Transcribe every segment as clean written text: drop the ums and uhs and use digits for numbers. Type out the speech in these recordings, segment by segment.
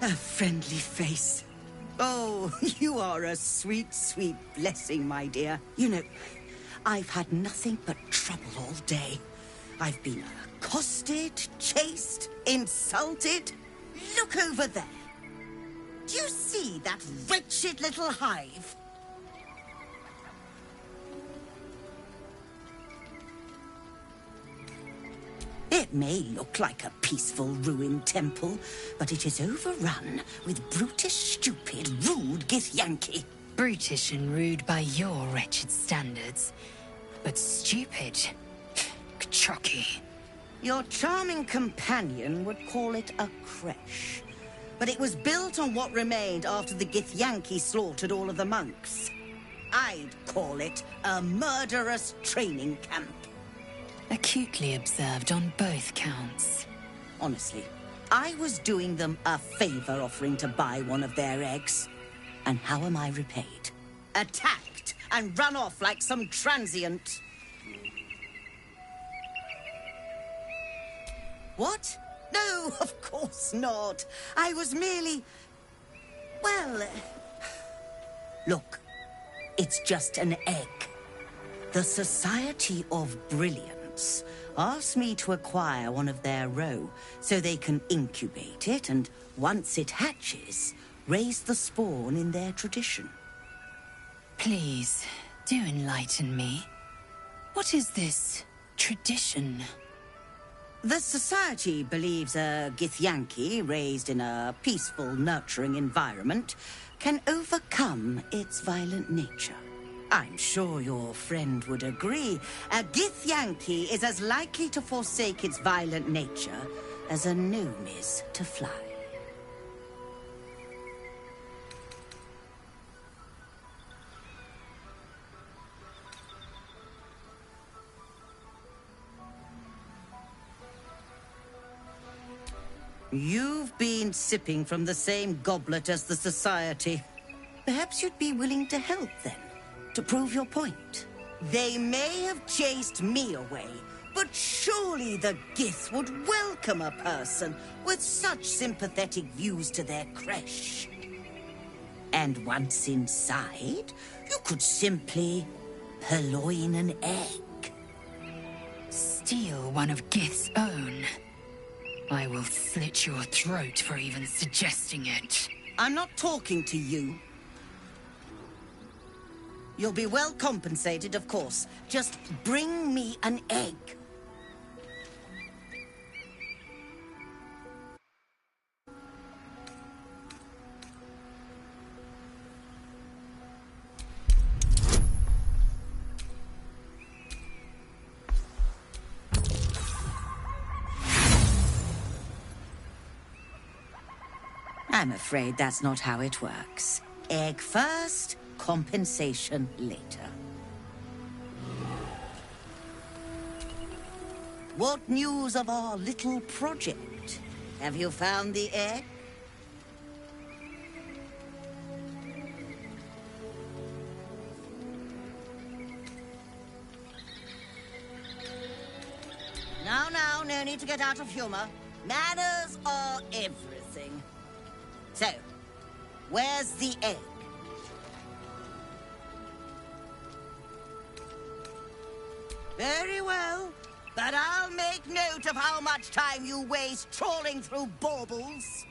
A friendly face. Oh, you are a sweet, sweet blessing, my dear. You know, I've had nothing but trouble all day. I've been accosted, chased, insulted. Look over there. Do you see that wretched little hive? It may look like a peaceful ruined temple, but it is overrun with brutish, stupid, rude Githyanki. Brutish and rude by your wretched standards, but stupid. Creche. Your charming companion would call it a creche, but it was built on what remained after the Githyanki slaughtered all of the monks. I'd call it a murderous training camp. Acutely observed on both counts. Honestly, I was doing them a favor offering to buy one of their eggs. And how am I repaid? Attacked and run off like some transient. What? No, of course not. I was merely... well... Look, it's just an egg. The Society of Brilliance asked me to acquire one of their roe so they can incubate it and, once it hatches, raise the spawn in their tradition. Please, do enlighten me. What is this tradition? The Society believes a Githyanki raised in a peaceful, nurturing environment can overcome its violent nature. I'm sure your friend would agree. A Githyanki is as likely to forsake its violent nature as a gnome is to fly. You've been sipping from the same goblet as the Society. Perhaps you'd be willing to help then, to prove your point. They may have chased me away, but surely the Gith would welcome a person with such sympathetic views to their creche. And once inside, you could simply purloin an egg. Steal one of Gith's own. I will slit your throat for even suggesting it. I'm not talking to you. You'll be well compensated, of course. Just bring me an egg. I'm afraid that's not how it works. Egg first, compensation later. What news of our little project? Have you found the egg? Now, no need to get out of humor. Manners are everything. So, where's the egg? Very well, but I'll make note of how much time you waste trawling through baubles.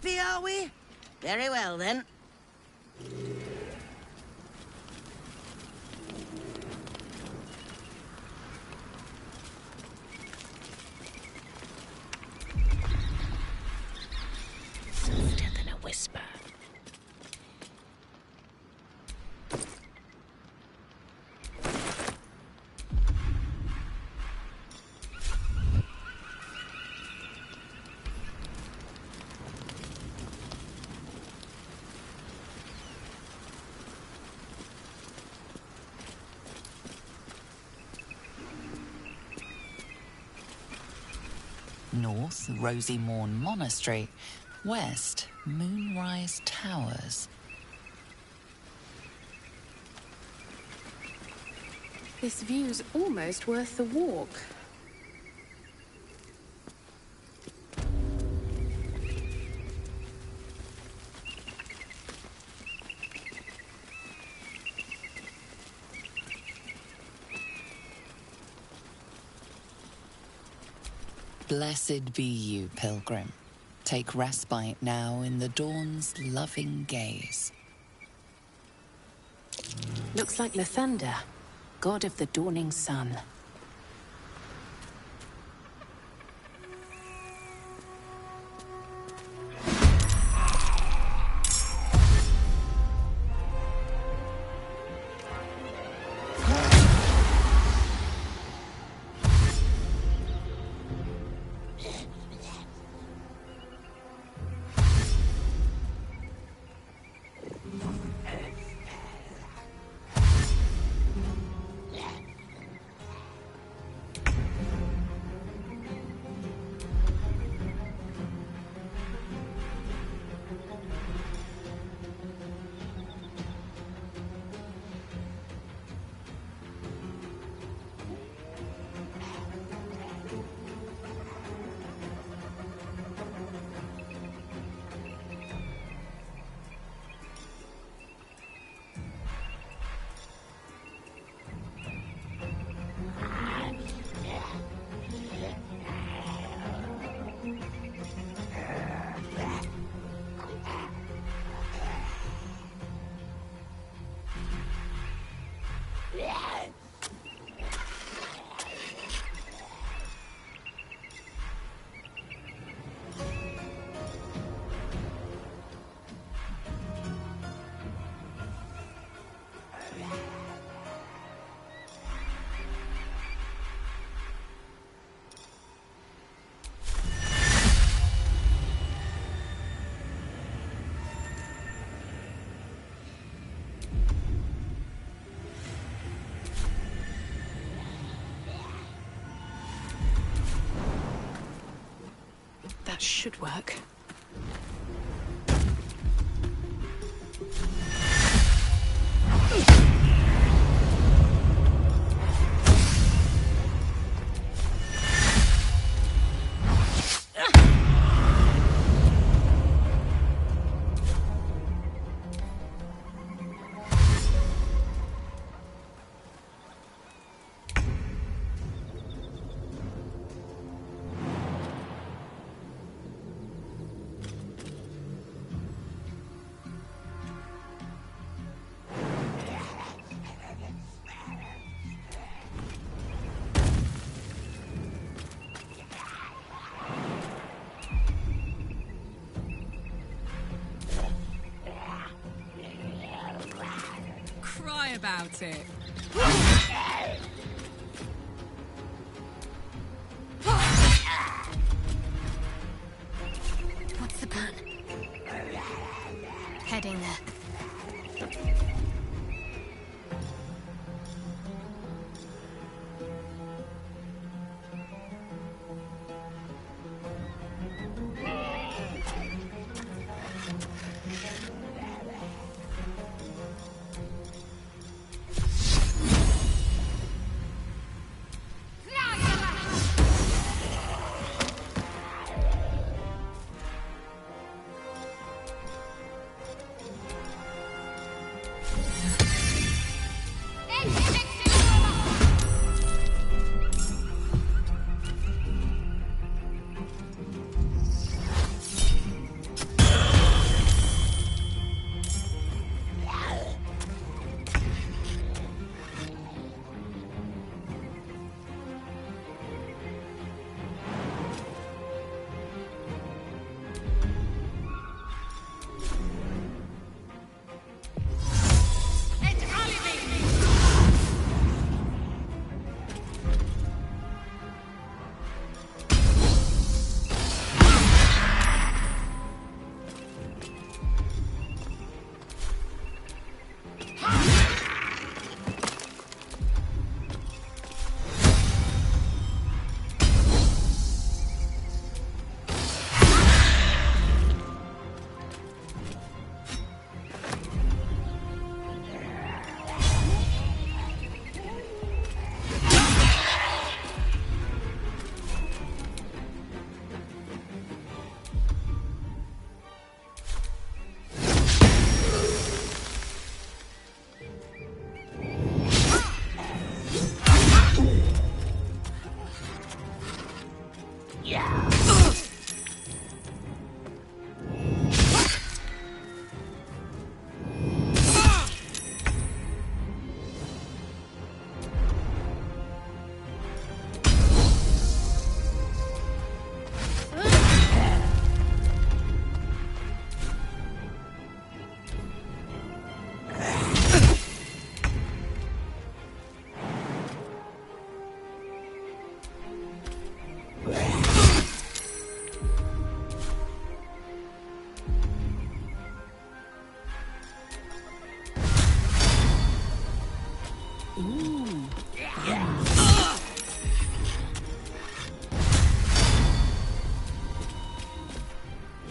happy, are we? Very well, then. Softer than a whisper. North, Rosy Morn Monastery. West, Moonrise Towers. This view's almost worth the walk. Blessed be you, pilgrim. Take respite now in the dawn's loving gaze. Looks like Lathander, god of the dawning sun. That should work. About it. What's the plan? Heading there.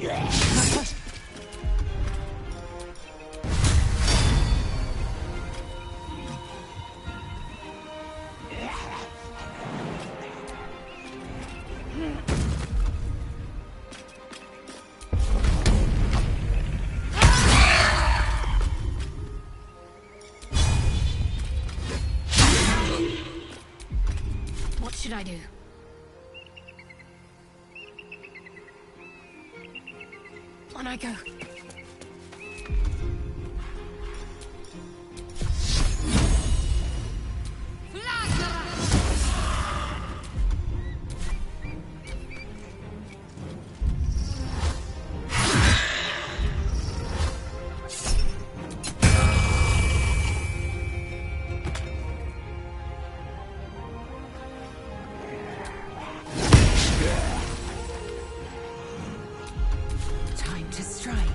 What should I do? On I go. Time to strike.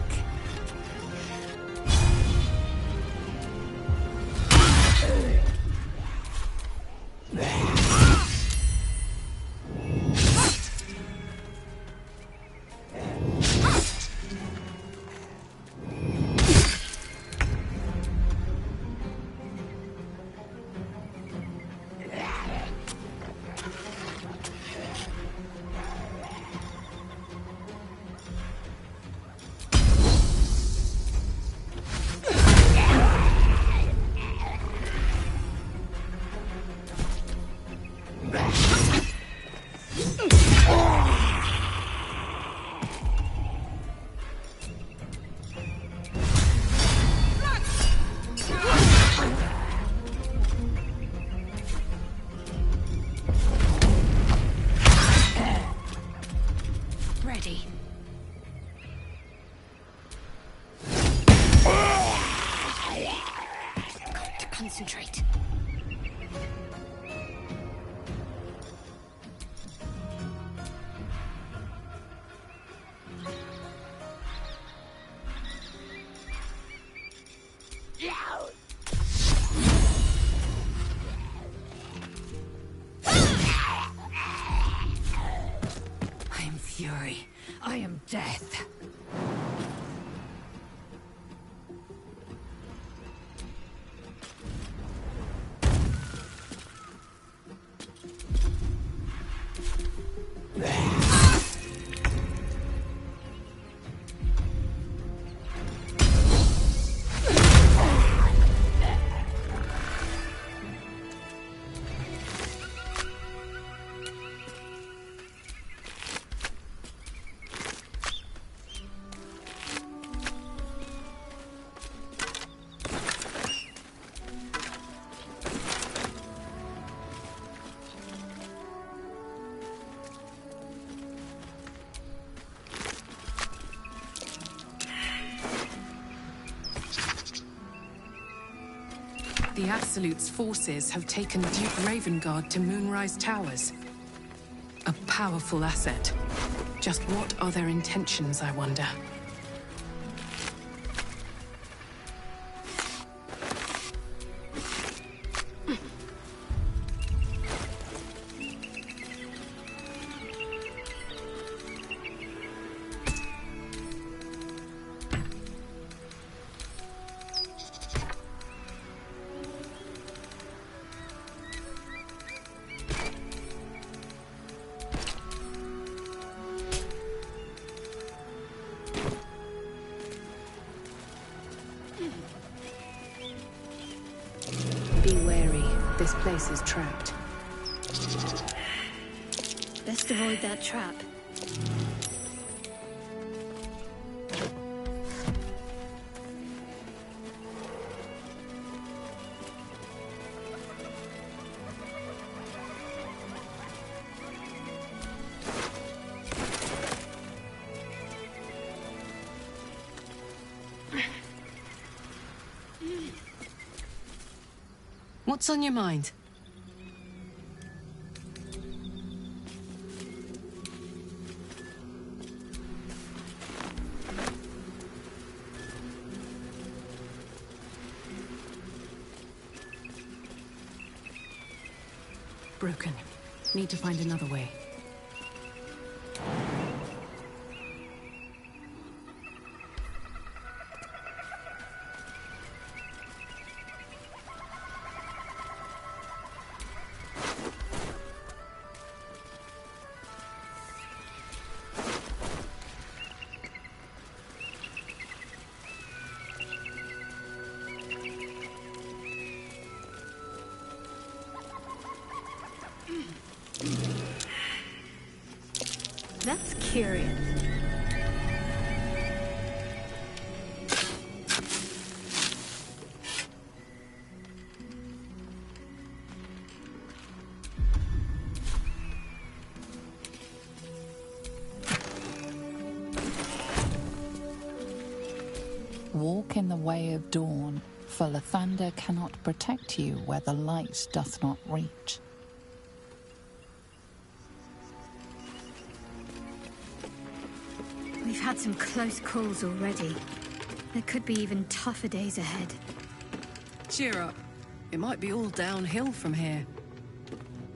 Ready. Got to concentrate. I am fury. I am death. The Absolute's forces have taken Duke Ravengard to Moonrise Towers. A powerful asset. Just what are their intentions, I wonder? Be wary. This place is trapped. Best avoid that trap. What's on your mind? Broken. Need to find another way. just curious. Walk in the way of dawn, for Lathander cannot protect you where the light doth not reach. We've had some close calls already. There could be even tougher days ahead. Cheer up. It might be all downhill from here.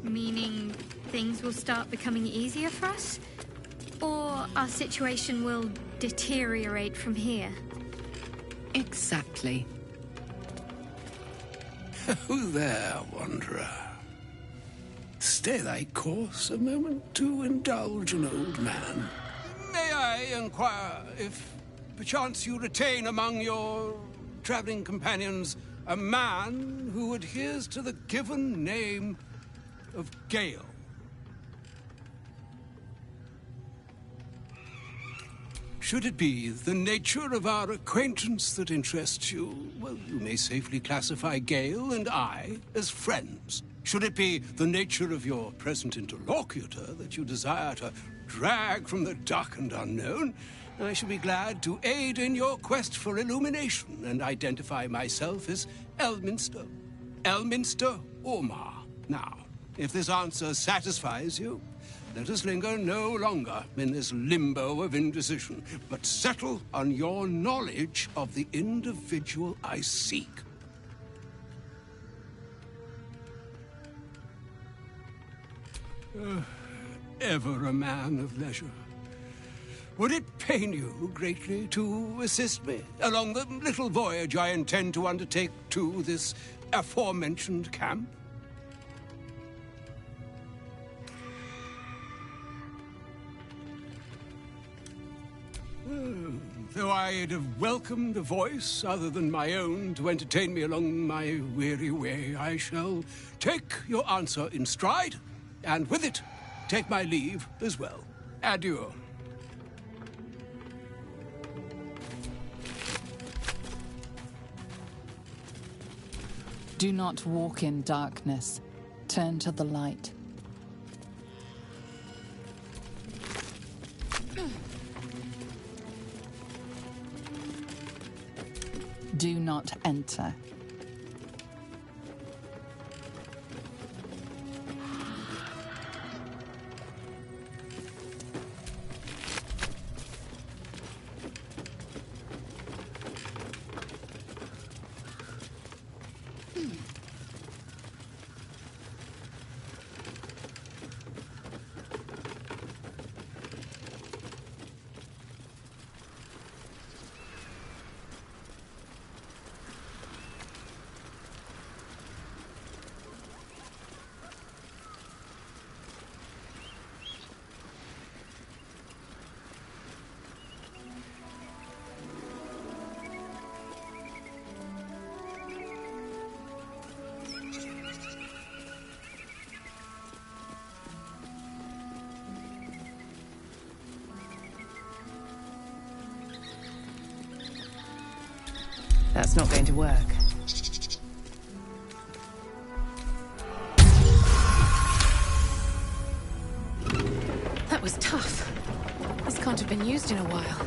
Meaning things will start becoming easier for us? Or our situation will deteriorate from here? Exactly. Oh there, wanderer. Stay thy course a moment to indulge an old man. May I inquire if perchance you retain among your traveling companions a man who adheres to the given name of Gale? Should it be the nature of our acquaintance that interests you, well, you may safely classify Gale and I as friends. Should it be the nature of your present interlocutor that you desire to drag from the dark and unknown, I shall be glad to aid in your quest for illumination and identify myself as Elminster. Elminster Ormar. Now, if this answer satisfies you, let us linger no longer in this limbo of indecision, but settle on your knowledge of the individual I seek. Ever a man of leisure. Would it pain you greatly to assist me along the little voyage I intend to undertake to this aforementioned camp? Though I'd have welcomed a voice other than my own to entertain me along my weary way, I shall take your answer in stride, and with it, take my leave as well. Adieu. Do not walk in darkness. Turn to the light. Do not enter. That's not going to work. That was tough. This can't have been used in a while.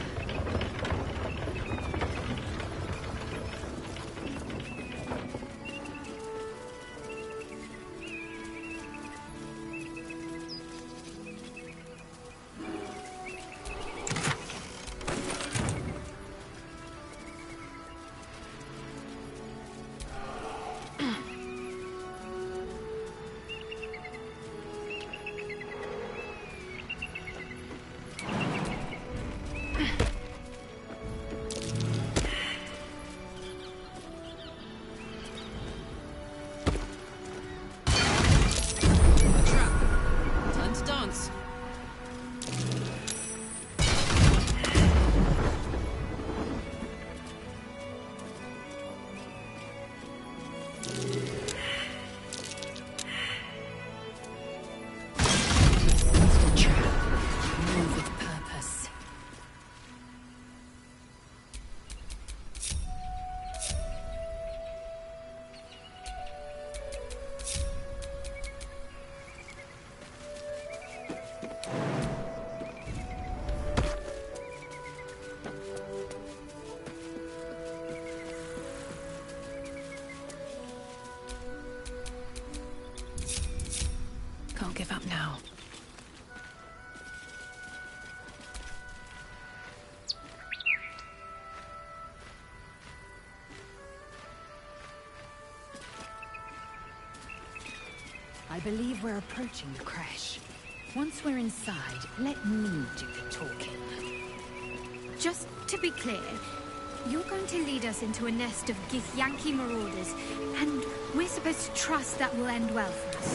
I believe we're approaching the Creche. Once we're inside, let me do the talking. Just to be clear, you're going to lead us into a nest of Githyanki marauders, and we're supposed to trust that will end well for us.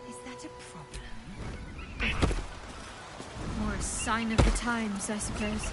Is that a problem? More a sign of the times, I suppose.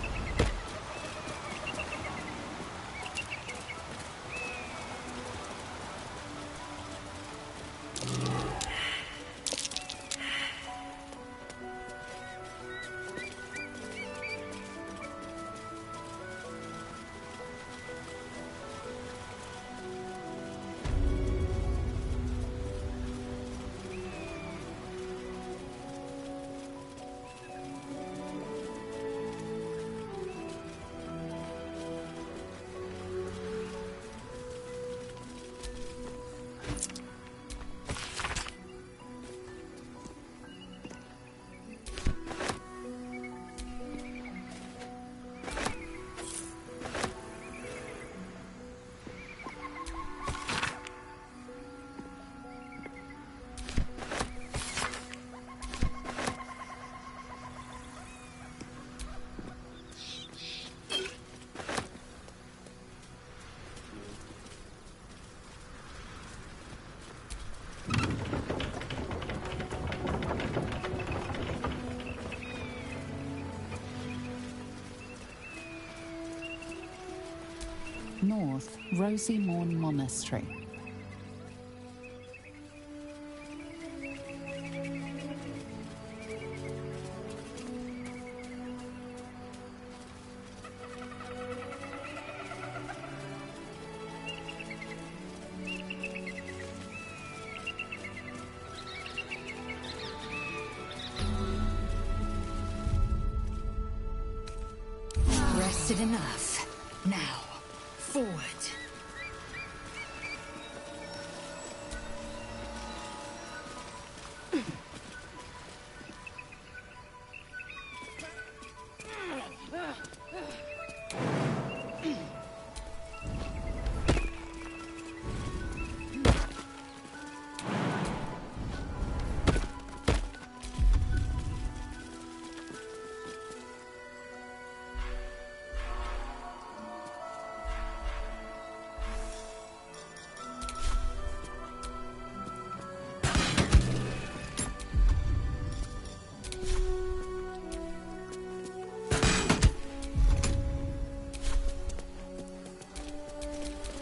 North, Rosy Morn Monastery. Rested enough. Now, forward.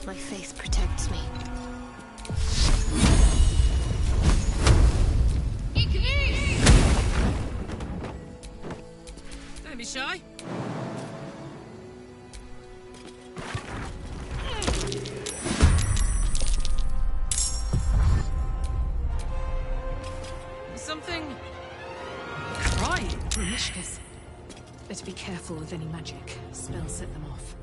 My faith protects me. Don't be shy. Something right. Delicious. Better be careful with any magic. Spells set them off.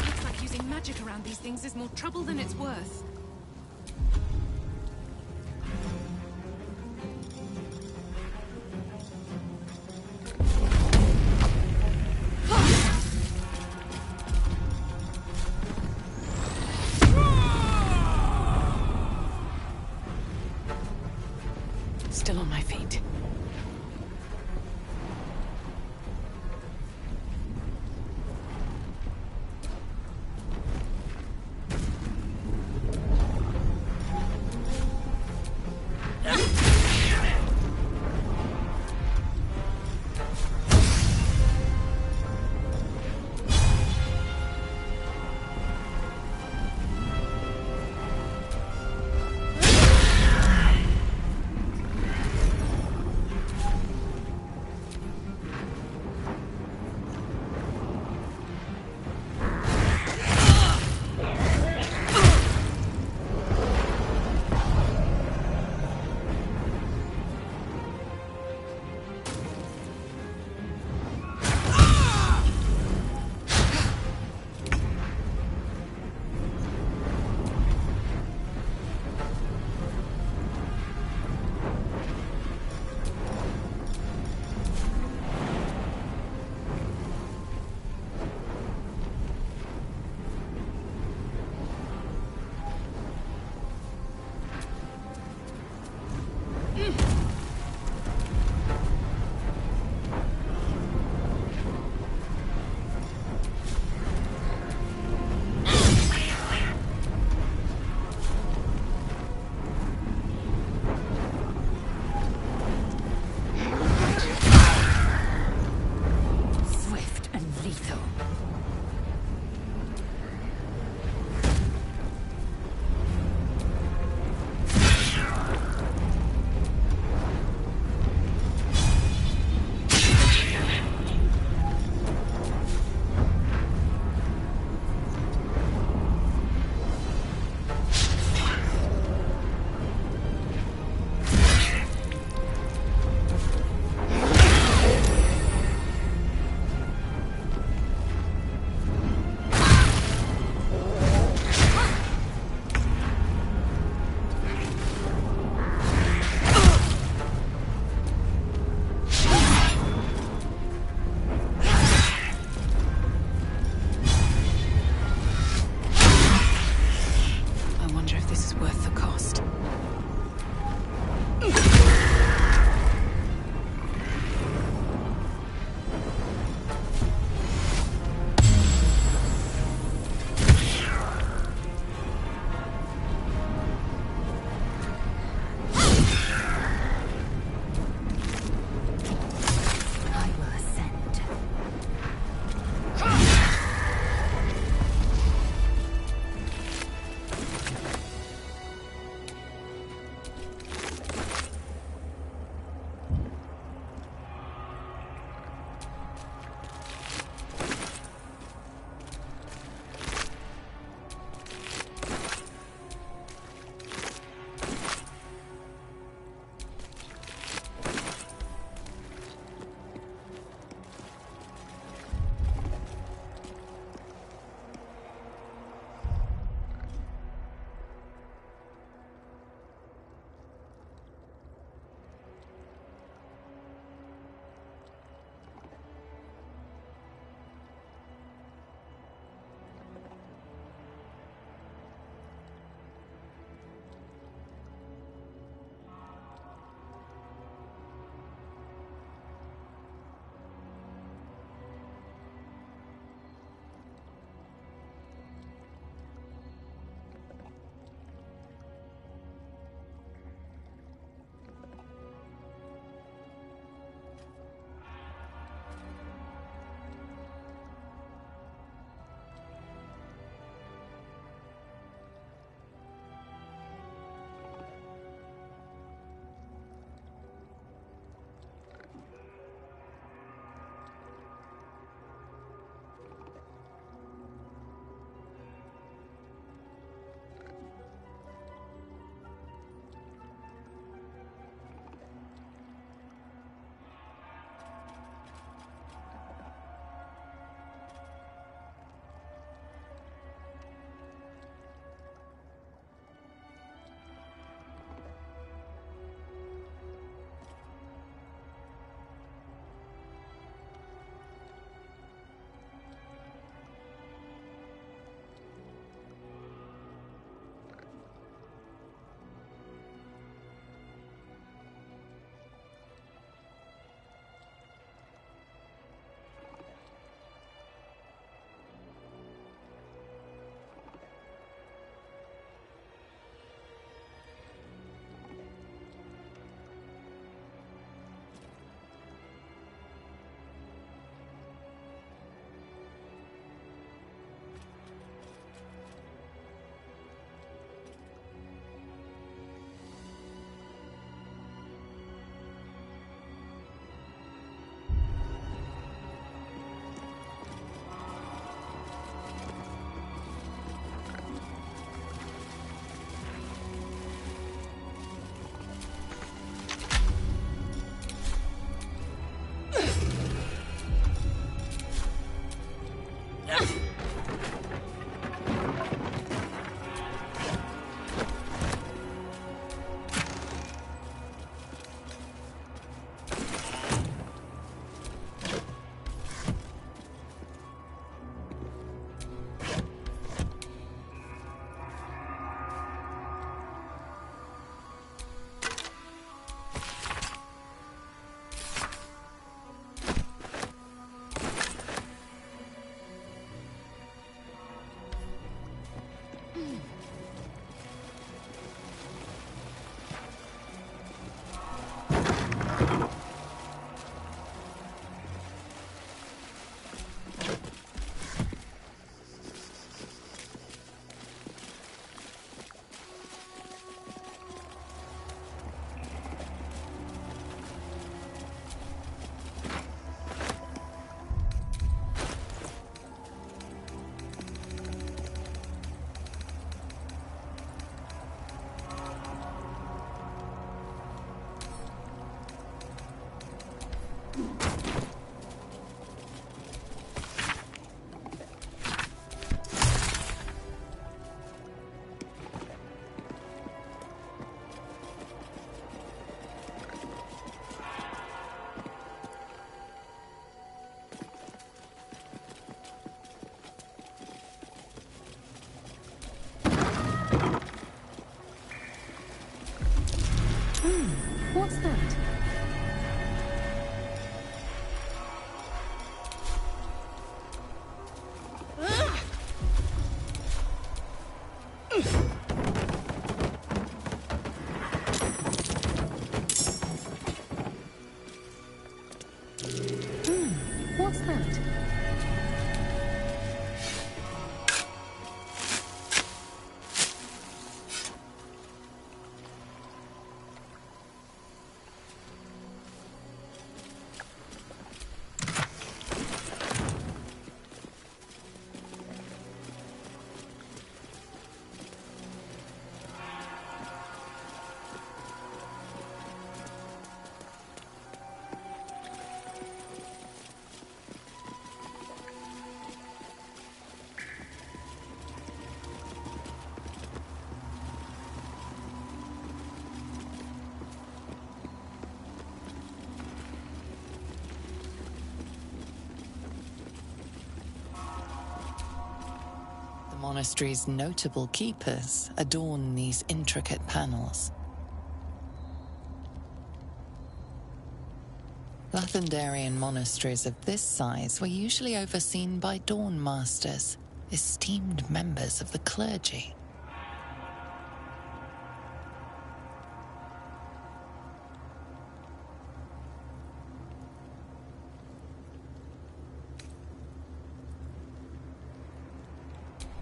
Looks like using magic around these things is more trouble than it's worth. Still on my feet. this is worth the cost. monastery's notable keepers adorn these intricate panels. Lathendarian monasteries of this size were usually overseen by Dawn Masters, esteemed members of the clergy.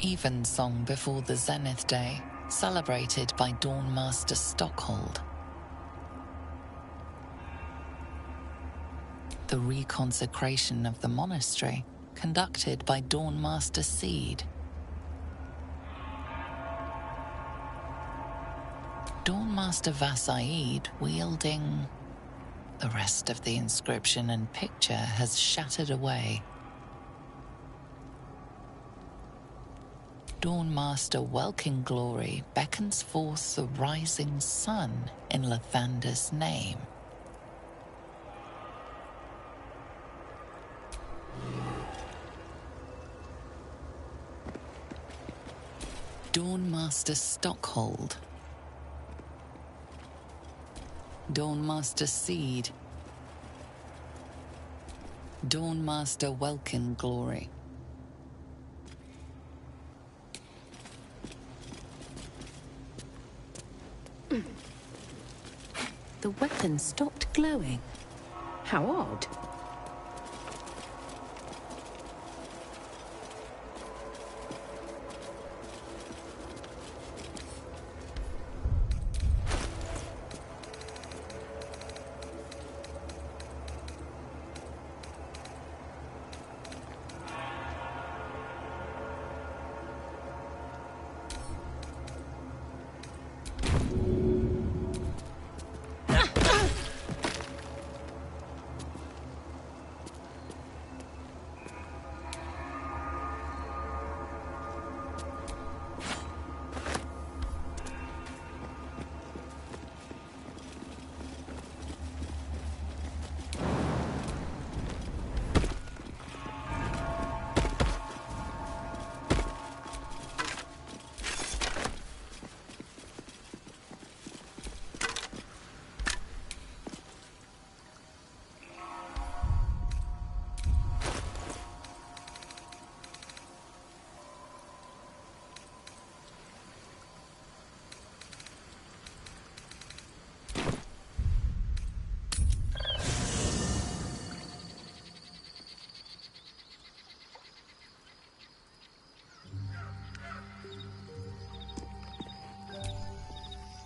Evensong before the Zenith Day, celebrated by Dawn Master Stockhold. The reconsecration of the monastery, conducted by Dawn Master Seed. Dawn Master Vassaid wielding... The rest of the inscription and picture has shattered away. Dawn Master Welkin Glory beckons forth the rising sun in Lathander's name. Dawn Master Stockhold. Dawn Master Seed. Dawn Master Welkin Glory. The weapon stopped glowing. How odd.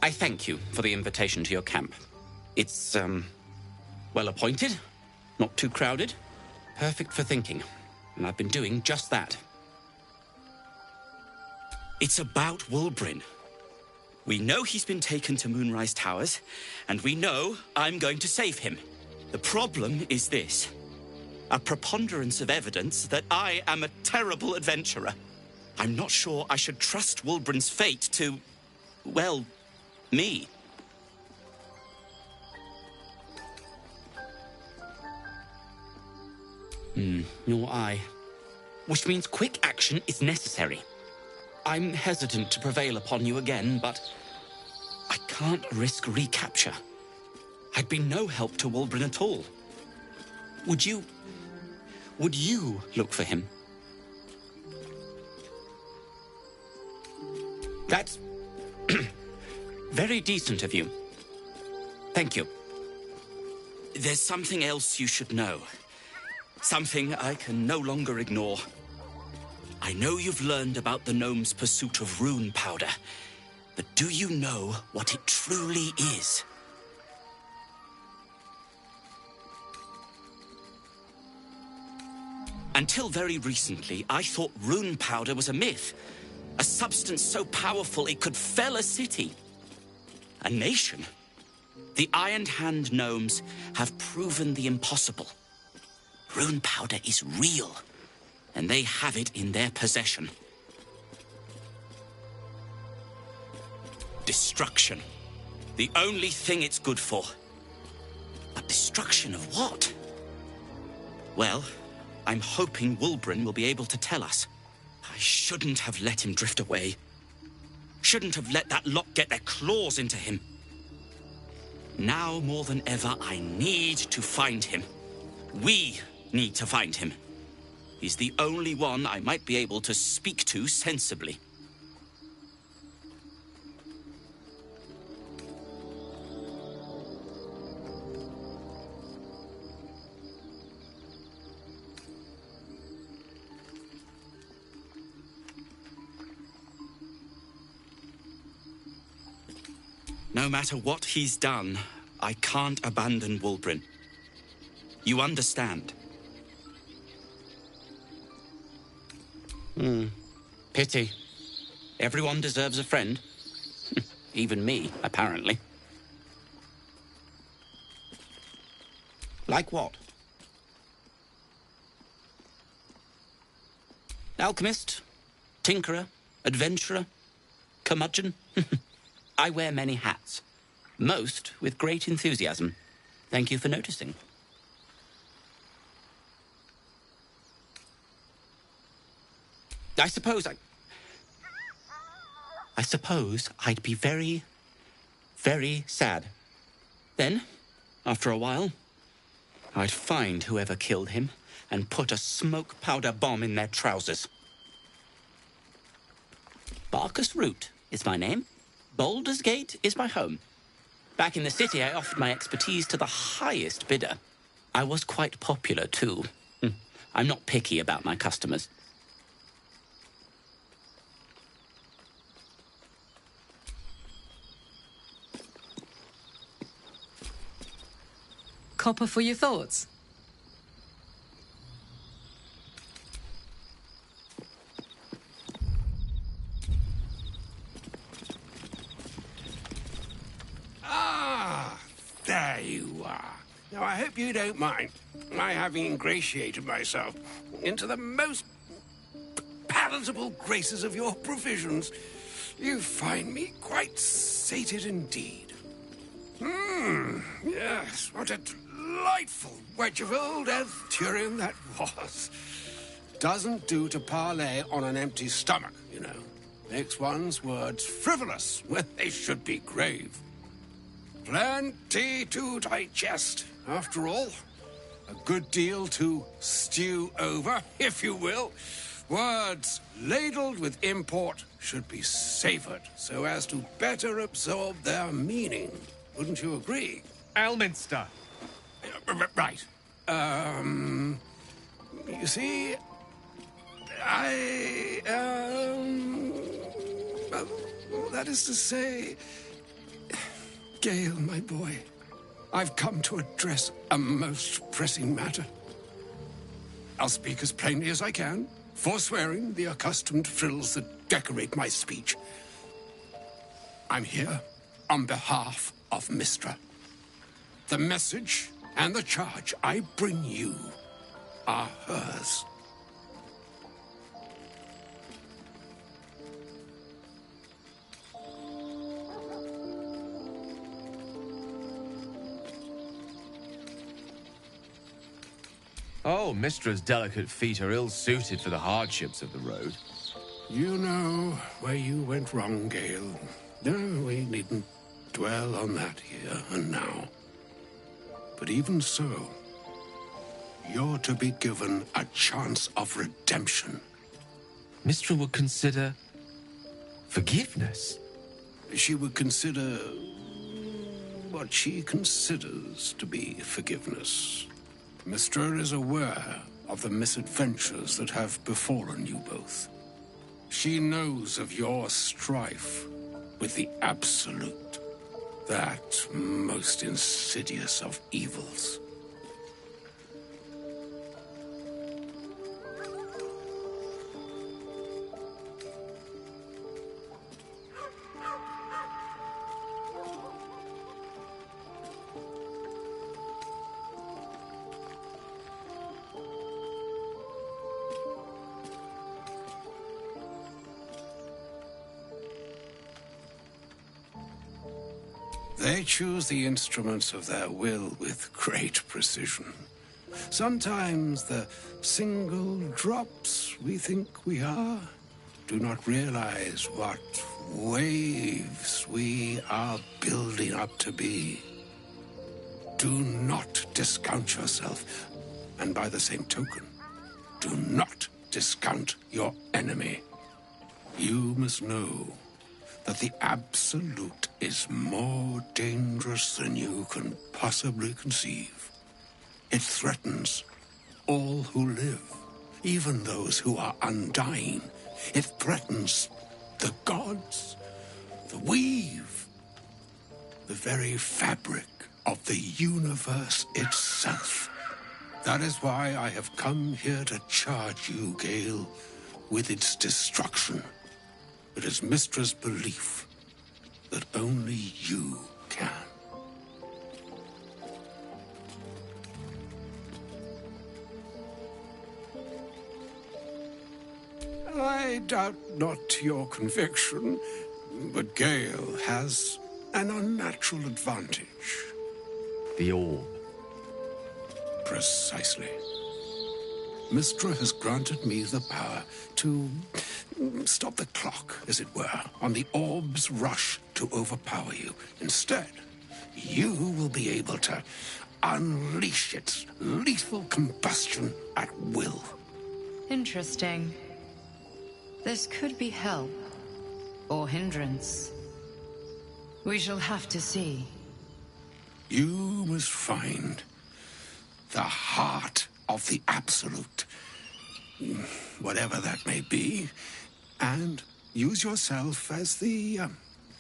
I thank you for the invitation to your camp. It's, well appointed, not too crowded, perfect for thinking, and I've been doing just that. It's about Wulbren. We know he's been taken to Moonrise Towers, and we know I'm going to save him. The problem is this: a preponderance of evidence that I am a terrible adventurer. I'm not sure I should trust Wulbren's fate to, well, me. Nor I. Which means quick action is necessary. I'm hesitant to prevail upon you again, but I can't risk recapture. I'd be no help to Wulbren at all. Would you look for him? That's very decent of you. Thank you. There's something else you should know. Something I can no longer ignore. I know you've learned about the gnome's pursuit of rune powder, but do you know what it truly is? Until very recently, I thought rune powder was a myth. A substance so powerful it could fell a city. A nation. The Iron Hand gnomes have proven the impossible. Rune powder is real, and they have it in their possession. Destruction. The only thing it's good for. But destruction of what? Well, I'm hoping Wulbren will be able to tell us. I shouldn't have let him drift away. Shouldn't have let that lot get their claws into him. Now more than ever, I need to find him. We need to find him. He's the only one I might be able to speak to sensibly. No matter what he's done, I can't abandon Wulbren. You understand? Pity. Everyone deserves a friend. Even me, apparently. Like what? Alchemist, tinkerer, adventurer, curmudgeon. I wear many hats, most with great enthusiasm. Thank you for noticing. I suppose I'd be very, very sad. Then, after a while, I'd find whoever killed him and put a smoke powder bomb in their trousers. Barkus Root is my name. Baldur's Gate is my home. Back in the city, I offered my expertise to the highest bidder. I was quite popular, too. I'm not picky about my customers. Copper for your thoughts? There you are. Now, I hope you don't mind my having ingratiated myself into the most palatable graces of your provisions. You find me quite sated indeed. Yes, what a delightful wedge of old Arthurian that was. Doesn't do to parley on an empty stomach, you know. Makes one's words frivolous when they should be grave. Plenty to digest, after all. A good deal to stew over, if you will. Words ladled with import should be savored so as to better absorb their meaning. Wouldn't you agree? Elminster. Right. You see, that is to say, Gale, my boy, I've come to address a most pressing matter. I'll speak as plainly as I can, forswearing the accustomed frills that decorate my speech. I'm here on behalf of Mystra. The message and the charge I bring you are hers. Oh, Mistra's delicate feet are ill-suited for the hardships of the road. You know where you went wrong, Gale. No, we needn't dwell on that here and now. But even so, you're to be given a chance of redemption. Mistra would consider forgiveness. She would consider what she considers to be forgiveness. Mystra is aware of the misadventures that have befallen you both. She knows of your strife with the Absolute, that most insidious of evils. They choose the instruments of their will with great precision. Sometimes the single drops we think we are do not realize what waves we are building up to be. Do not discount yourself, and by the same token, do not discount your enemy. You must know that the Absolute is more dangerous than you can possibly conceive. It threatens all who live, even those who are undying. It threatens the gods, the weave, the very fabric of the universe itself. That is why I have come here to charge you, Gale, with its destruction. It is Mystra's belief that only you can. I doubt not your conviction, but Gale has an unnatural advantage. The orb. Precisely. Mystra has granted me the power to stop the clock, as it were, on the orb's rush to overpower you. Instead, you will be able to unleash its lethal combustion at will. Interesting. This could be help, or hindrance. We shall have to see. You must find the heart of the Absolute, whatever that may be, and use yourself as the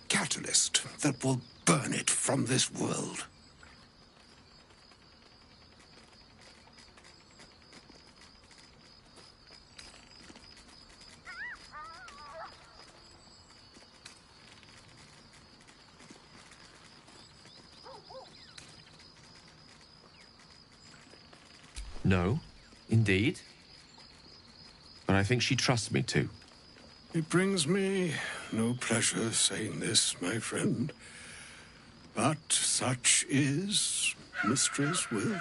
catalyst that will burn it from this world. No, indeed. But I think she trusts me too. It brings me no pleasure saying this, my friend. But such is Mystra's will.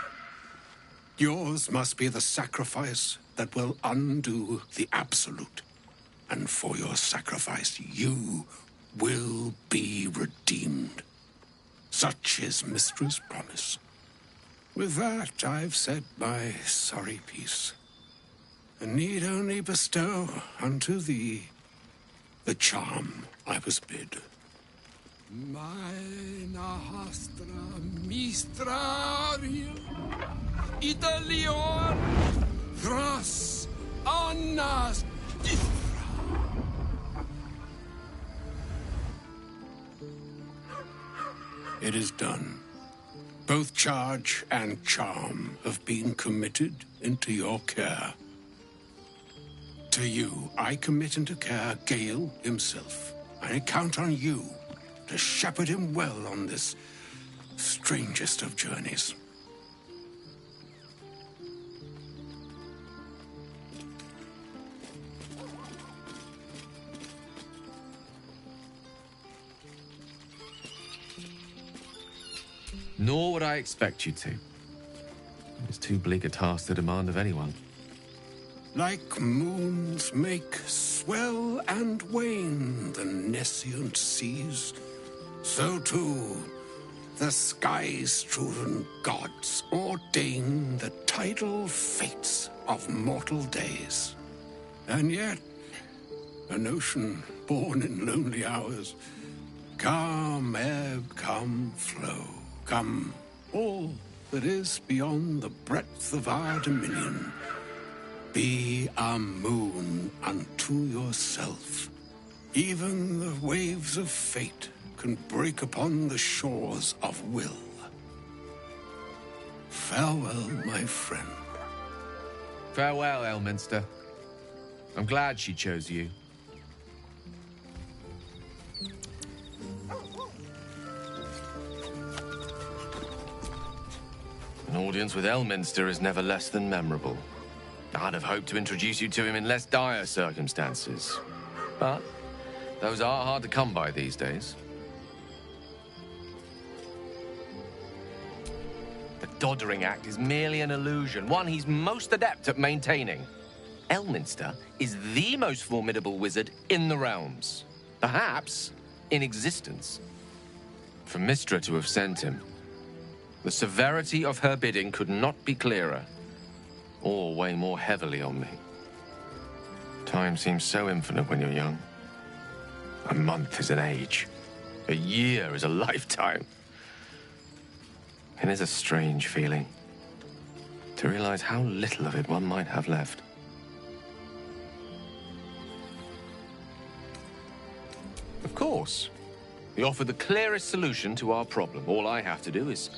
Yours must be the sacrifice that will undo the Absolute. And for your sacrifice, you will be redeemed. Such is Mystra's promise. With that, I've said my sorry piece, and need only bestow unto thee the charm I was bid. Mina hastra mistrario Italion thras annas It is done. Both charge and charm have been committed into your care. To you, I commit into care Gale himself. I count on you to shepherd him well on this strangest of journeys. Nor would I expect you to. It's too bleak a task to demand of anyone. Like moons make swell and wane the nescient seas, so too the sky-strewn gods ordain the tidal fates of mortal days. And yet, an ocean born in lonely hours, come ebb, come flow, come all that is beyond the breadth of our dominion. Be a moon unto yourself. Even the waves of fate can break upon the shores of will. Farewell, my friend. Farewell, Elminster. I'm glad she chose you. An audience with Elminster is never less than memorable. I'd have hoped to introduce you to him in less dire circumstances. But those are hard to come by these days. The doddering act is merely an illusion, one he's most adept at maintaining. Elminster is the most formidable wizard in the realms. Perhaps in existence. For Mystra to have sent him, the severity of her bidding could not be clearer, or weigh more heavily on me. Time seems so infinite when you're young. A month is an age. A year is a lifetime. It is a strange feeling to realize how little of it one might have left. Of course, we offer the clearest solution to our problem. All I have to do is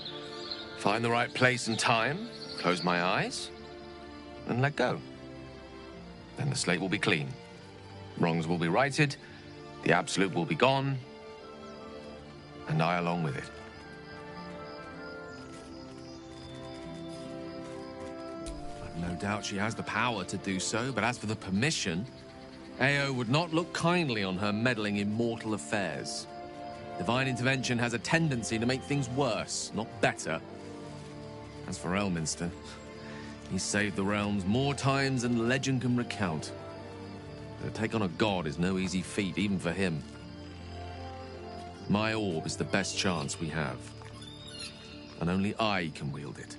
find the right place and time, close my eyes, and let go. Then the slate will be clean. Wrongs will be righted, the Absolute will be gone, and I along with it. I've no doubt she has the power to do so, but as for the permission, Ao would not look kindly on her meddling in mortal affairs. Divine intervention has a tendency to make things worse, not better. As for Elminster, he's saved the realms more times than legend can recount. But to take on a god is no easy feat, even for him. My orb is the best chance we have, and only I can wield it.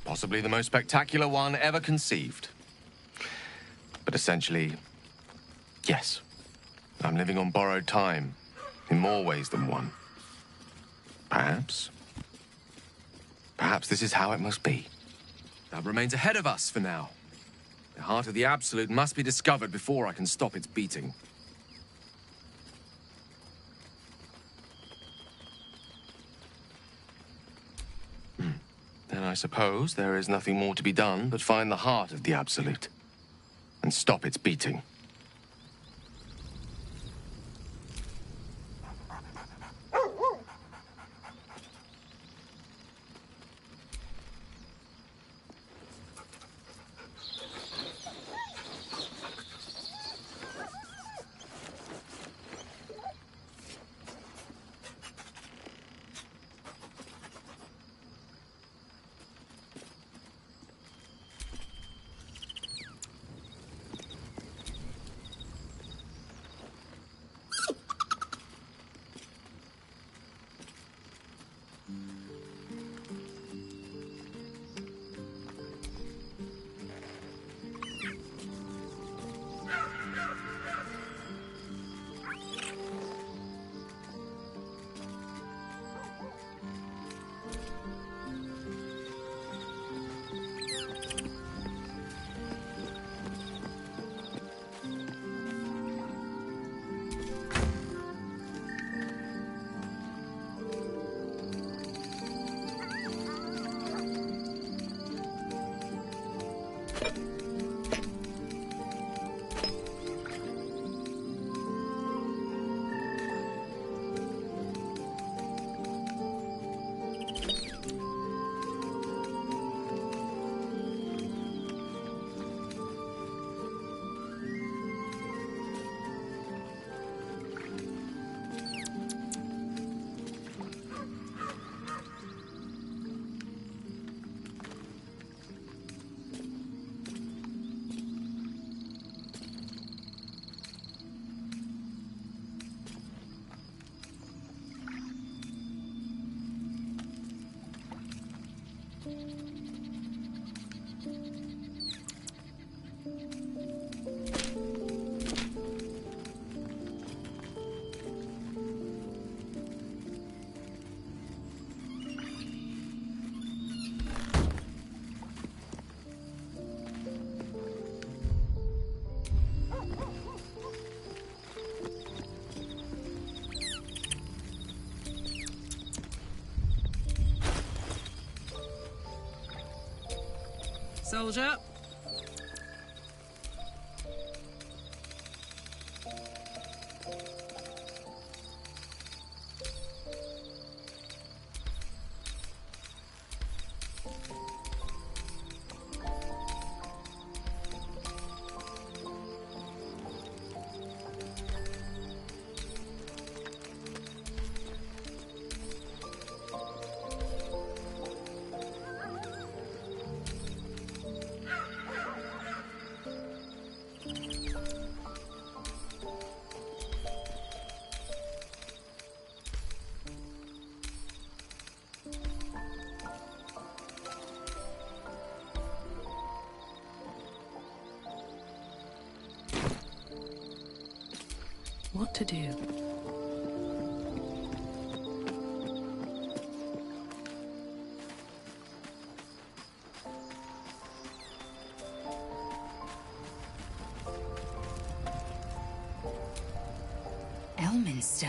Possibly the most spectacular one ever conceived. But essentially, yes, I'm living on borrowed time in more ways than one. Perhaps this is how it must be. That remains ahead of us for now. The heart of the Absolute must be discovered before I can stop its beating. Then I suppose there is nothing more to be done but find the heart of the Absolute and stop its beating. Soldier. what to do. Elminster.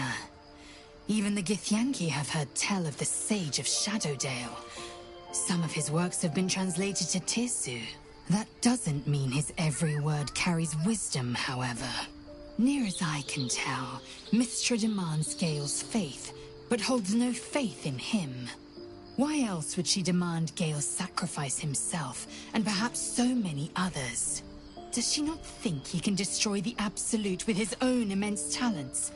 Even the Githyanki have heard tell of the Sage of Shadowdale. Some of his works have been translated to Tirsu. That doesn't mean his every word carries wisdom, however. Near as I can tell, Mystra demands Gale's faith, but holds no faith in him. Why else would she demand Gale sacrifice himself, and perhaps so many others? Does she not think he can destroy the Absolute with his own immense talents?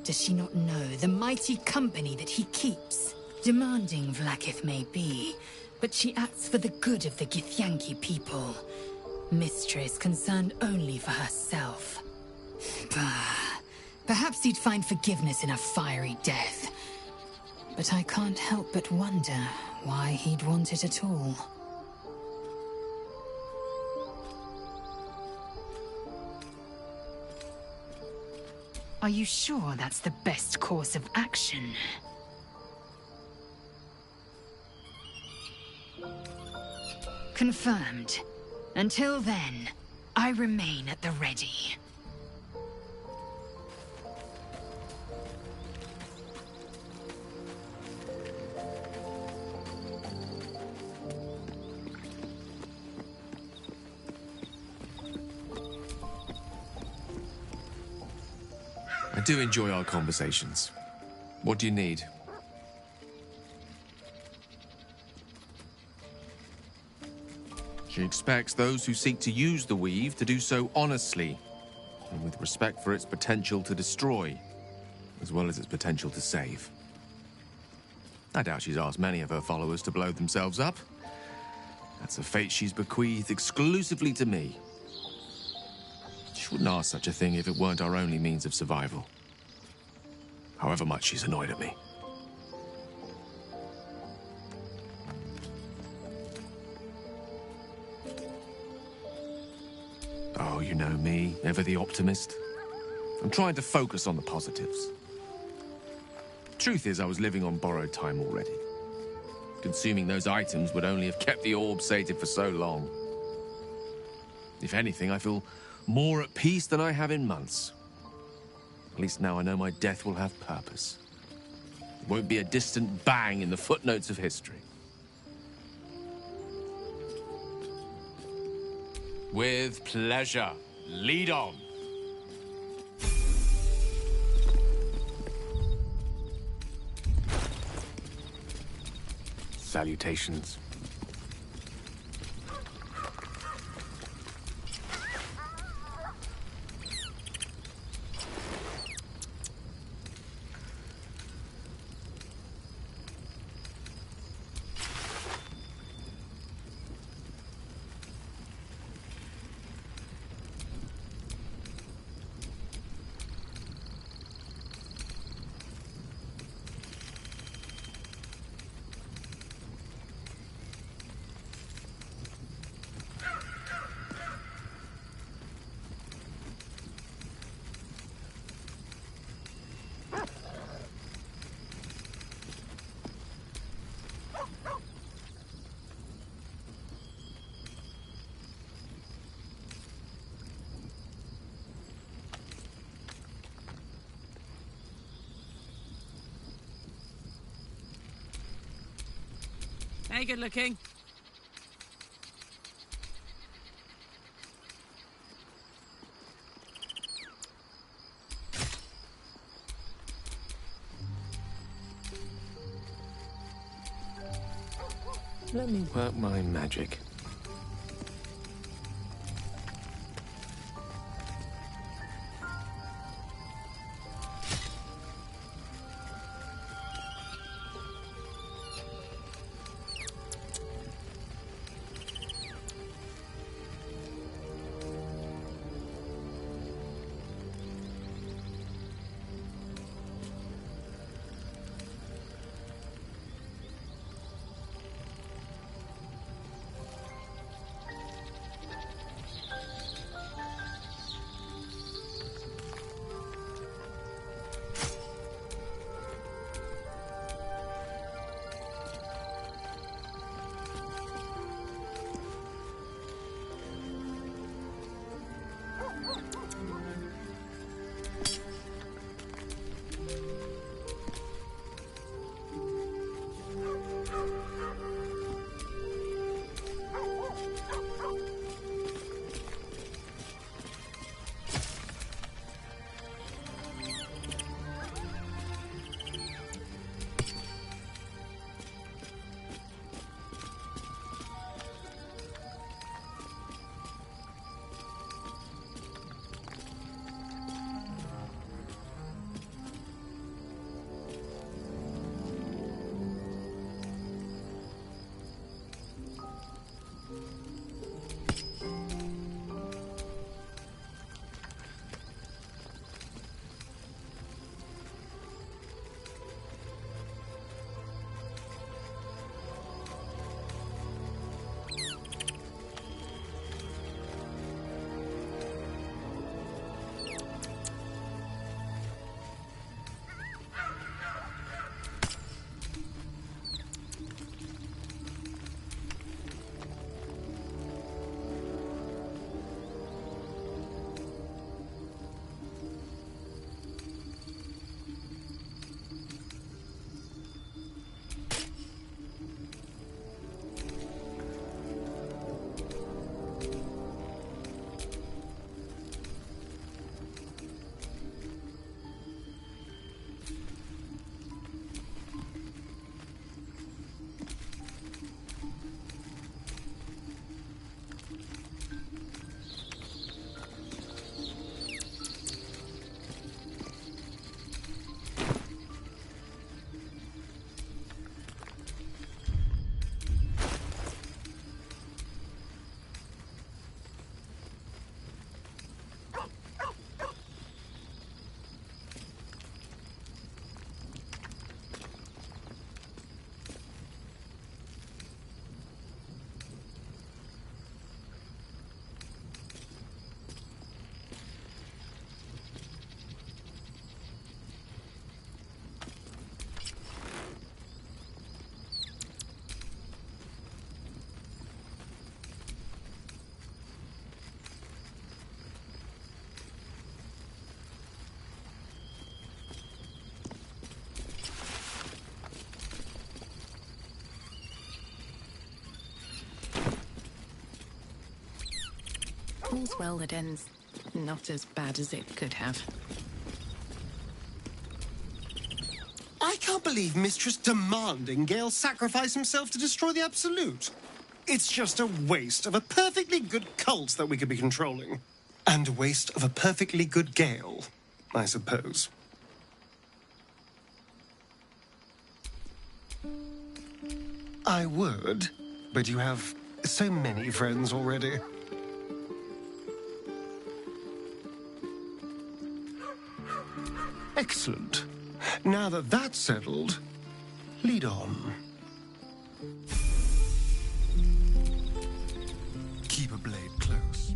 Does she not know the mighty company that he keeps? Demanding Vlaakith may be, but she acts for the good of the Githyanki people. Mystra is concerned only for herself. Bah. Perhaps he'd find forgiveness in a fiery death. But I can't help but wonder why he'd want it at all. Are you sure that's the best course of action? Confirmed. Until then, I remain at the ready. I do enjoy our conversations. What do you need? She expects those who seek to use the weave to do so honestly, and with respect for its potential to destroy, as well as its potential to save. I doubt she's asked many of her followers to blow themselves up. That's a fate she's bequeathed exclusively to me. She wouldn't ask such a thing if it weren't our only means of survival. However much she's annoyed at me. Oh, you know me, ever the optimist. I'm trying to focus on the positives. Truth is, I was living on borrowed time already. Consuming those items would only have kept the orb sated for so long. If anything, I feel more at peace than I have in months. At least now I know my death will have purpose. It won't be a distant bang in the footnotes of history. With pleasure. Lead on. Salutations. Hey, good looking. Let me work my magic. all's well that ends not as bad as it could have. I can't believe Mistress demanding Gale sacrifice himself to destroy the Absolute. It's just a waste of a perfectly good cult that we could be controlling. And a waste of a perfectly good Gale, I suppose. I would, but you have so many friends already. Excellent. Now that that's settled, lead on. Keep a blade close.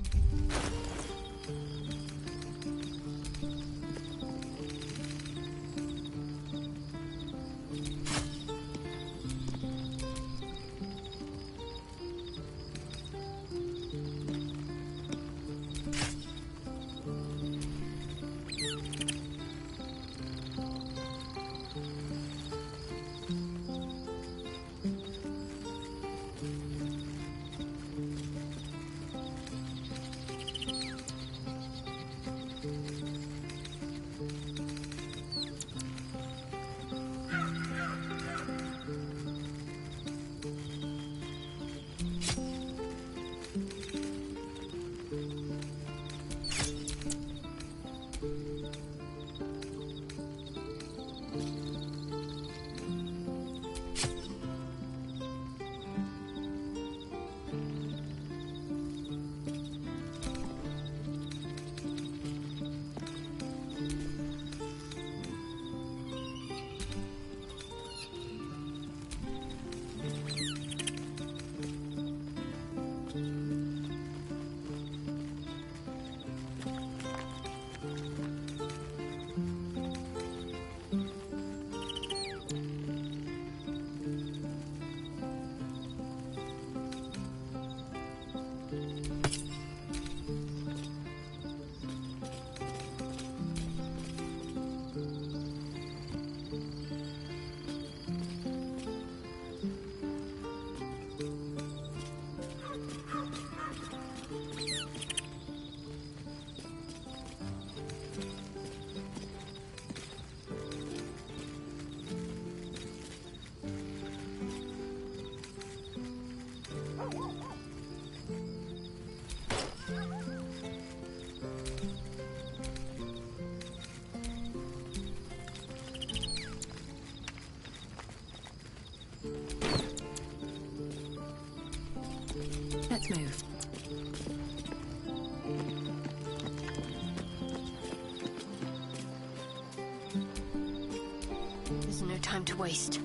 Let's move. There's no time to waste.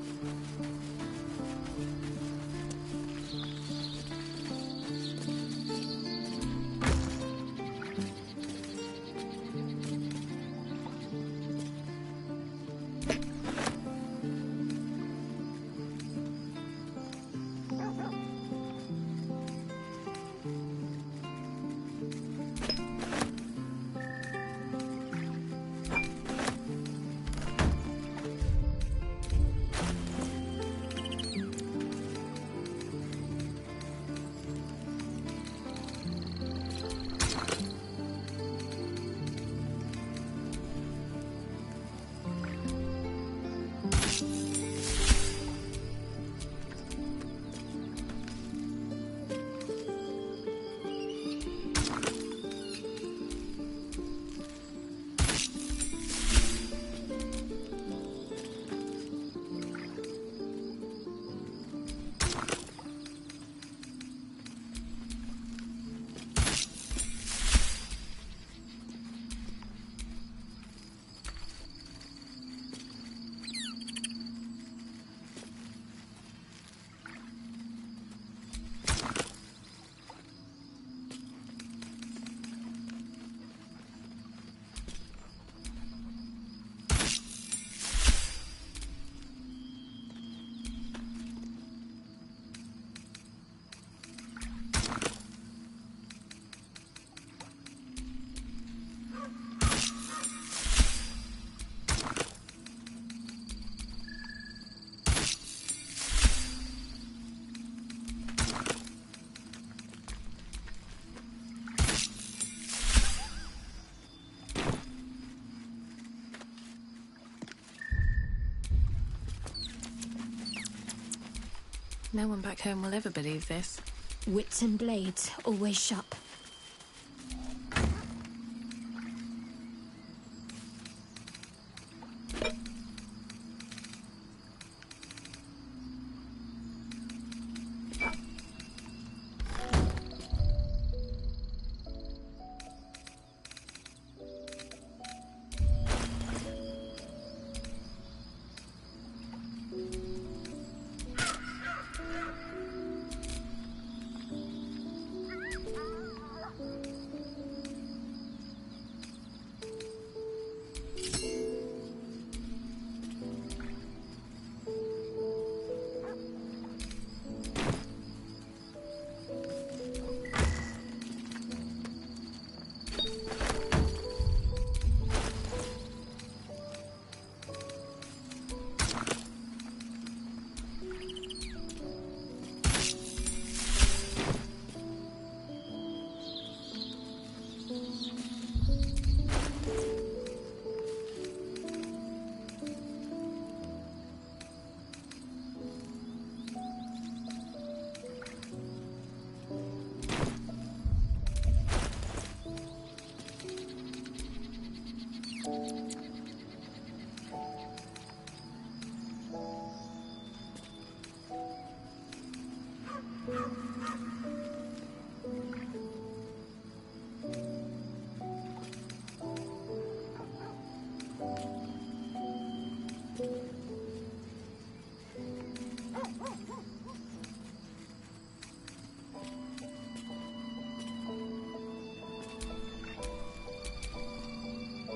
No one back home will ever believe this. Wits and blades, always sharp.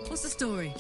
What's the story?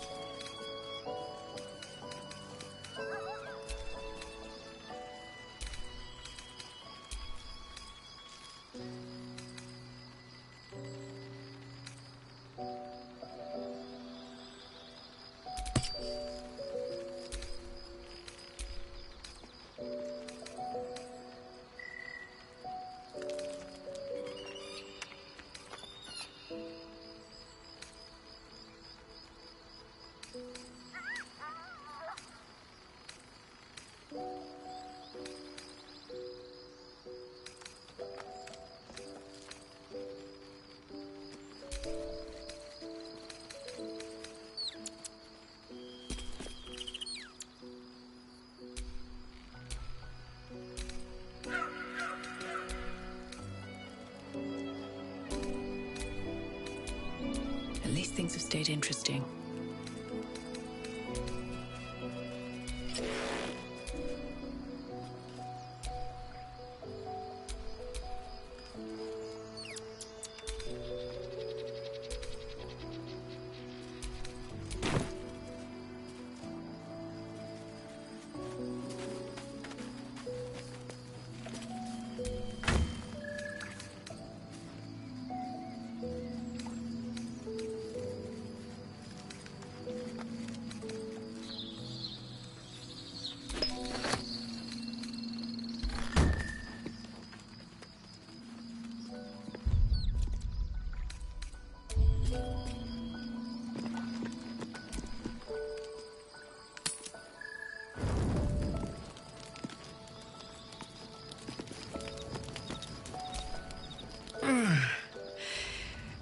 At least things have stayed interesting.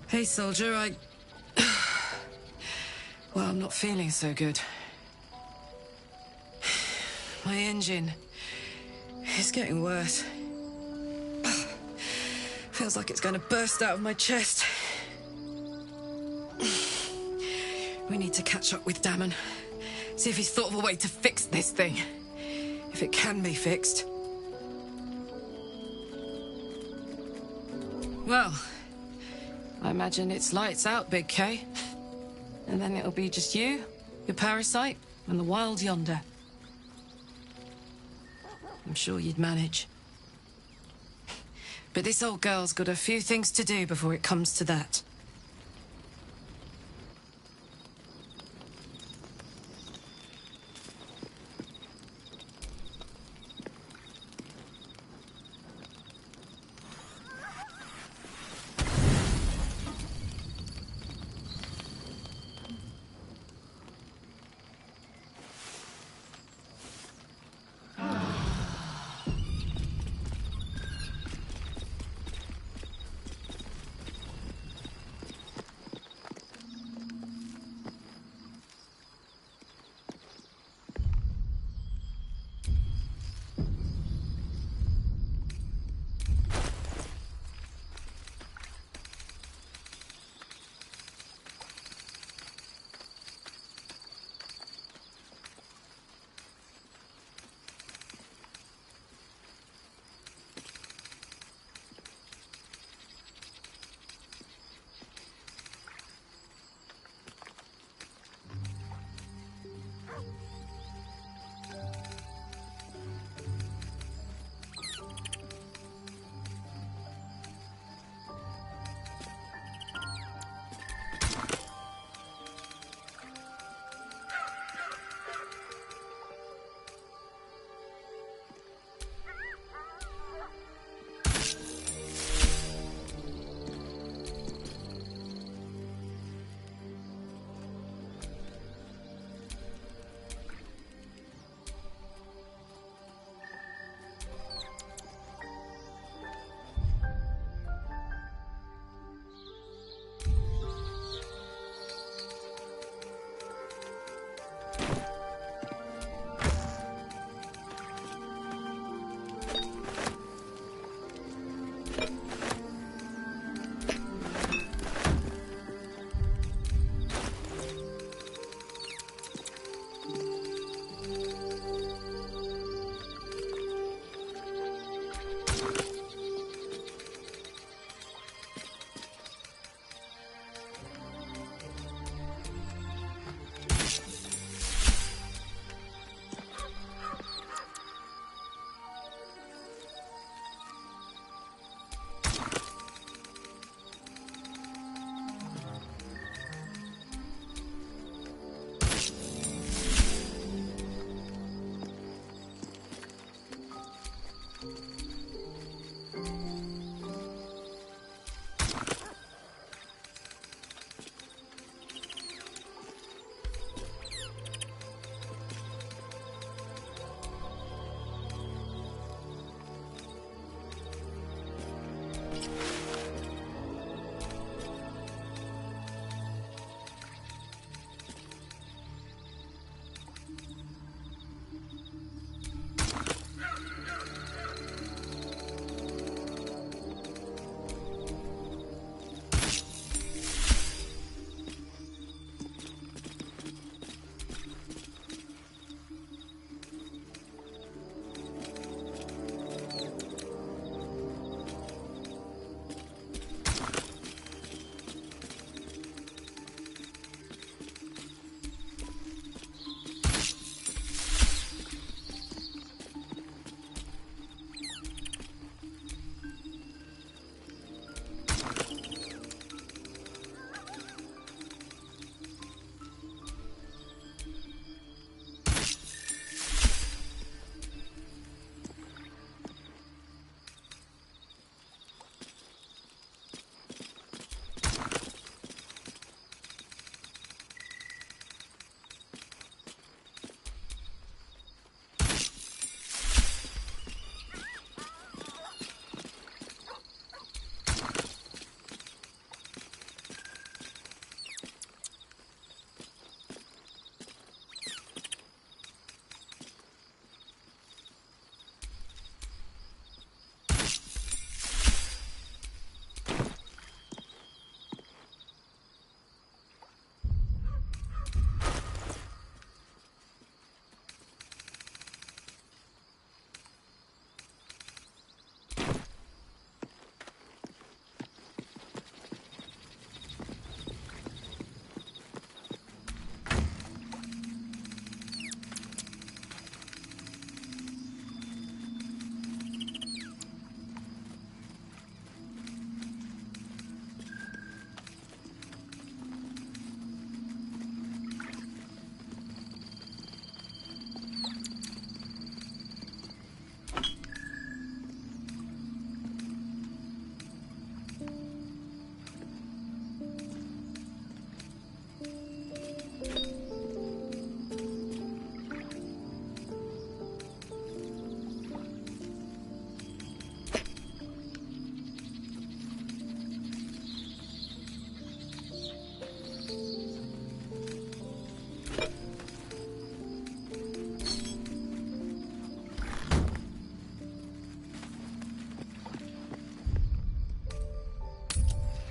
Hey, soldier, well, I'm not feeling so good. My engine is getting worse. Feels like it's going to burst out of my chest. We need to catch up with Damon. See if he's thought of a way to fix this thing. If it can be fixed. Well, I imagine it's lights out, Big K. And then it'll be just you, your parasite, and the wild yonder. I'm sure you'd manage. But this old girl's got a few things to do before it comes to that.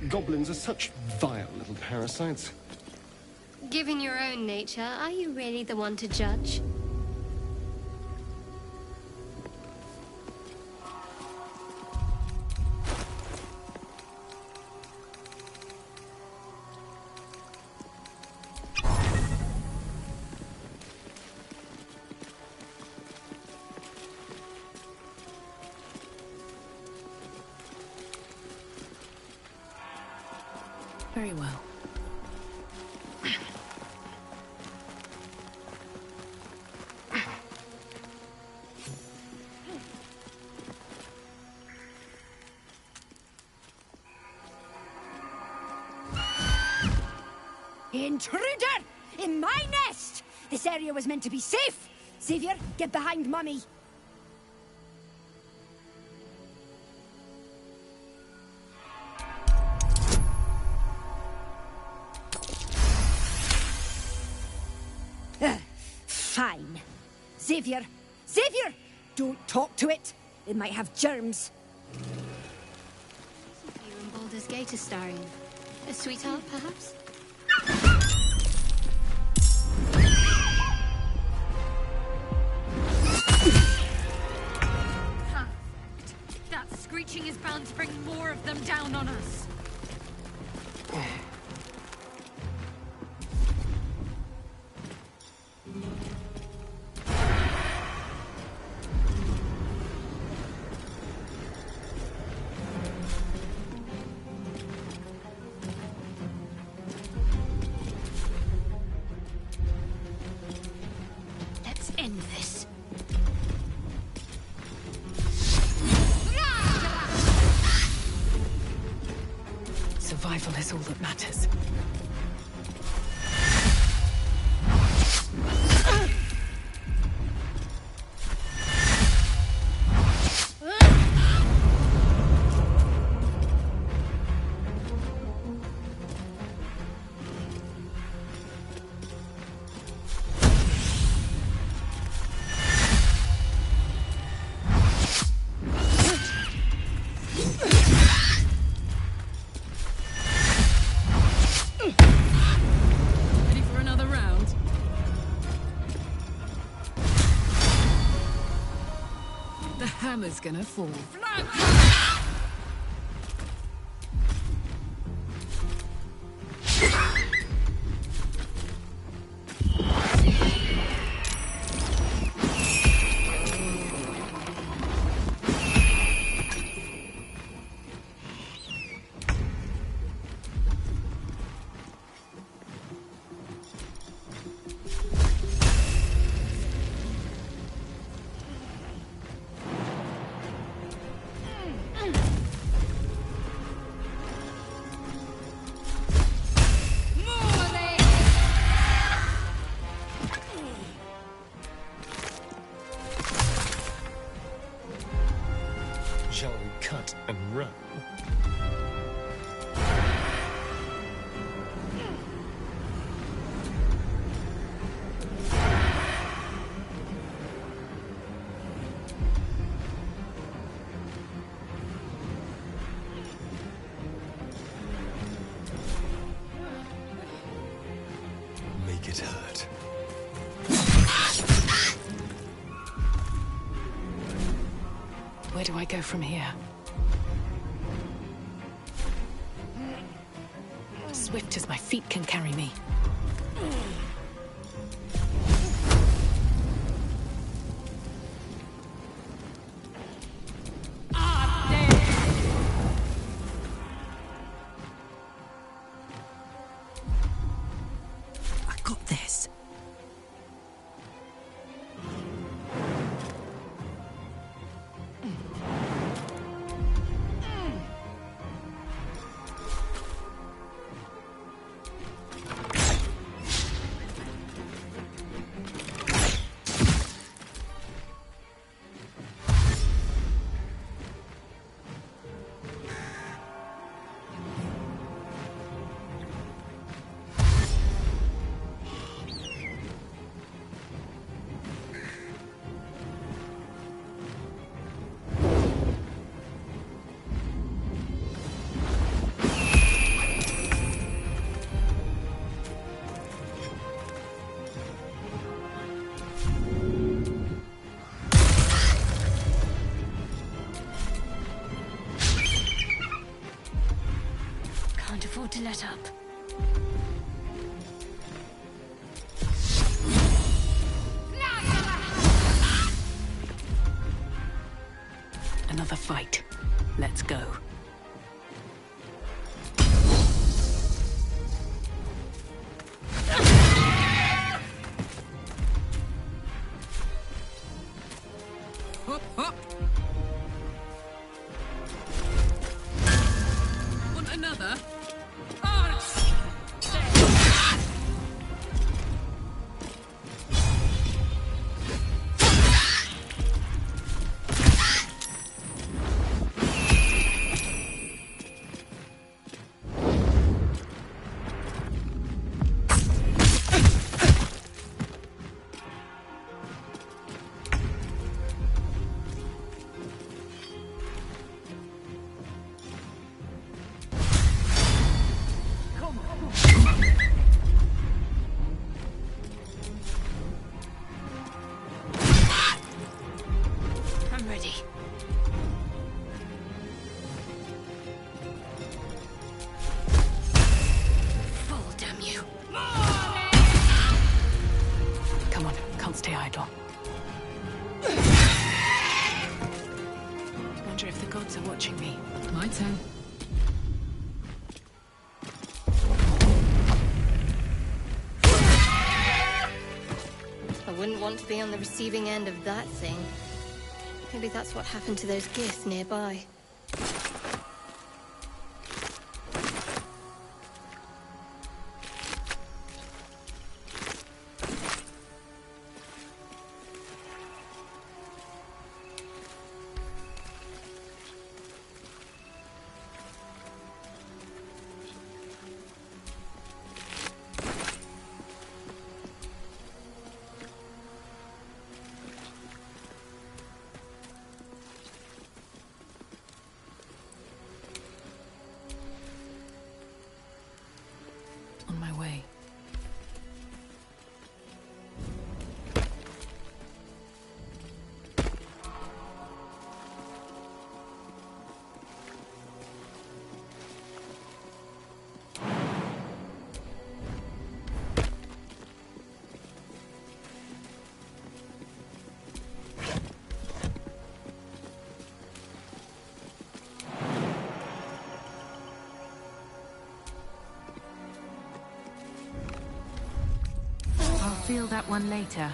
Goblins are such vile little parasites. Given your own nature, are you really the one to judge? Very well. Intruder! In my nest! This area was meant to be safe! Xavier, get behind Mummy! Fine. Xavier! Xavier! Don't talk to it! It might have germs. You and Baldur's Gate are starring. A sweetheart, perhaps? Perfect. That screeching is bound to bring more of them down on us. Let's end this. Survival is all that matters. Ready for another round? The hammer's gonna fall. Shall we cut and run? Make it hurt. Where do I go from here? Swift as my feet can carry me. I got this. to let up. Another fight. Let's go. Hop, hop. Want another? I'm ready. Fall, damn you. Come on, can't stay idle. Wonder if the gods are watching me. My turn. I wouldn't want to be on the receiving end of that thing. Maybe that's what happened to those Gith nearby. On my way. Feel that one later.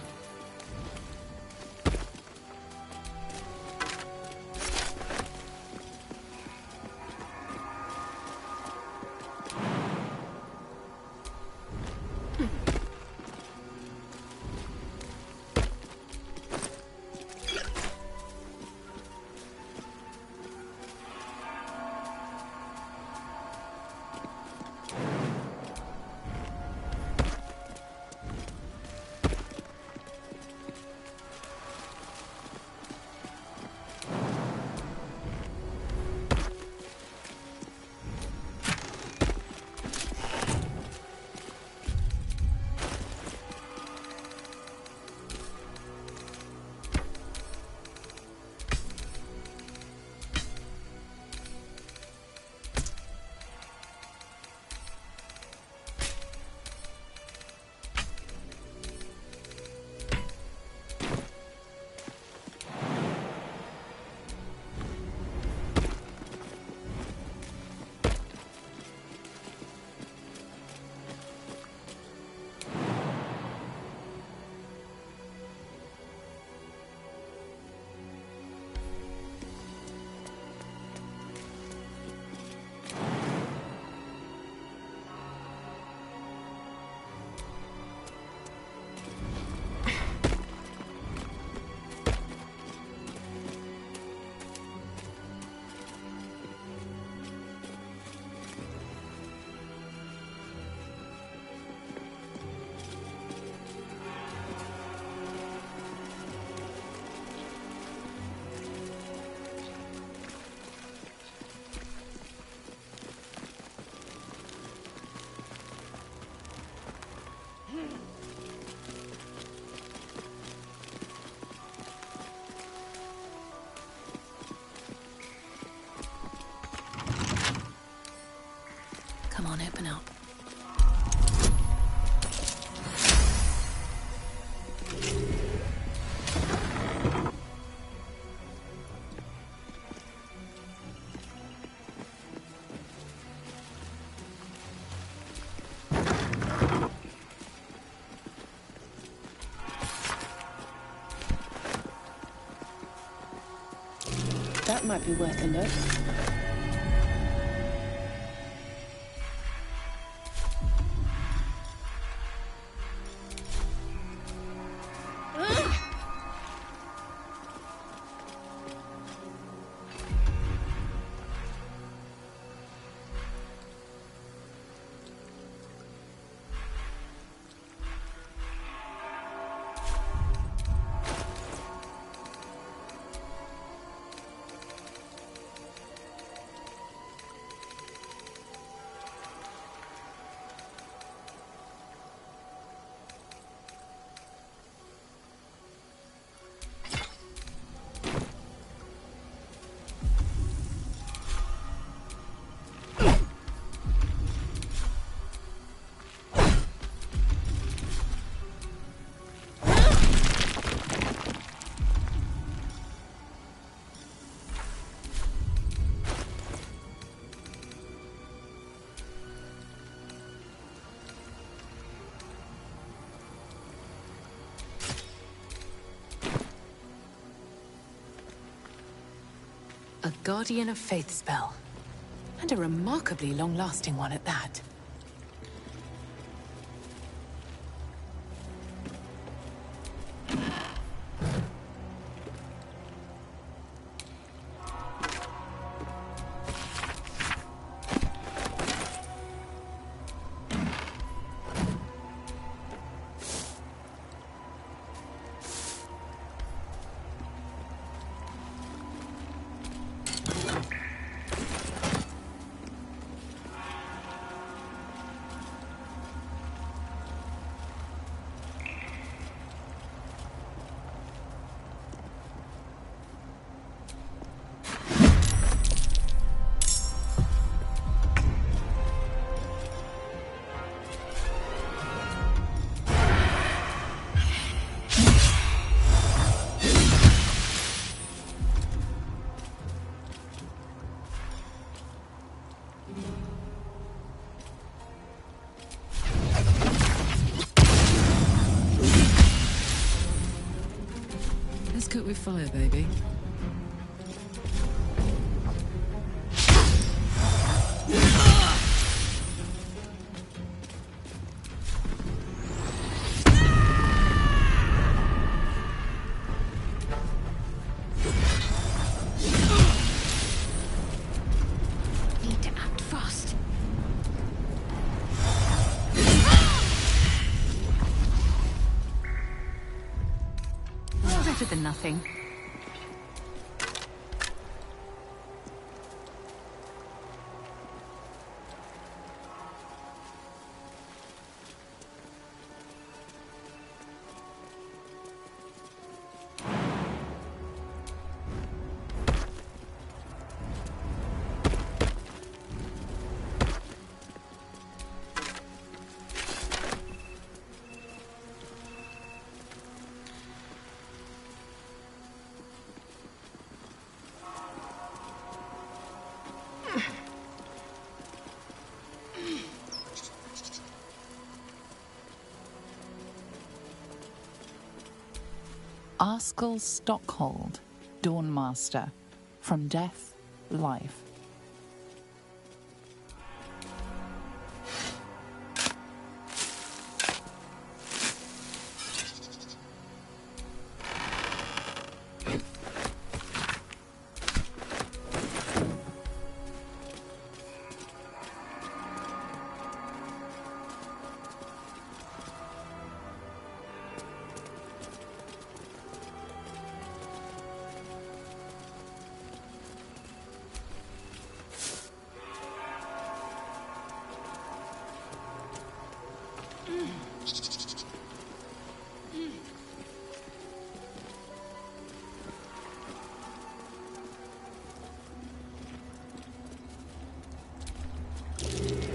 That might be worth a look. A Guardian of Faith spell. And a remarkably long-lasting one at that. Cook with fire, baby. Need to act fast. Better than nothing. Arskel Stockhold, Dawnmaster. From death, life.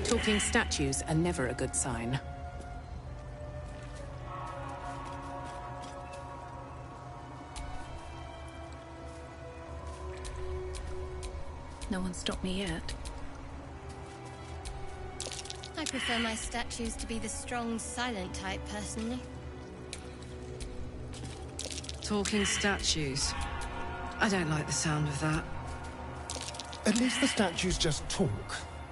Talking statues are never a good sign. No one stopped me yet. I prefer my statues to be the strong, silent type, personally. Talking statues. I don't like the sound of that. At least the statues just talk.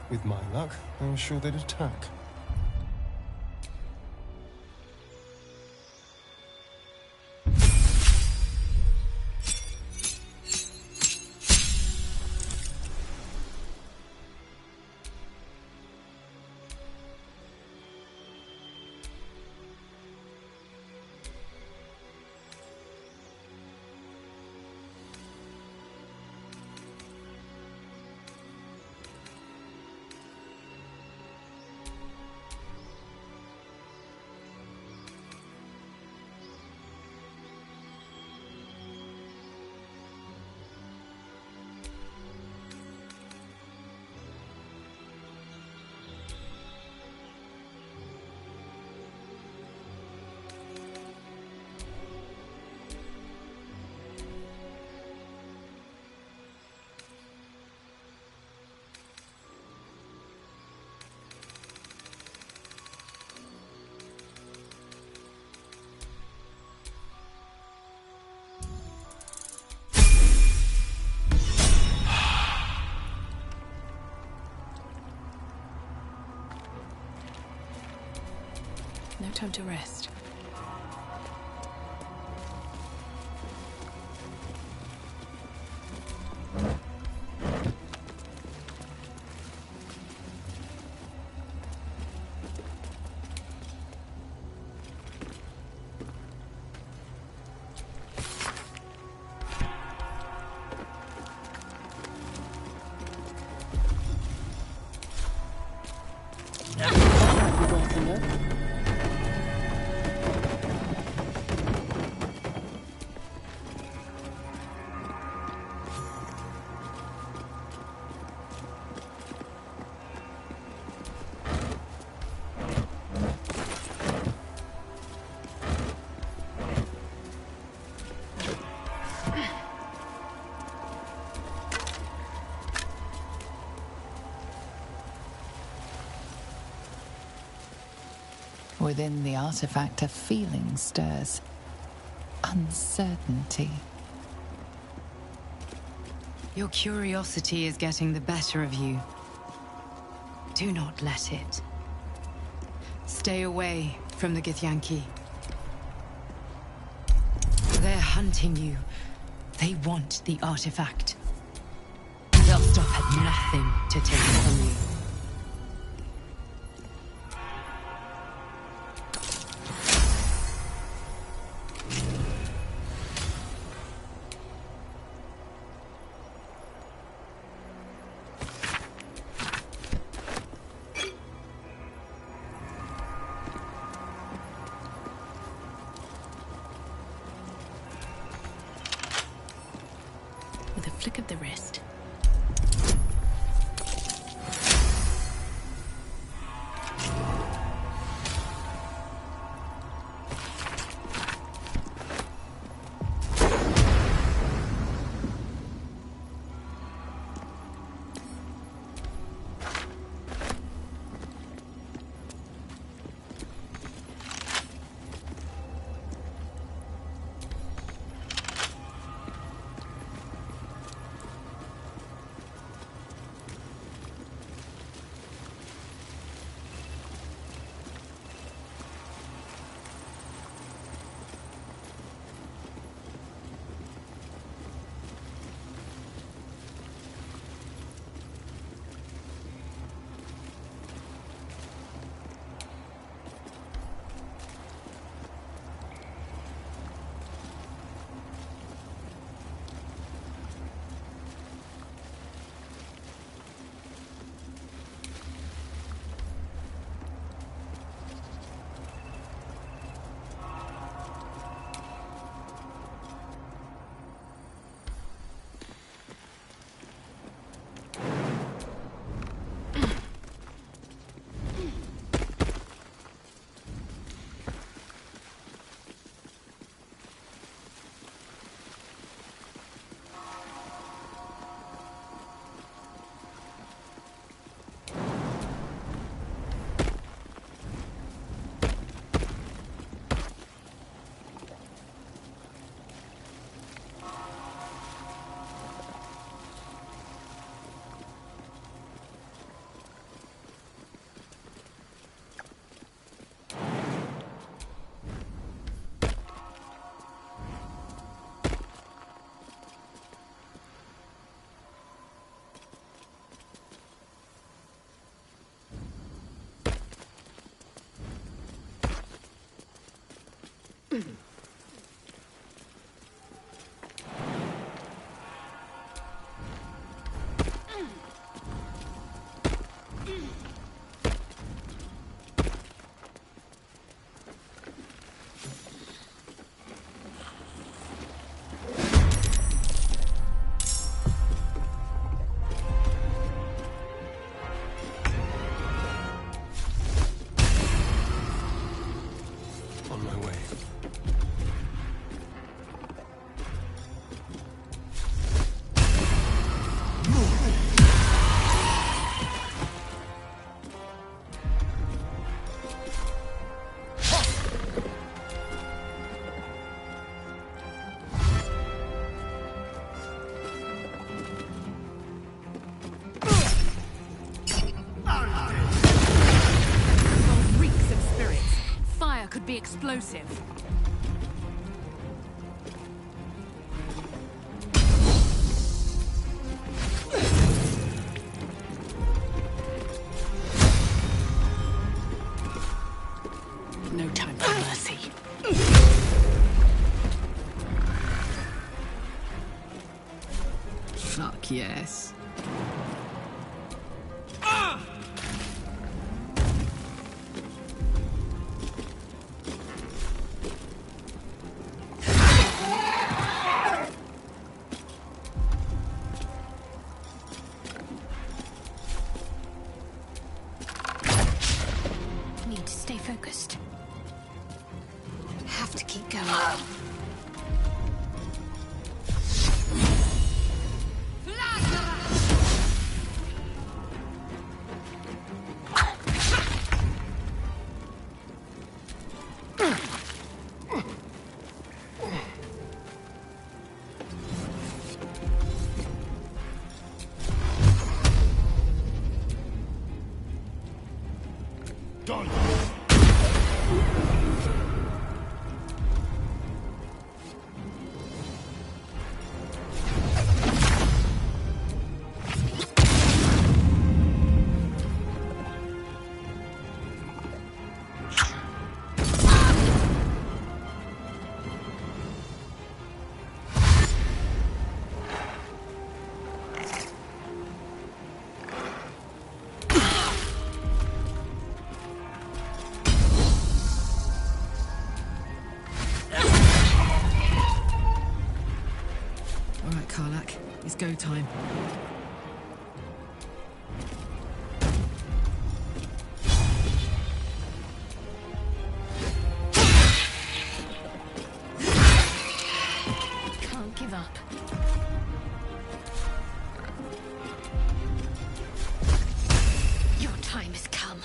With my luck, I'm sure they'd attack. No time to rest. Within the artifact, a feeling stirs. Uncertainty. Your curiosity is getting the better of you. Do not let it. Stay away from the Githyanki. They're hunting you. They want the artifact. They'll stop at nothing to take it from you. With a flick of the wrist. the explosive. No time for mercy. Fuck yes. Need to stay focused. Have to keep going. It's go time. Can't give up. Your time has come.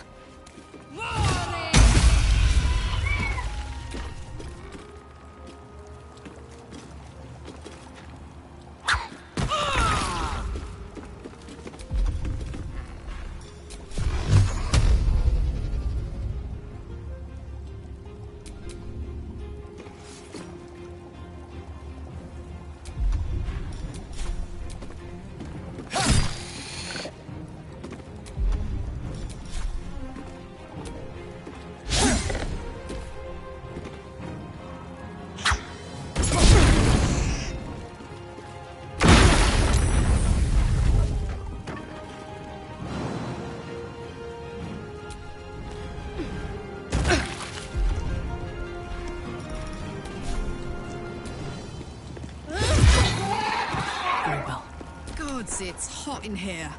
It's hot in here.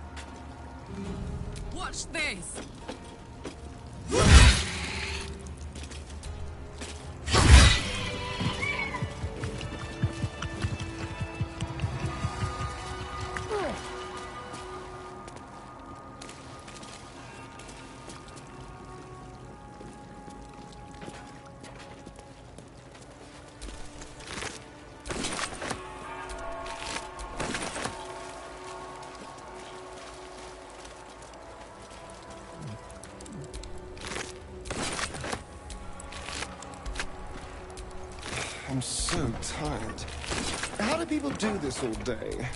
Watch this. I'm so tired. How do people do this all day?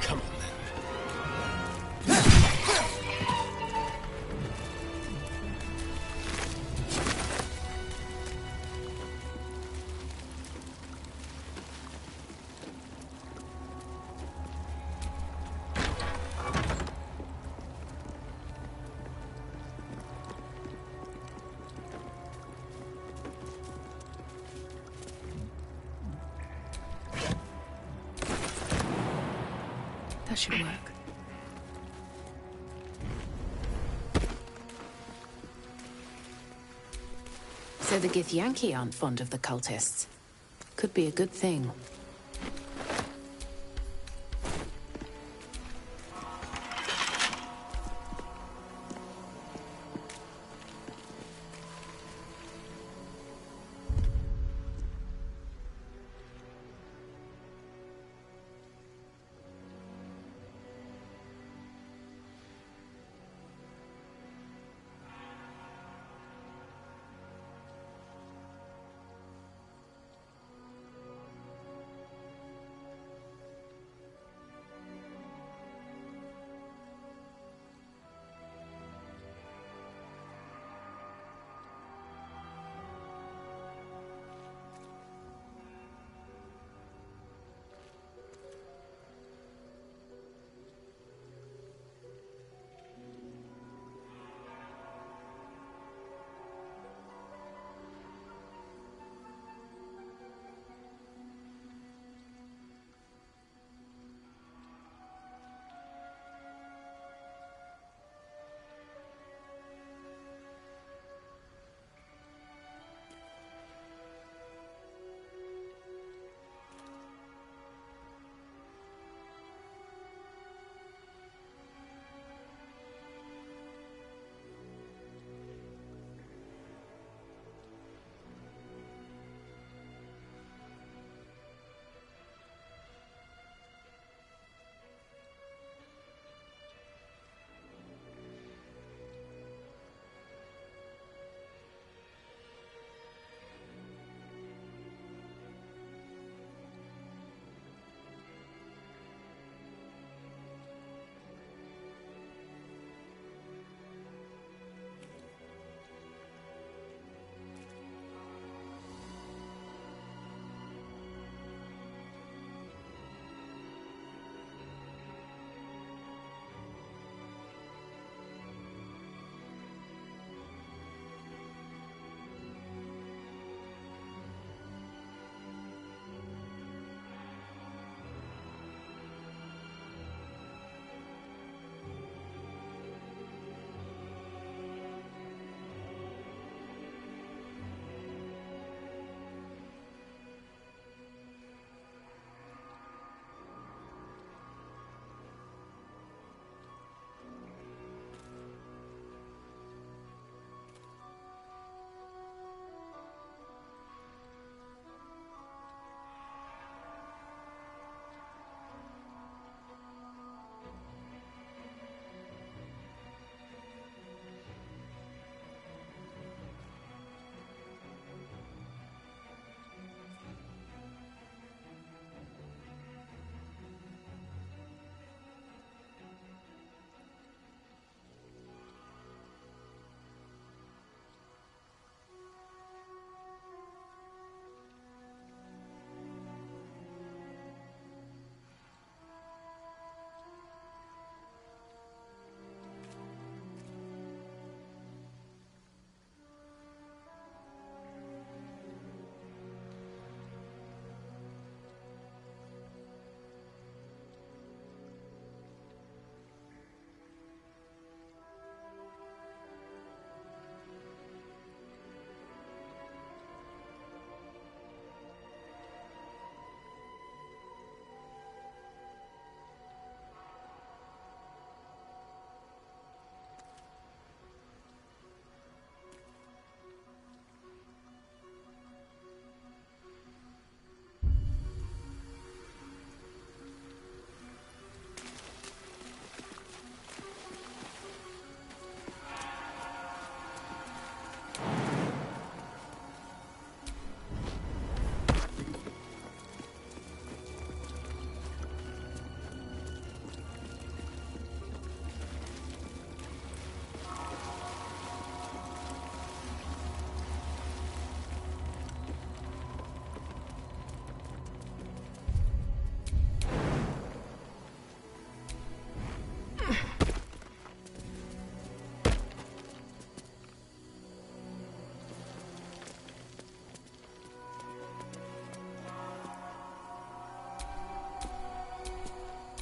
Come on, then. That should work. So the Githyanki aren't fond of the cultists. Could be a good thing.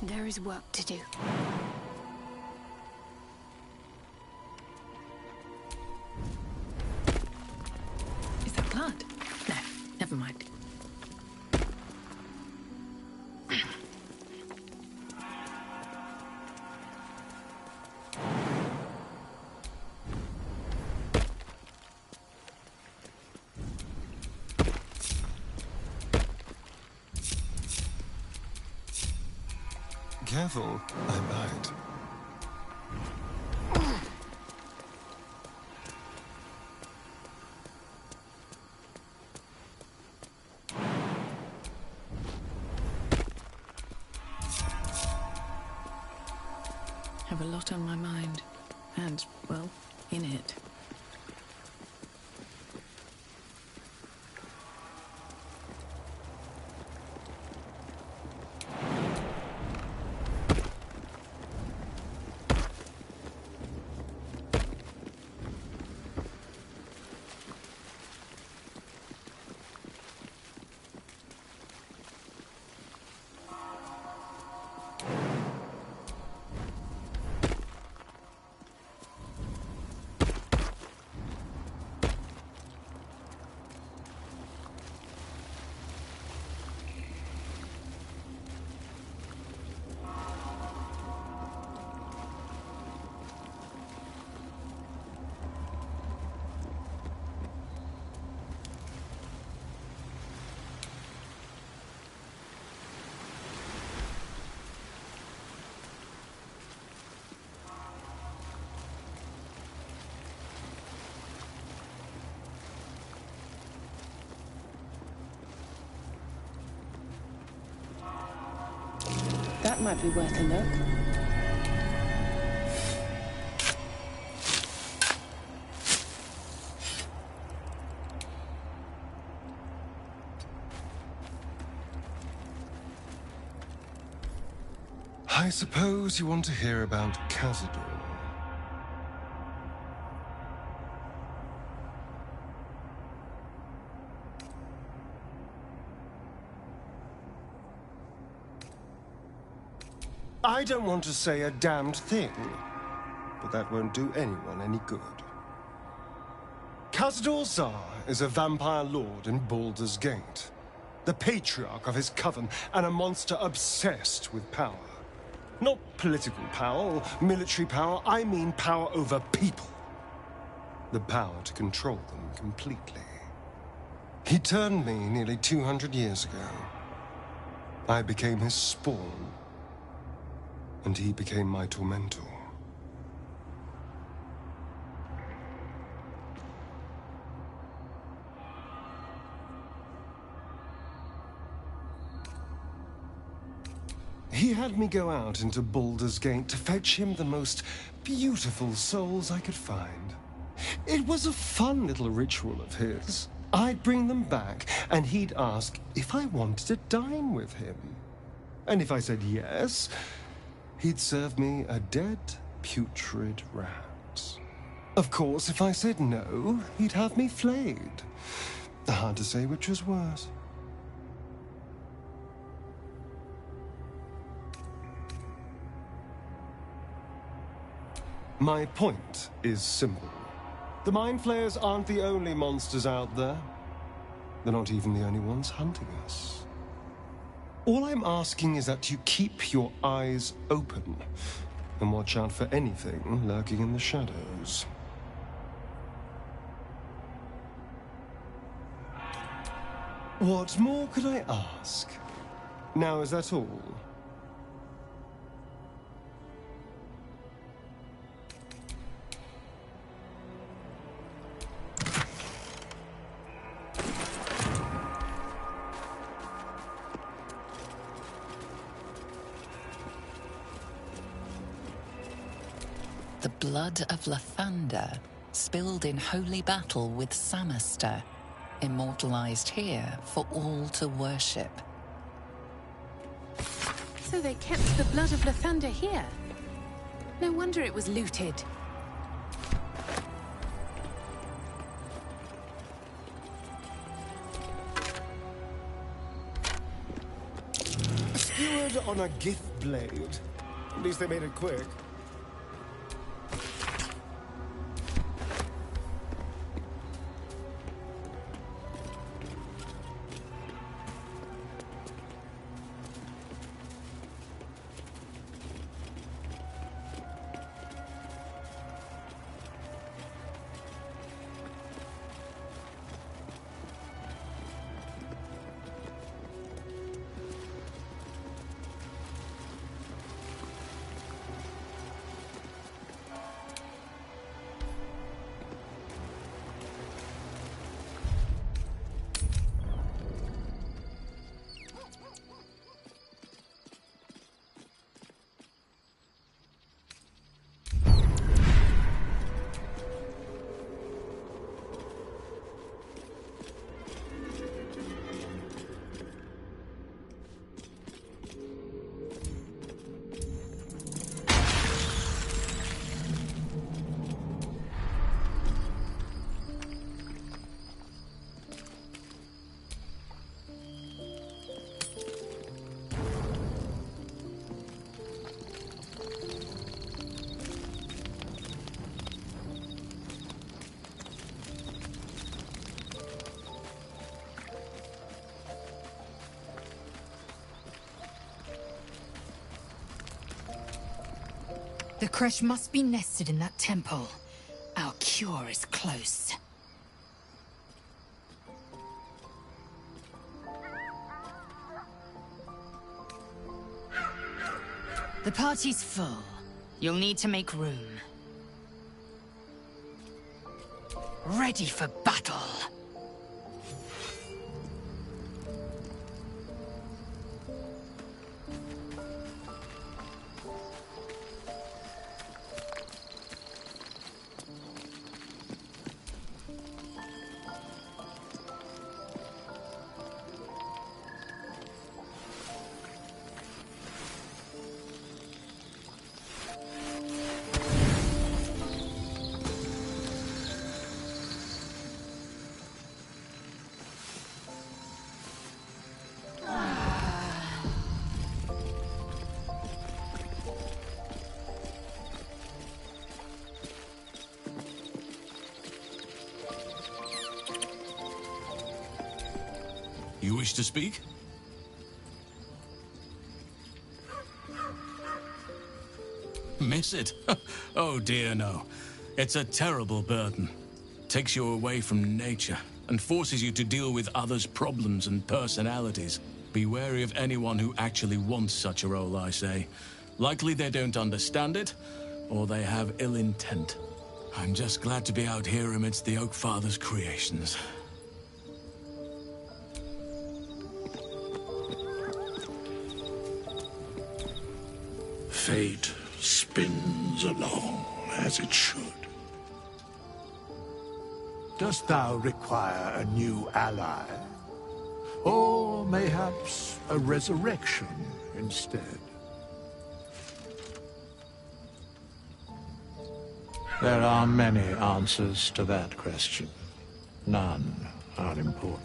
There is work to do. Is that blood? No, never mind. Careful, I might. Have a lot on my mind. And, well, in it. That might be worth a look. I suppose you want to hear about Cazador. I don't want to say a damned thing, but that won't do anyone any good. Cazador Zar is a vampire lord in Baldur's Gate, the patriarch of his coven, and a monster obsessed with power. Not political power or military power, I mean power over people. The power to control them completely. He turned me nearly 200 years ago. I became his spawn, and he became my tormentor. He had me go out into Baldur's Gate to fetch him the most beautiful souls I could find. It was a fun little ritual of his. I'd bring them back, and he'd ask if I wanted to dine with him. And if I said yes, he'd serve me a dead, putrid rat. Of course, if I said no, he'd have me flayed. Hard to say which was worse. My point is simple. The Mind Flayers aren't the only monsters out there. They're not even the only ones hunting us. All I'm asking is that you keep your eyes open and watch out for anything lurking in the shadows. What more could I ask? Now, is that all? The blood of Lathander, spilled in holy battle with Samaster, immortalized here for all to worship. So they kept the blood of Lathander here. No wonder it was looted. Skewer Good on a Gith blade. At least they made it quick. The Creche must be nested in that temple. Our cure is close. The party's full. You'll need to make room. Ready for battle! You wish to speak? Miss it? Oh dear, no. It's a terrible burden. Takes you away from nature and forces you to deal with others' problems and personalities. Be wary of anyone who actually wants such a role, I say. Likely they don't understand it, or they have ill intent. I'm just glad to be out here amidst the Oak Father's creations. Fate spins along as it should. Dost thou require a new ally? Or mayhaps a resurrection instead? There are many answers to that question. None are important.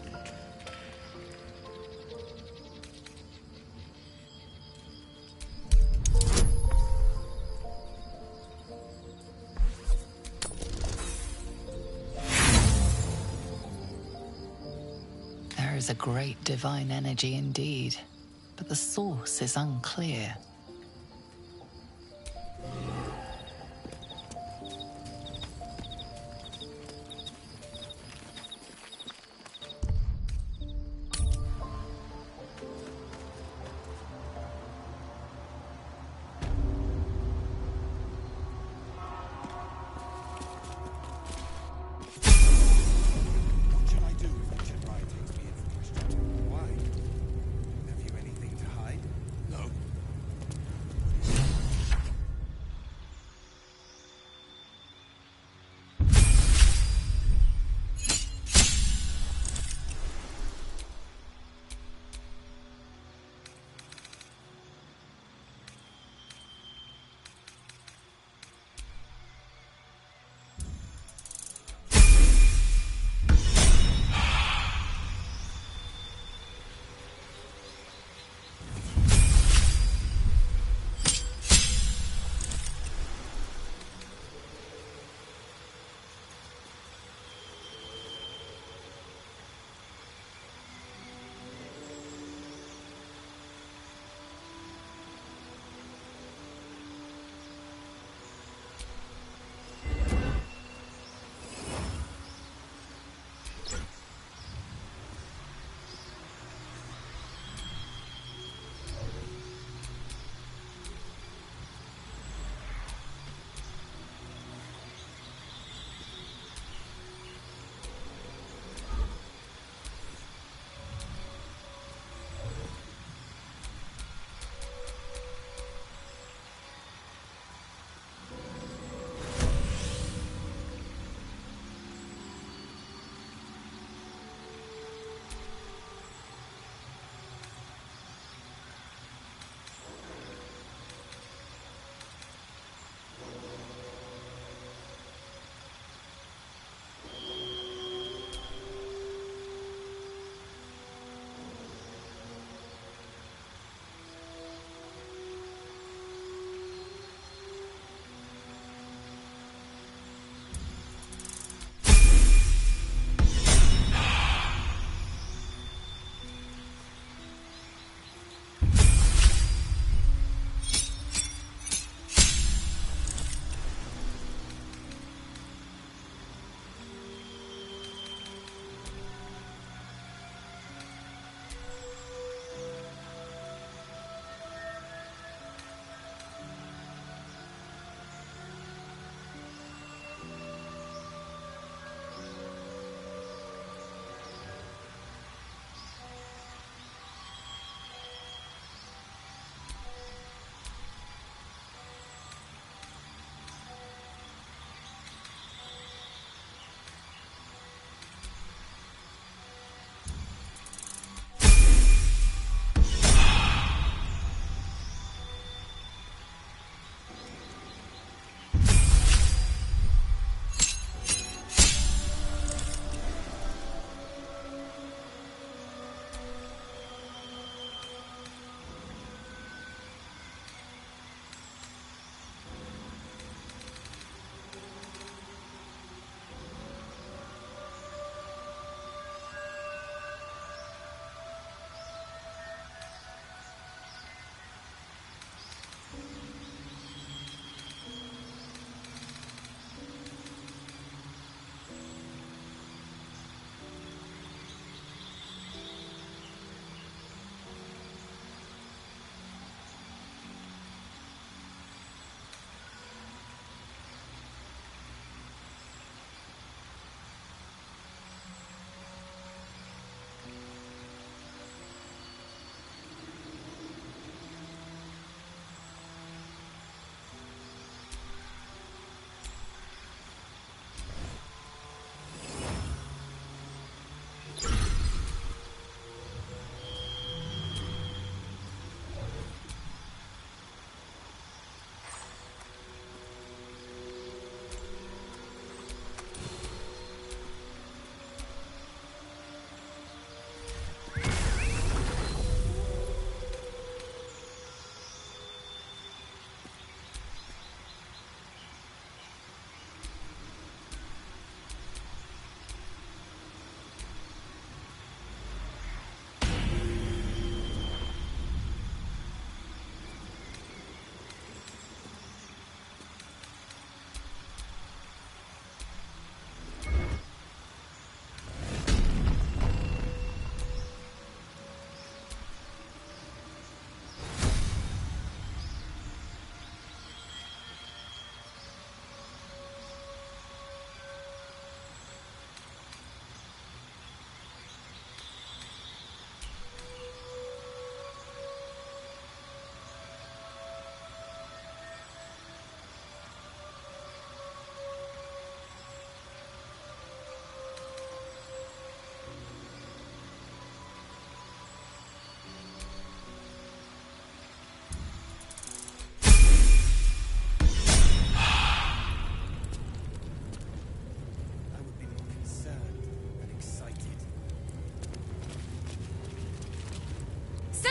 There is a great divine energy indeed, but the source is unclear.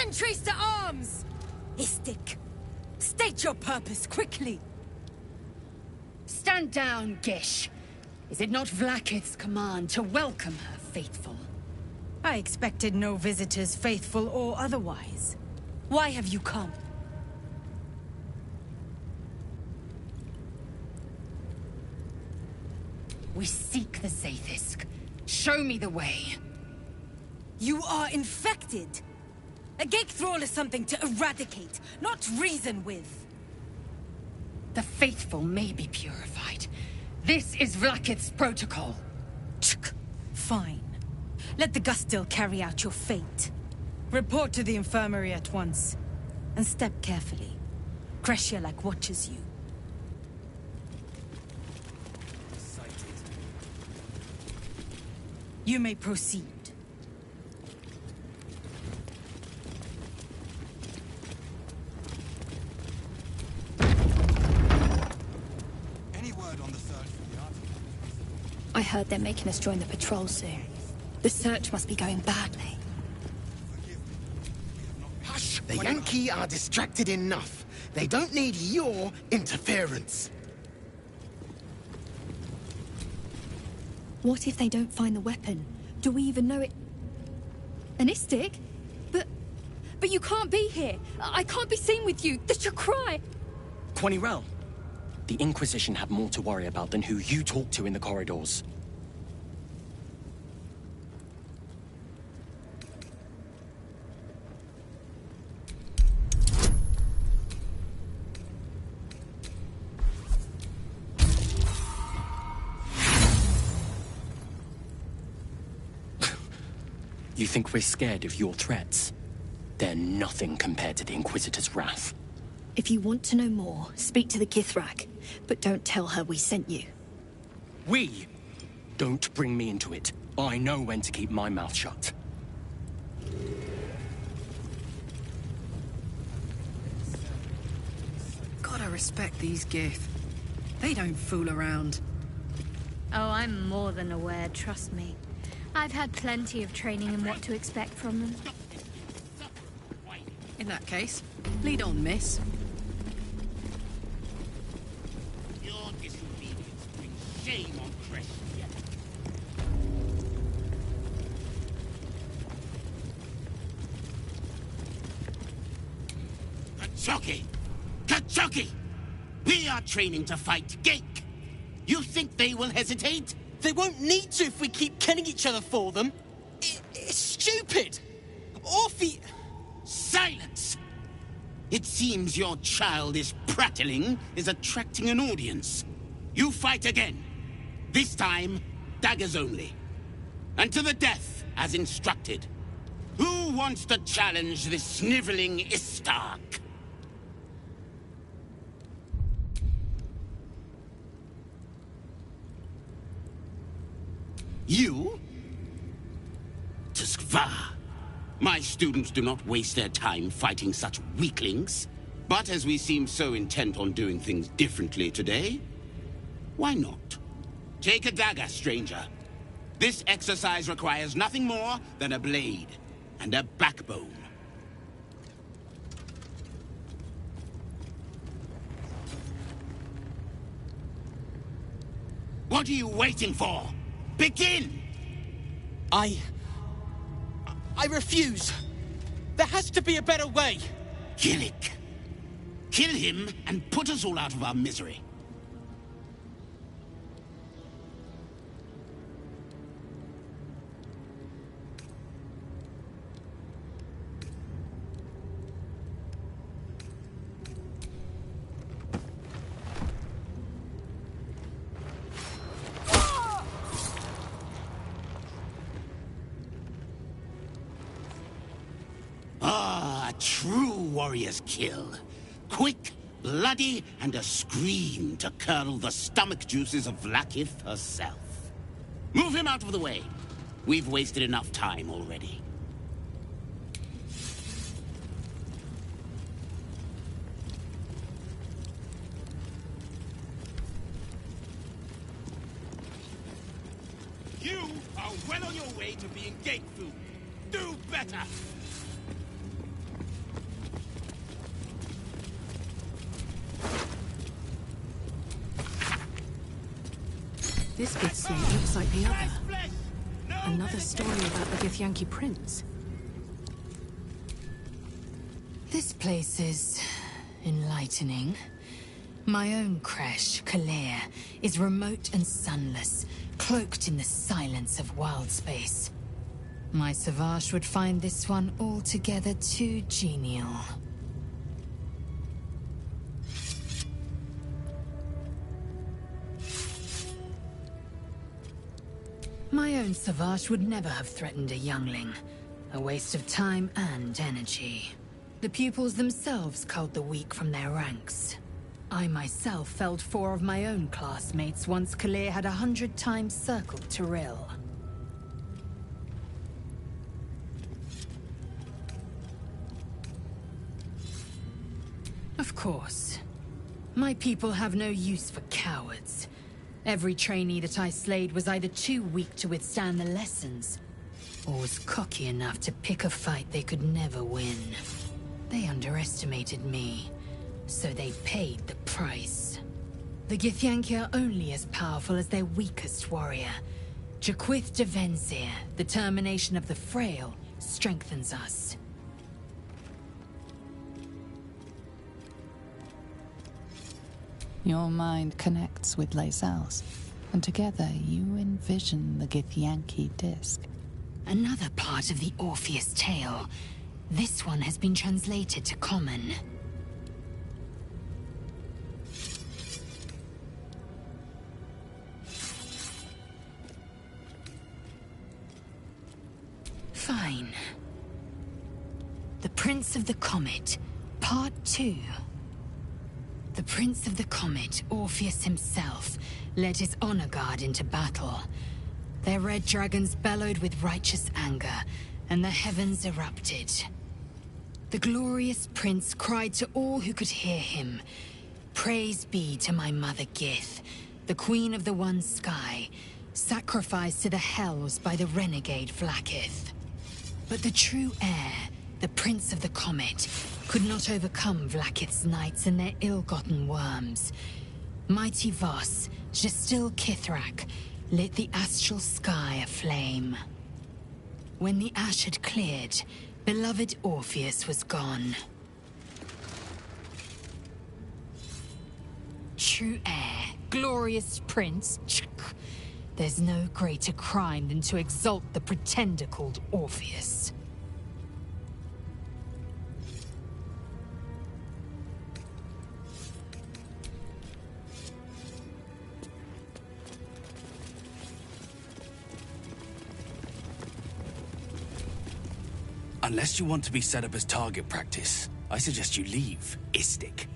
Sentries to arms! Istik, state your purpose quickly. Stand down, Gish. Is it not Vlaakith's command to welcome her faithful? I expected no visitors, faithful or otherwise. Why have you come? We seek the Zaithisk. Show me the way. You are infected. A gate thrall is something to eradicate, not reason with. The faithful may be purified. This is Vlaakith's protocol. Fine. Let the Gustil carry out your fate. Report to the infirmary at once. And step carefully. Creche like watches you. You may proceed. Any word on the search for the artifact? I heard they're making us join the patrol soon. The search must be going badly. Hush! The Yankee are distracted enough. They don't need your interference. What if they don't find the weapon? Do we even know it? An Istik? But you can't be here. I can't be seen with you. The Chakrai. Quanirel, the Inquisition have more to worry about than who you talk to in the corridors. You think we're scared of your threats? They're nothing compared to the Inquisitor's wrath. If you want to know more, speak to the Githrak. But don't tell her we sent you. We? Don't bring me into it. I know when to keep my mouth shut. Gotta respect these Gith. They don't fool around. Oh, I'm more than aware, trust me. I've had plenty of training in what to expect from them. In that case, lead on, miss. Your disobedience brings shame on Creche. Kachoki! Kachoki! We are training to fight Gake. You think they will hesitate? They won't need to if we keep killing each other for them. It's stupid! Orphe... Silence! It seems your childish prattling is attracting an audience. You fight again. This time, daggers only. And to the death, as instructed. Who wants to challenge this sniveling Istark? You? Tuskva. My students do not waste their time fighting such weaklings. But as we seem so intent on doing things differently today, why not? Take a dagger, stranger. This exercise requires nothing more than a blade and a backbone. What are you waiting for? Begin! I refuse. There has to be a better way. Gillick. Kill him and put us all out of our misery. A true warrior's kill. Quick, bloody, and a scream to curdle the stomach juices of Vlaakith herself. Move him out of the way. We've wasted enough time already. You are well on your way to being gate food. Do better! This big slate looks like the other. Another story about the Githyanki prince. This place is enlightening. My own creche, Creche, is remote and sunless, cloaked in the silence of wild space. My Savage would find this one altogether too genial. My own Savage would never have threatened a youngling. A waste of time and energy. The pupils themselves culled the weak from their ranks. I myself felled 4 of my own classmates once Creche had 100 times circled Tyrell. Of course. My people have no use for cowards. Every trainee that I slayed was either too weak to withstand the lessons, or was cocky enough to pick a fight they could never win. They underestimated me, so they paid the price. The Githyanki are only as powerful as their weakest warrior. Jaquith de Venzir, the termination of the frail, strengthens us. Your mind connects with Lae'zel's, and together you envision the Githyanki disc. Another part of the Orpheus tale. This one has been translated to Common. Fine. The Prince of the Comet, Part 2. The Prince of the Comet, Orpheus himself, led his honor guard into battle. Their red dragons bellowed with righteous anger, and the heavens erupted. The glorious prince cried to all who could hear him, "Praise be to my mother Gith, the queen of the one sky, sacrificed to the hells by the renegade Vlaakith." But the true heir, the Prince of the Comet, could not overcome Vlaakith's knights and their ill-gotten worms. Mighty Voss, Gestil Kithrak, lit the astral sky aflame. When the ash had cleared, beloved Orpheus was gone. True heir, glorious prince, there's no greater crime than to exalt the pretender called Orpheus. Unless you want to be set up as target practice, I suggest you leave, Istik.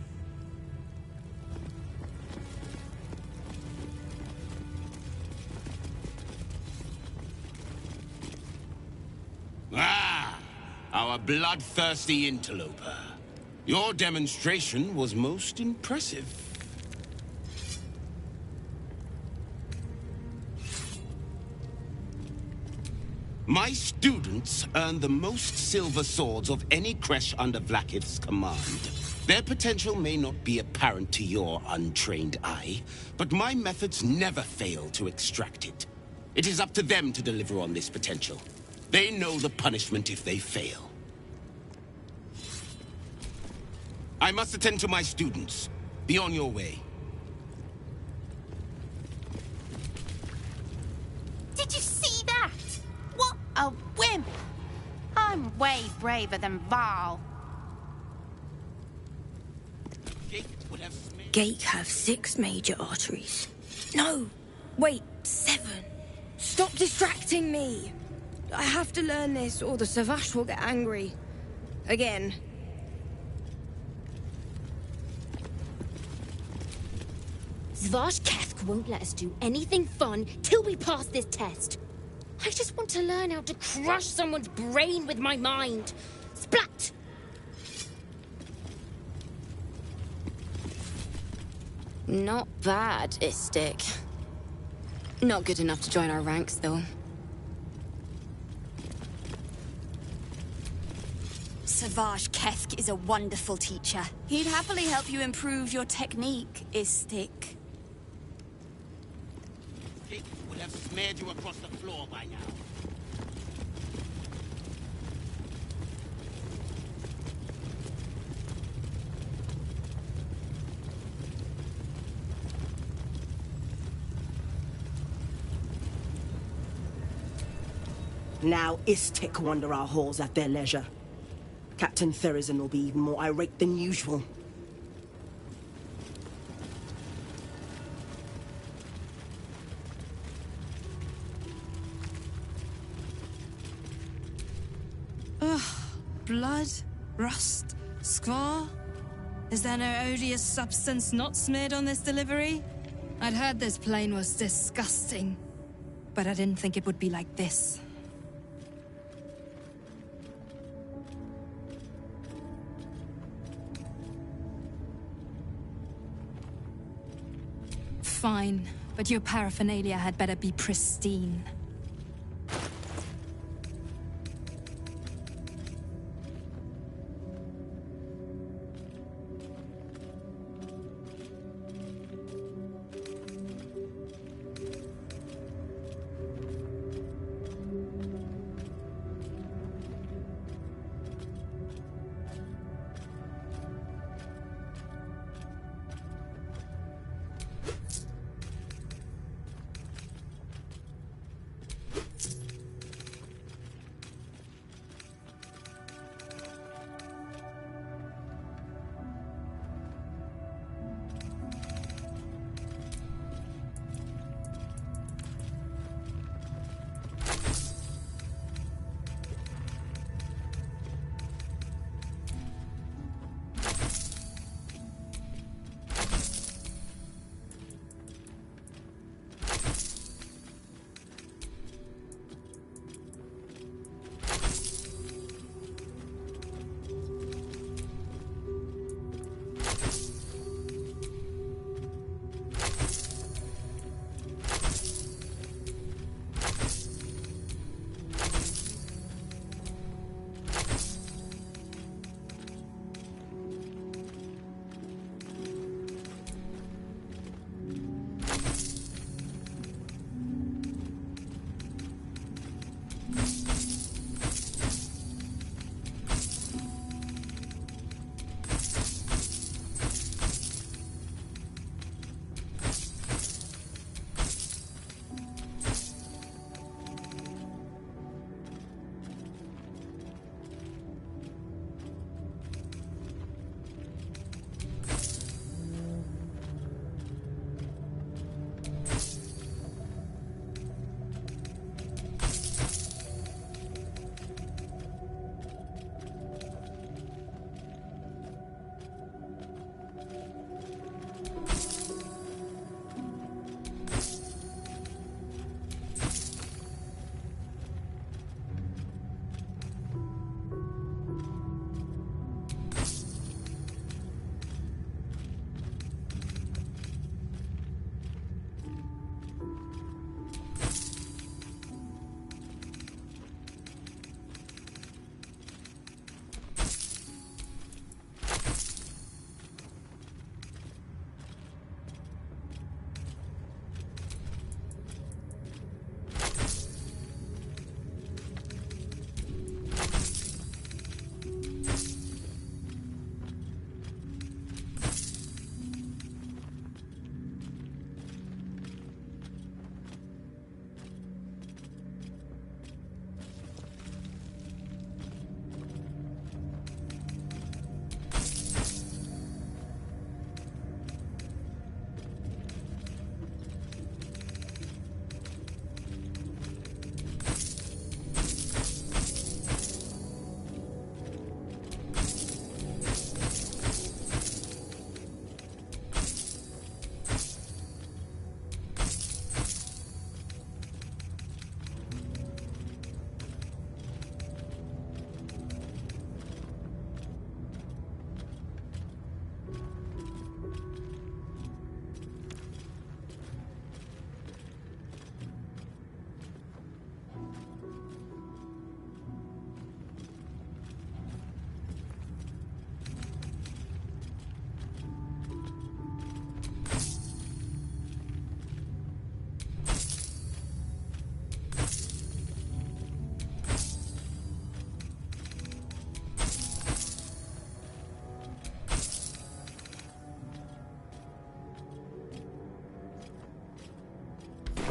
Ah, our bloodthirsty interloper. Your demonstration was most impressive. My students earned the most silver swords of any creche under Vlaakith's command. Their potential may not be apparent to your untrained eye, but my methods never fail to extract it. It is up to them to deliver on this potential. They know the punishment if they fail. I must attend to my students. Be on your way. Did you see that? What a wimp! I'm way braver than Val. Gate have 6 major arteries. No, wait, 7. Stop distracting me! I have to learn this, or the Savage will get angry. Again. Zvage Kesk won't let us do anything fun till we pass this test. I just want to learn how to crush someone's brain with my mind. Splat! Not bad, Istik. Not good enough to join our ranks, though. Savage Kesk is a wonderful teacher. He'd happily help you improve your technique, Istik. Pick would have smeared you across the floor by now. Now Istik wander our halls at their leisure. Captain Therizin will be even more irate than usual. Ugh. Blood? Rust? Squar? Is there no odious substance not smeared on this delivery? I'd heard this plane was disgusting, but I didn't think it would be like this. Fine, but your paraphernalia had better be pristine.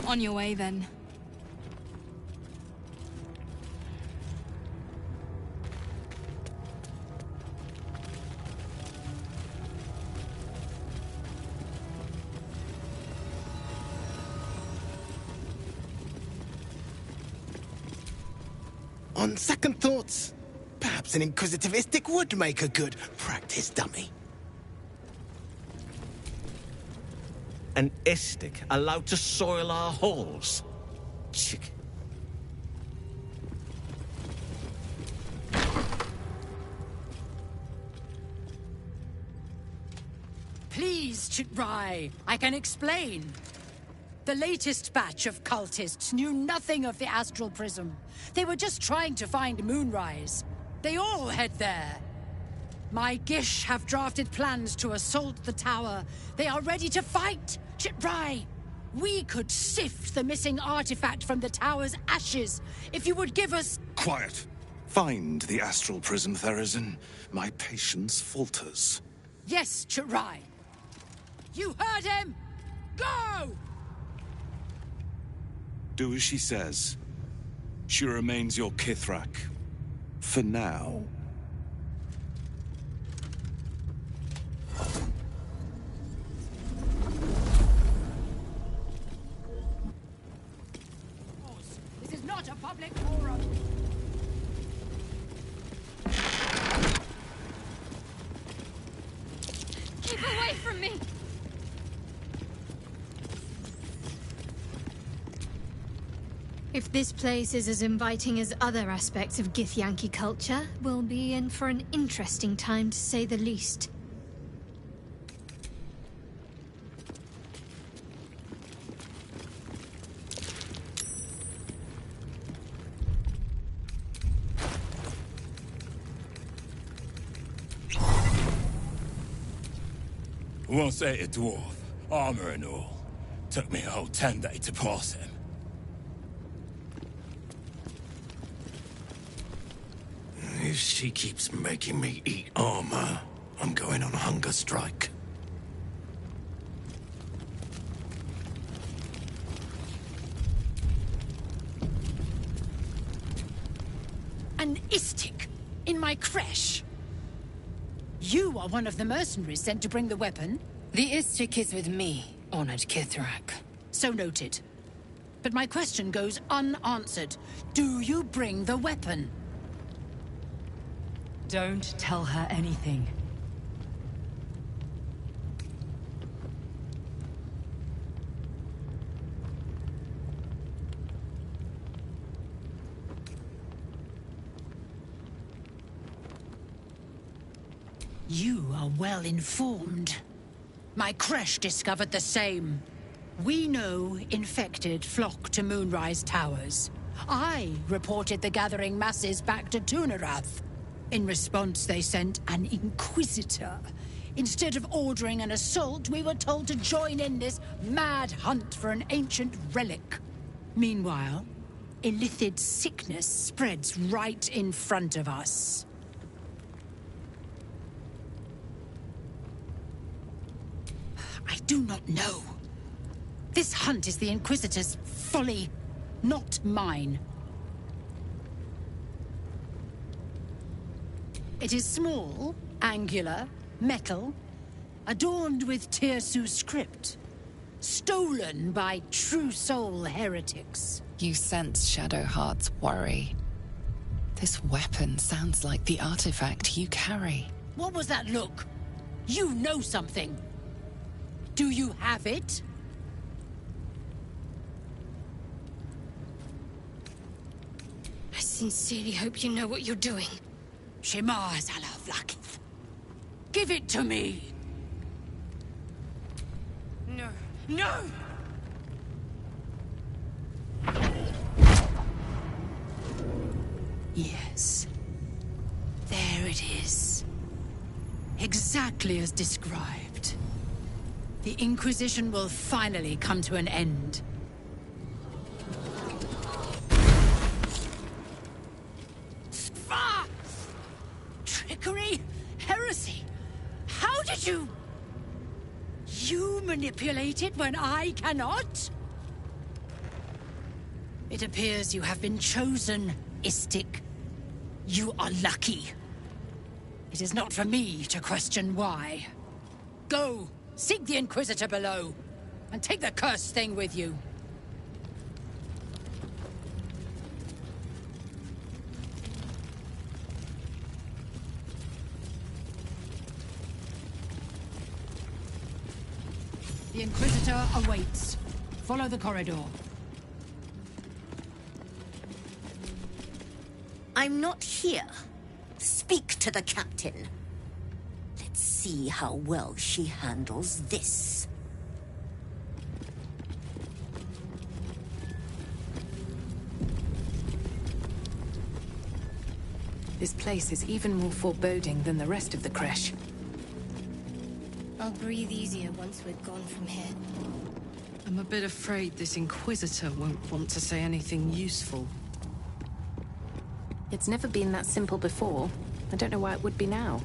On your way, then. On second thoughts, perhaps an inquisitive Istik would make a good practice dummy. An Istik allowed to soil our halls? Chick. Please, Chitrai, I can explain. The latest batch of cultists knew nothing of the astral prism. They were just trying to find Moonrise. They all head there. My Gish have drafted plans to assault the tower. They are ready to fight, Chitrai. We could sift the missing artifact from the tower's ashes if you would give us... Quiet. Find the astral prism, Therizin. My patience falters. Yes, Chitrai. You heard him! Go! Do as she says. She remains your Kithrak. For now. This is not a public forum. Keep away from me! If this place is as inviting as other aspects of Githyanki culture, we'll be in for an interesting time to say the least. Once ate a dwarf, armor and all. Took me a whole 10 days to pass him. If she keeps making me eat armor, I'm going on a hunger strike. An Istik in my creche. You are one of the mercenaries sent to bring the weapon. The Istik is with me, honored Kithrak. So noted. But my question goes unanswered. Do you bring the weapon? Don't tell her anything. You are well informed. My Creche discovered the same. We know infected flock to Moonrise Towers. I reported the gathering masses back to Tunarath. In response, they sent an Inquisitor. Instead of ordering an assault, we were told to join in this mad hunt for an ancient relic. Meanwhile, Illithid sickness spreads right in front of us. I do not know. This hunt is the Inquisitor's folly, not mine. It is small, angular, metal, adorned with Tirsu script, stolen by true soul heretics. You sense Shadowheart's worry. This weapon sounds like the artifact you carry. What was that look? You know something. Do you have it? I sincerely hope you know what you're doing. Shema Zalavlakith. Give it to me! No. No! Yes. There it is. Exactly as described. The Inquisition will finally come to an end. Ah! Trickery? Heresy? How did you... You manipulate it when I cannot? It appears you have been chosen, Istik. You are lucky. It is not for me to question why. Go, seek the Inquisitor below, and take the cursed thing with you. The Inquisitor awaits. Follow the corridor. I'm not here. Speak to the captain. Let's see how well she handles this. This place is even more foreboding than the rest of the Creche. I'll breathe easier once we're gone from here. I'm a bit afraid this Inquisitor won't want to say anything useful. It's never been that simple before. I don't know why it would be now.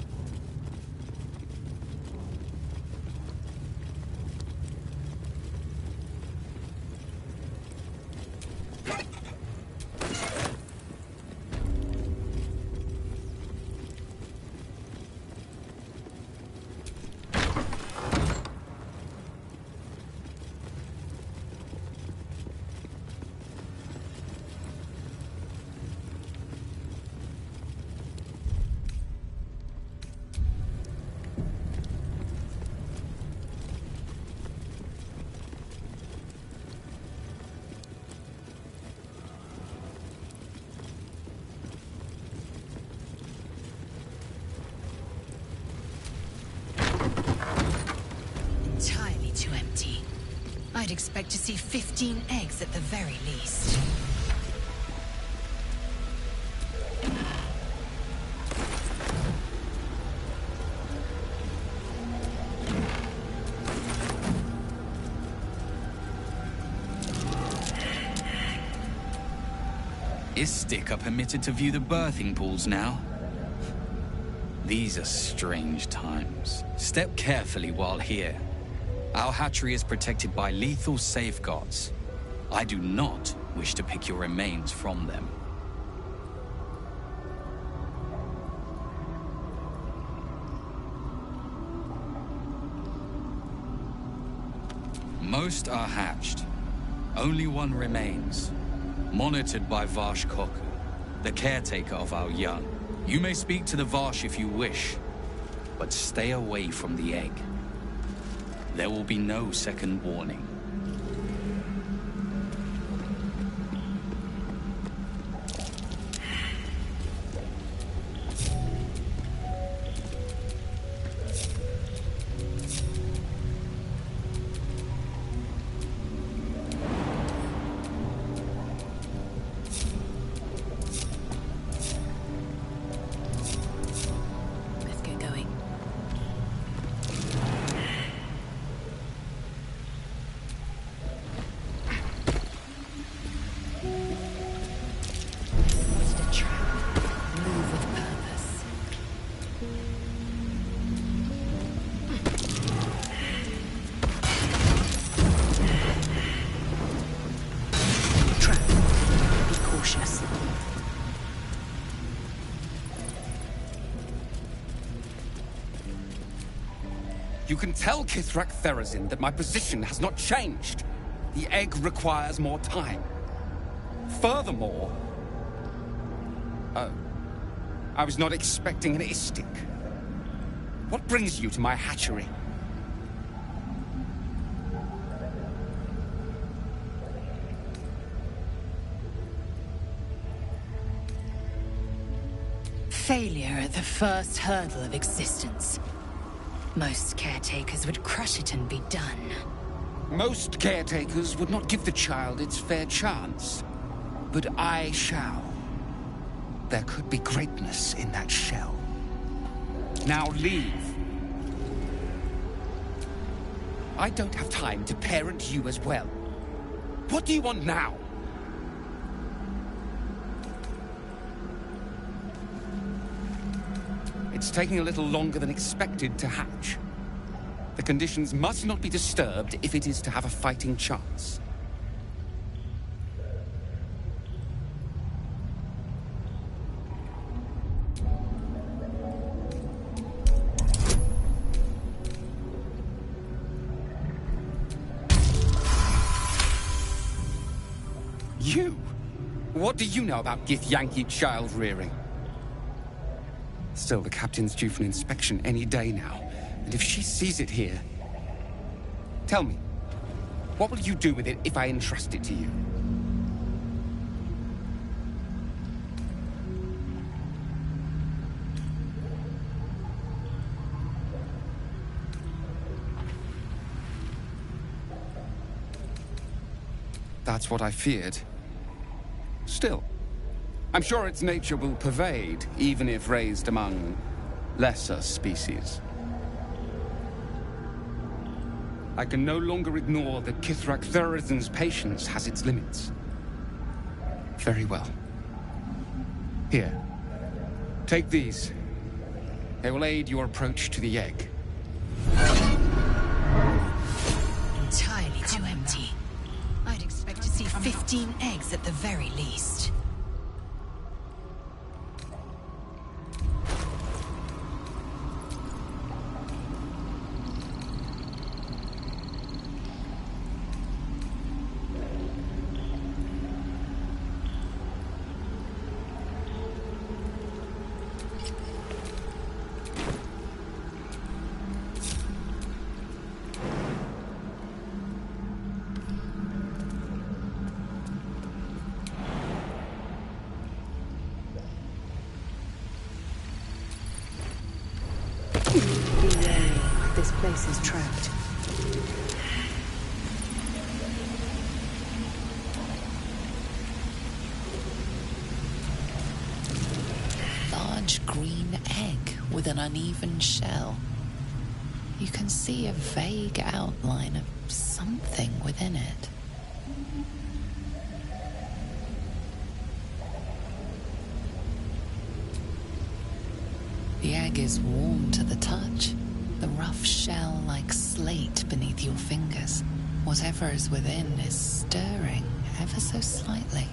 Entirely too empty. I'd expect to see 15 eggs at the very least. Istik are permitted to view the birthing pools now. These are strange times. Step carefully while here. Our hatchery is protected by lethal safeguards. I do not wish to pick your remains from them. Most are hatched. Only one remains. Monitored by Varsh Koku, the caretaker of our young. You may speak to the Varsh if you wish, but stay away from the egg. There will be no second warning. Let's get going. Spotted a trap. Move with purpose. Trap. Be cautious. You can tell Kithrak Therazin that my position has not changed. The egg requires more time. Furthermore... Oh. I was not expecting an Istik. What brings you to my hatchery? Failure at the first hurdle of existence. Most caretakers would crush it and be done. Most caretakers would not give the child its fair chance. But I shall. There could be greatness in that shell. Now leave. I don't have time to parent you as well. What do you want now? It's taking a little longer than expected to hatch. The conditions must not be disturbed if it is to have a fighting chance. You? What do you know about Githyanki child rearing? Still, the captain's due for an inspection any day now. And if she sees it here... Tell me, what will you do with it if I entrust it to you? That's what I feared. Still, I'm sure its nature will pervade, even if raised among lesser species. I can no longer ignore that Kithrak Thurizen's patience has its limits. Very well. Here. Take these. They will aid your approach to the egg. Entirely too empty. I'd expect to see 15 eggs at the very least. This place is trapped. Large green egg with an uneven shell. You can see a vague outline of something within it. The egg is warm to the touch. The rough shell like slate beneath your fingers. Whatever is within is stirring ever so slightly.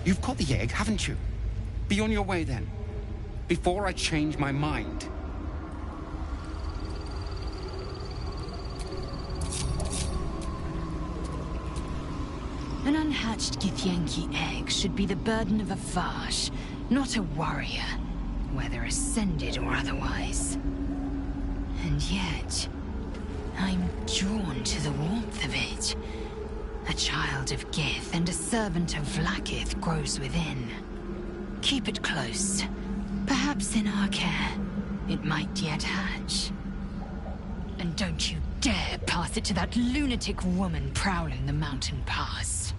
You've caught the egg, haven't you? Be on your way then. Before I change my mind. An unhatched Githyanki egg should be the burden of a Vash, not a warrior, whether ascended or otherwise. And yet, I'm drawn to the warmth of it. A child of Gith and a servant of Vlaakith grows within. Keep it close. Perhaps in our care, it might yet hatch. And don't you dare pass it to that lunatic woman prowling the mountain pass.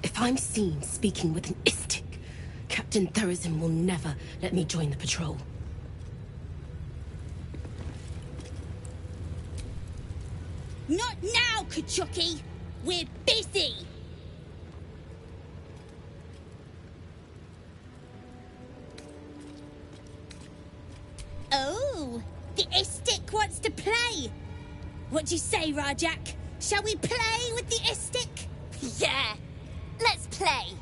If I'm seen speaking with an Istik, Captain Thurizen will never let me join the patrol. Not now, Kachuki! We're busy! Oh, the Istik wants to play! What do you say, Rajak? Shall we play with the Istik? Yeah, let's play.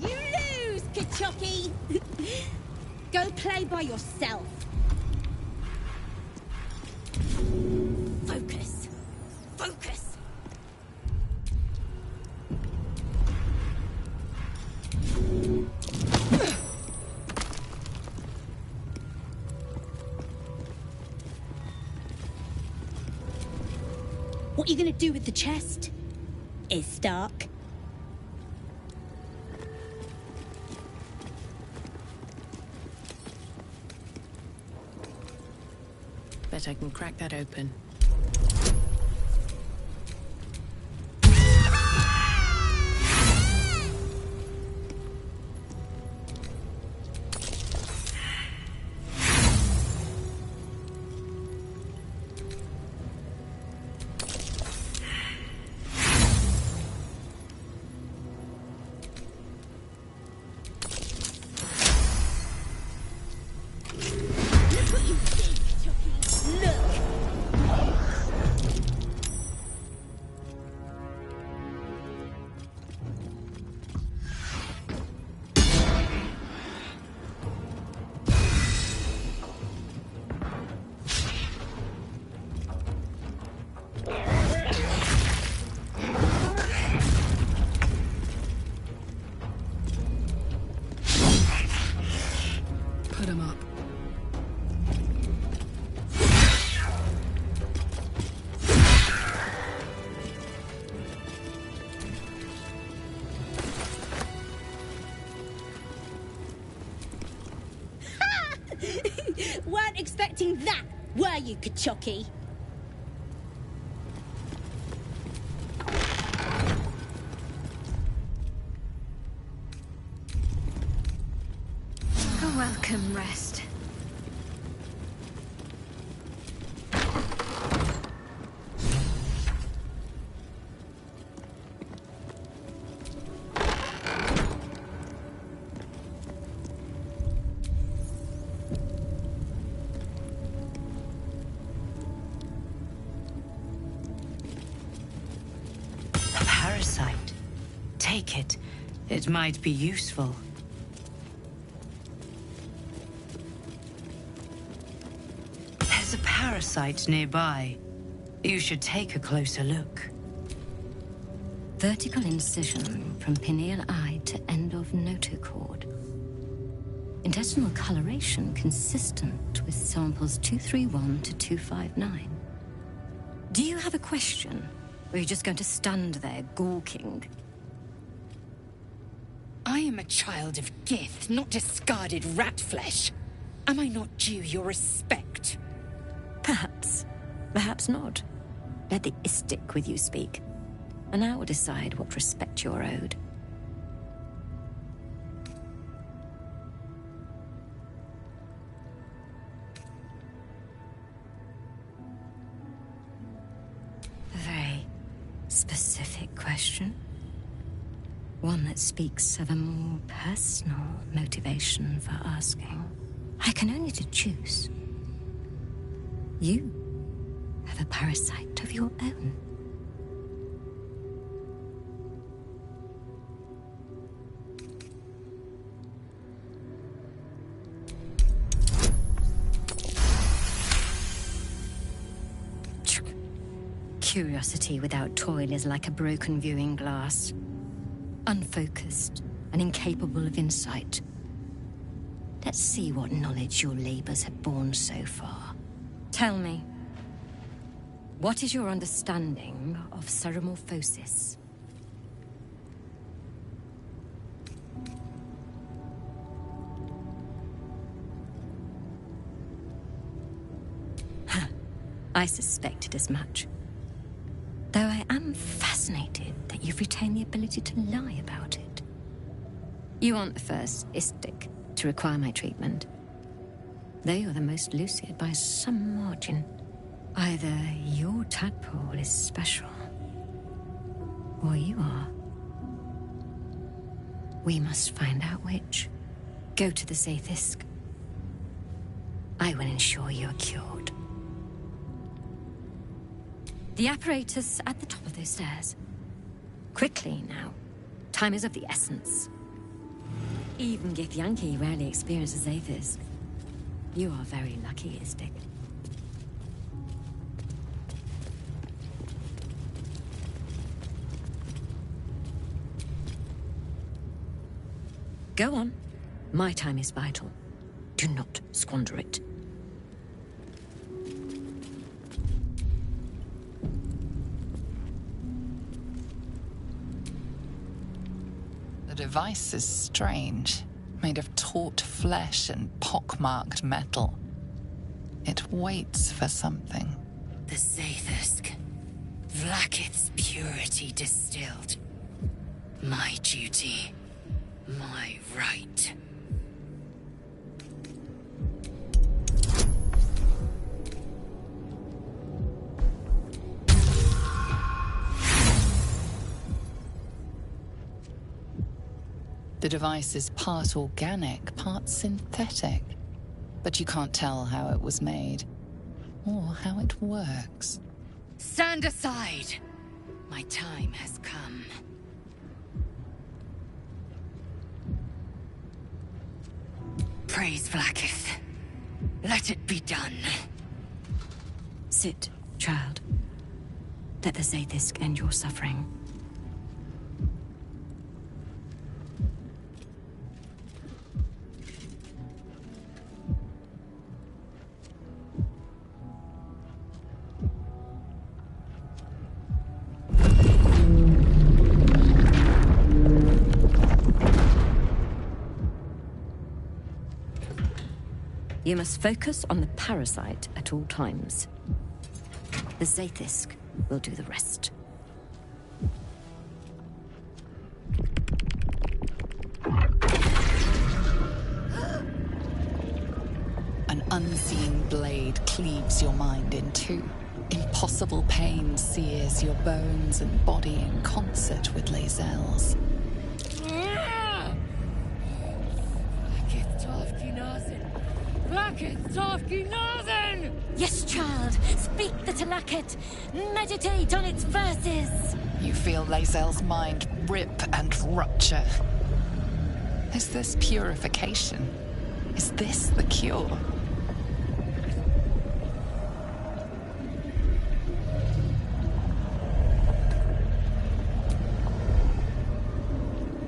You lose, Kachoki. Go play by yourself. Focus. Focus. What are you gonna do with the chest? It's dark. Bet I can crack that open. Put him up. Weren't expecting that, were you, Kachoki? A welcome rest. A parasite. Take it. It might be useful. There's a parasite nearby. You should take a closer look. Vertical incision from pineal eye to end of notochord. Intestinal coloration consistent with samples 231 to 259. Do you have a question? Or are you just going to stand there gawking? I am a child of Gith, not discarded rat flesh. Am I not due your respect? Perhaps. Perhaps not. Let the Istik with you speak, and I will decide what respect you're owed. A very specific question. One that speaks of a more personal motivation for asking. I can only deduce. You have a parasite of your own. Curiosity without toil is like a broken viewing glass. Unfocused and incapable of insight. Let's see what knowledge your labors have borne so far. Tell me, what is your understanding of ceremorphosis? I suspected as much. Though I am fascinated that you've retained the ability to lie about it. You aren't the first Istik to require my treatment. Though you're the most lucid by some margin. Either your tadpole is special, or you are. We must find out which. Go to the Zaithisk. I will ensure you are cured. The apparatus at the top of those stairs. Quickly now. Time is of the essence. Even Githyanki rarely experiences Aethys. You are very lucky, Istik. Go on. My time is vital. Do not squander it. The device is strange, made of taut flesh and pockmarked metal. It waits for something. The Zaithusk. Vlaakith's purity distilled. My duty. My right. The device is part organic, part synthetic. But you can't tell how it was made, or how it works. Stand aside! My time has come. Praise Vlaakith. Let it be done. Sit, child. Let the Zaithusk end your suffering. You must focus on the parasite at all times. The Zaithusk will do the rest. An unseen blade cleaves your mind in two. Impossible pain sears your bones and body in concert with Lae'zel's. Yes, child. Speak the Talakit. Meditate on its verses. You feel Lae'zel's mind rip and rupture. Is this purification? Is this the cure?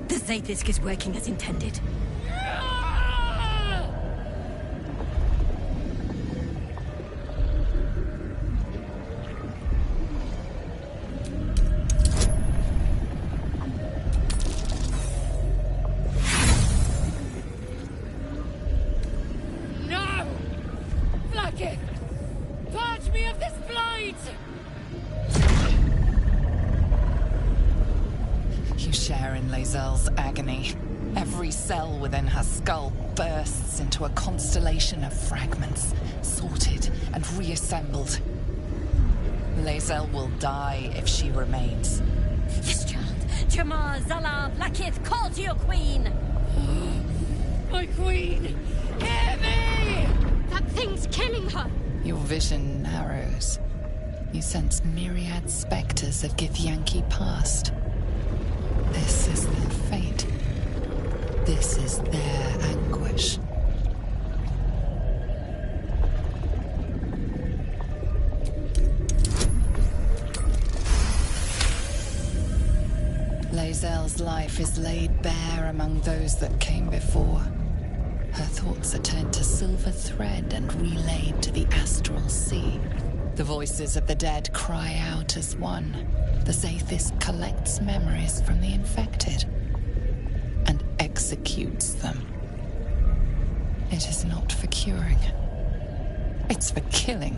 The Zaithusk is working as intended. Into a constellation of fragments, sorted and reassembled. Lae'zel will die if she remains. Yes, child. Jamar, Zala, Vlaakith, call to your queen! My queen! Hear me! That thing's killing her! Your vision narrows. You sense myriad specters of Githyanki past. This is their fate. This is their anguish. Lae'zel's life is laid bare among those that came before. Her thoughts are turned to silver thread and relayed to the astral sea. The voices of the dead cry out as one. The Zaithusk collects memories from the infected and executes them. It is not for curing. It's for killing.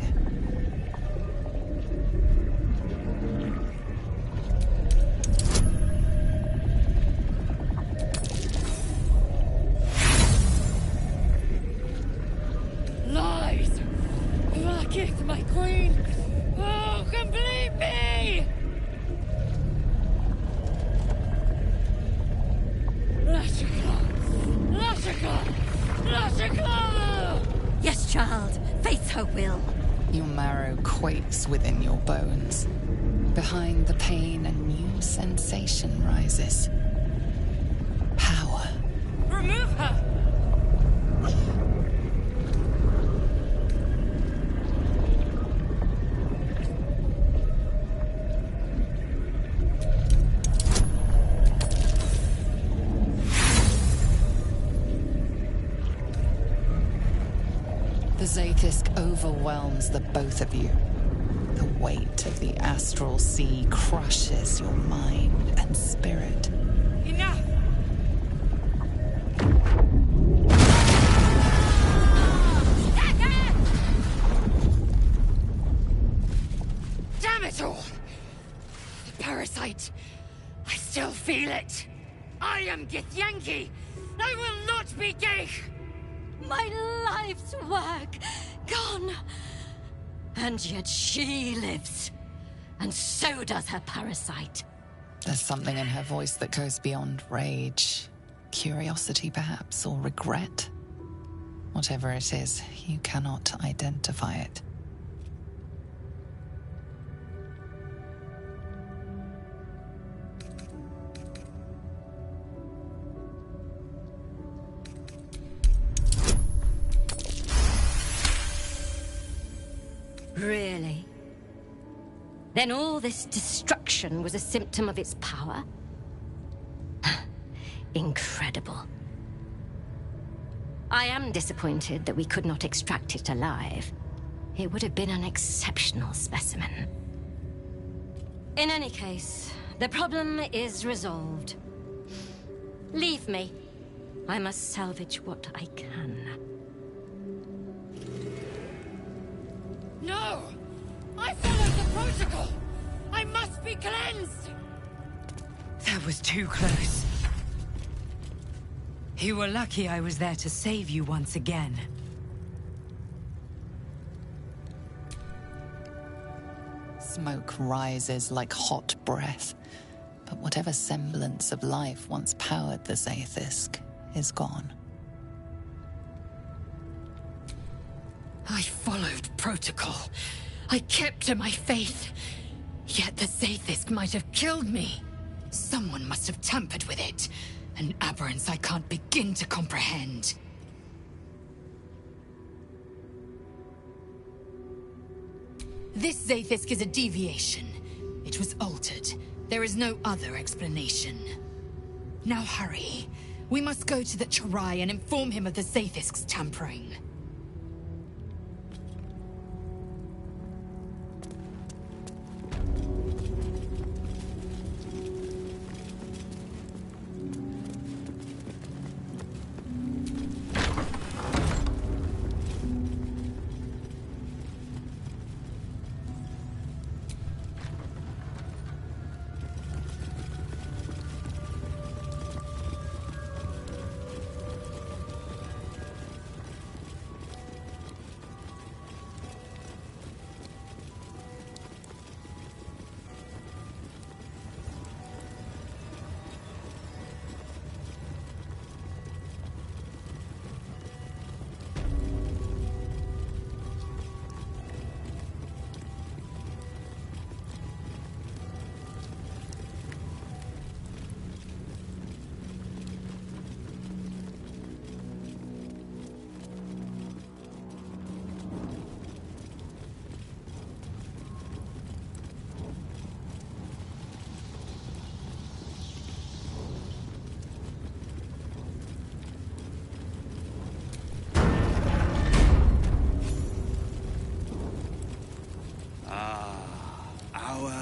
Lies! Vlaakith, my queen! Oh, complete me! Yes, child. Face her will. Your marrow quakes within your bones. Behind the pain, a new Sensation rises. Power. Remove her! The Zaithisk overwhelms the both of you. The weight of the astral sea crushes your mind and spirit. Enough! Damn it all! The parasite. I still feel it. I am Githyanki. I will not be Geich. My life's work gone. And yet she lives. And so does her parasite. There's something in her voice that goes beyond rage. Curiosity, perhaps, or regret. Whatever it is, you cannot identify it. Really? Then all this destruction was a symptom of its power? Incredible. I am disappointed that we could not extract it alive. It would have been an exceptional specimen. In any case, the problem is resolved. Leave me. I must salvage what I can. No! I followed the protocol! I must be cleansed! That was too close. You were lucky I was there to save you once again. Smoke rises like hot breath, but whatever semblance of life once powered the Zaithisk is gone. I followed protocol. I kept to my faith. Yet the Zaithisk might have killed me. Someone must have tampered with it. An aberrance I can't begin to comprehend. This Zaithisk is a deviation. It was altered. There is no other explanation. Now hurry. We must go to the Charai and inform him of the Zaithisk's tampering.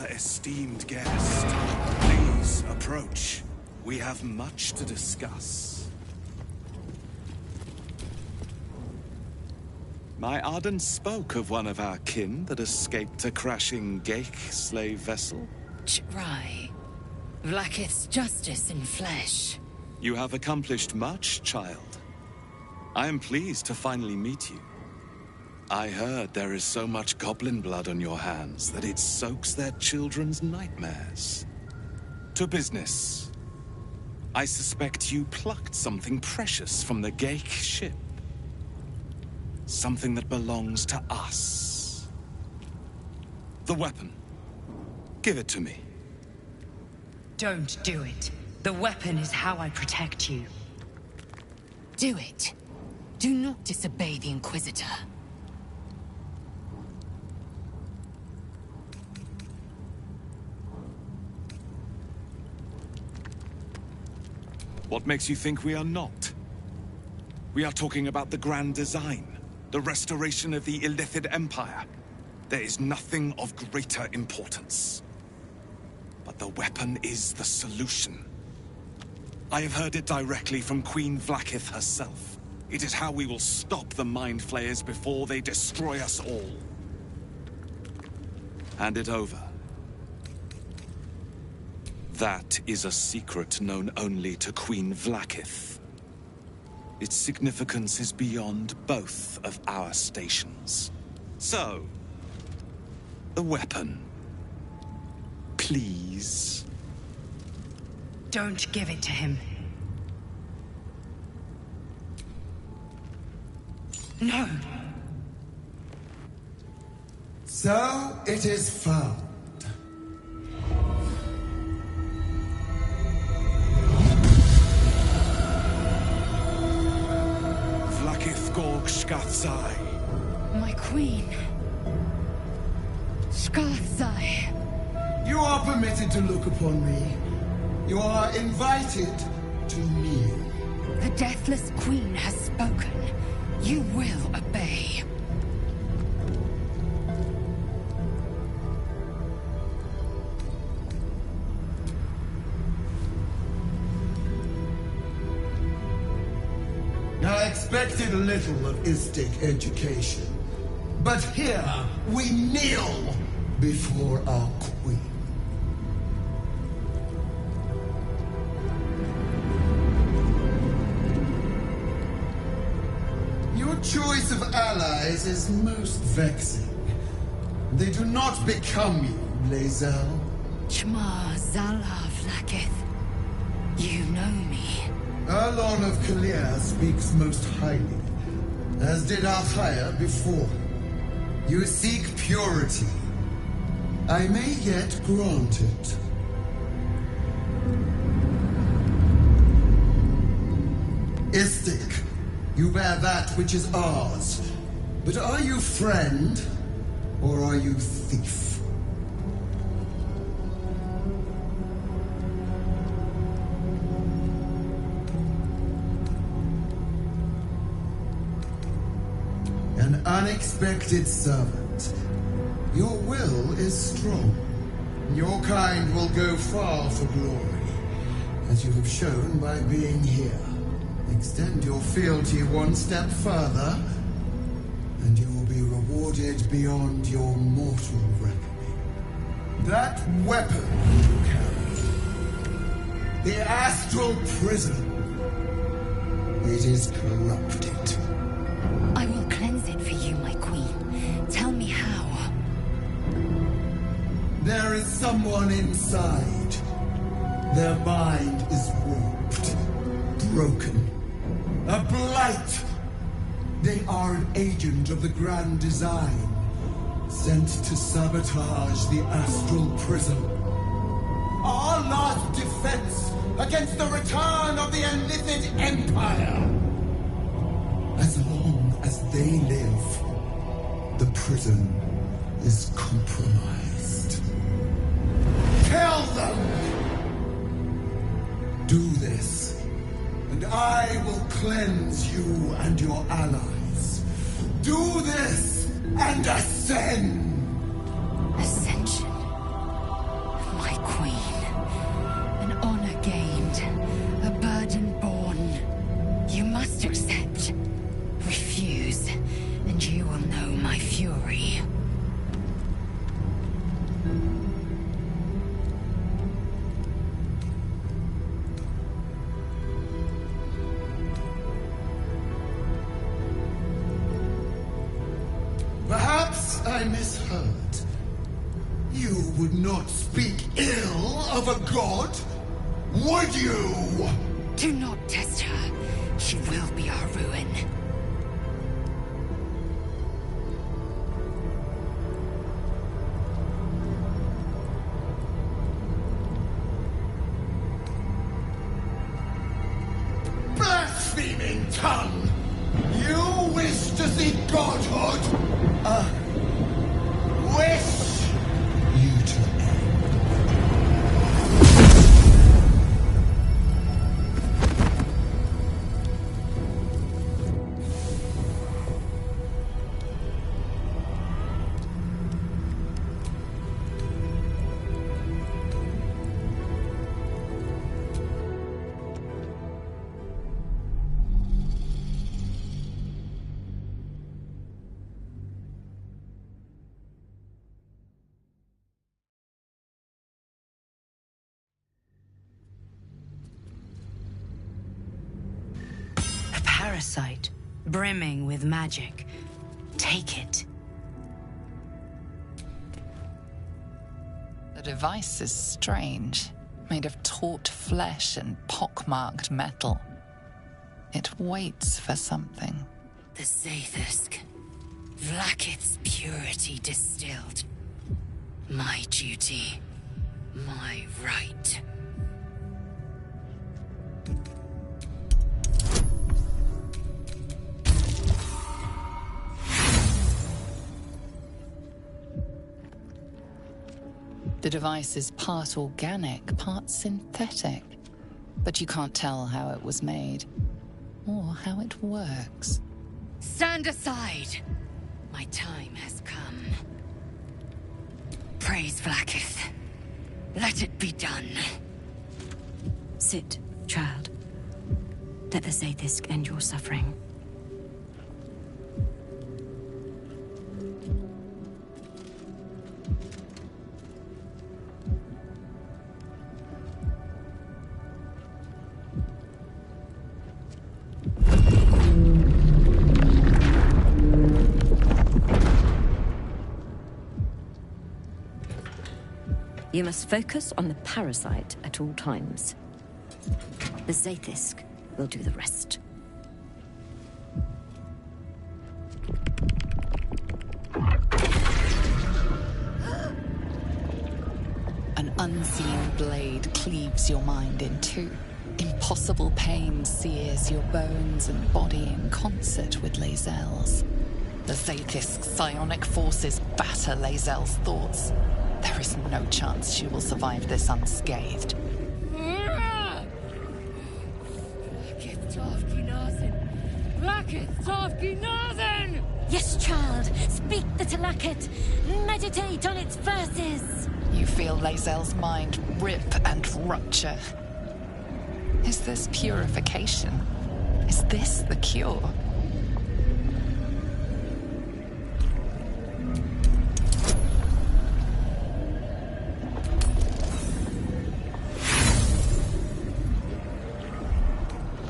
Esteemed guest, please approach. We have much to discuss. My Arden spoke of one of our kin that escaped a crashing Geich slave vessel. Charai. Vlaakith's justice in flesh. You have accomplished much, child. I am pleased to finally meet you. I heard there is so much goblin blood on your hands that it soaks their children's nightmares. To business. I suspect you plucked something precious from the Geich ship. Something that belongs to us. The weapon. Give it to me. Don't do it. The weapon is how I protect you. Do it. Do not disobey the Inquisitor. What makes you think we are not? We are talking about the grand design, the restoration of the Illithid Empire. There is nothing of greater importance. But the weapon is the solution. I have heard it directly from Queen Vlaakith herself. It is how we will stop the Mind Flayers before they destroy us all. Hand it over. That is a secret known only to Queen Vlaakith. Its significance is beyond both of our stations. So, the weapon. Please. Don't give it to him. No. So it is found. Vlaakith Gorg Shkathzai. My queen. Shkathzai. You are permitted to look upon me. You are invited to kneel. The Deathless Queen has spoken. You will obey. I expected little of Istic education, but here we kneel before our queen. Your choice of allies is most vexing. They do not become you, Lae'zel. Chma Zala Vlaakith. You know me. Erlon of Kalir speaks most highly, as did Althaya before. You seek purity. I may yet grant it. Istic, you bear that which is ours. But are you friend, or are you thief? An unexpected servant. Your will is strong. Your kind will go far for glory, as you have shown by being here. Extend your fealty one step further, and you will be rewarded beyond your mortal reckoning. That weapon you carry, the astral prison, it is corrupted. I will cleanse it for you, my queen. Tell me how. There is someone inside. Their mind is warped, broken, a blight. They are an agent of the grand design, sent to sabotage the astral prison. Our last defense against the return of the Illithid Empire. As long as they live, the prison is compromised. Kill them! Do this, and I will cleanse you and your allies. Do this, and ascend! Ascension. My queen. An honor gained. A burden borne. You must accept. Refuse, and you will know my fury. Perhaps I misheard. You would not speak ill of a god, would you? Do not test her. She will be our ruin. wish to see godhood? Wish you to A parasite, brimming with magic. Take it. The device is strange, made of taut flesh and pockmarked metal. It waits for something. The Zathisk. Vlaakith's purity distilled. My duty. My right. The device is part organic, part synthetic. But you can't tell how it was made, or how it works. Stand aside! My time has come. Praise Vlaakith. Let it be done. Sit, child. Let the Zathisk end your suffering. You must focus on the parasite at all times. The Zathisk will do the rest. An unseen blade cleaves your mind in two. Impossible pain sears your bones and body in concert with Lae'zel's. The Zathisk's psionic forces batter Lae'zel's thoughts. There is no chance she will survive this unscathed. Yes, child. Speak the Talakit. Meditate on its verses. You feel Lae'zel's mind rip and rupture. Is this purification? Is this the cure?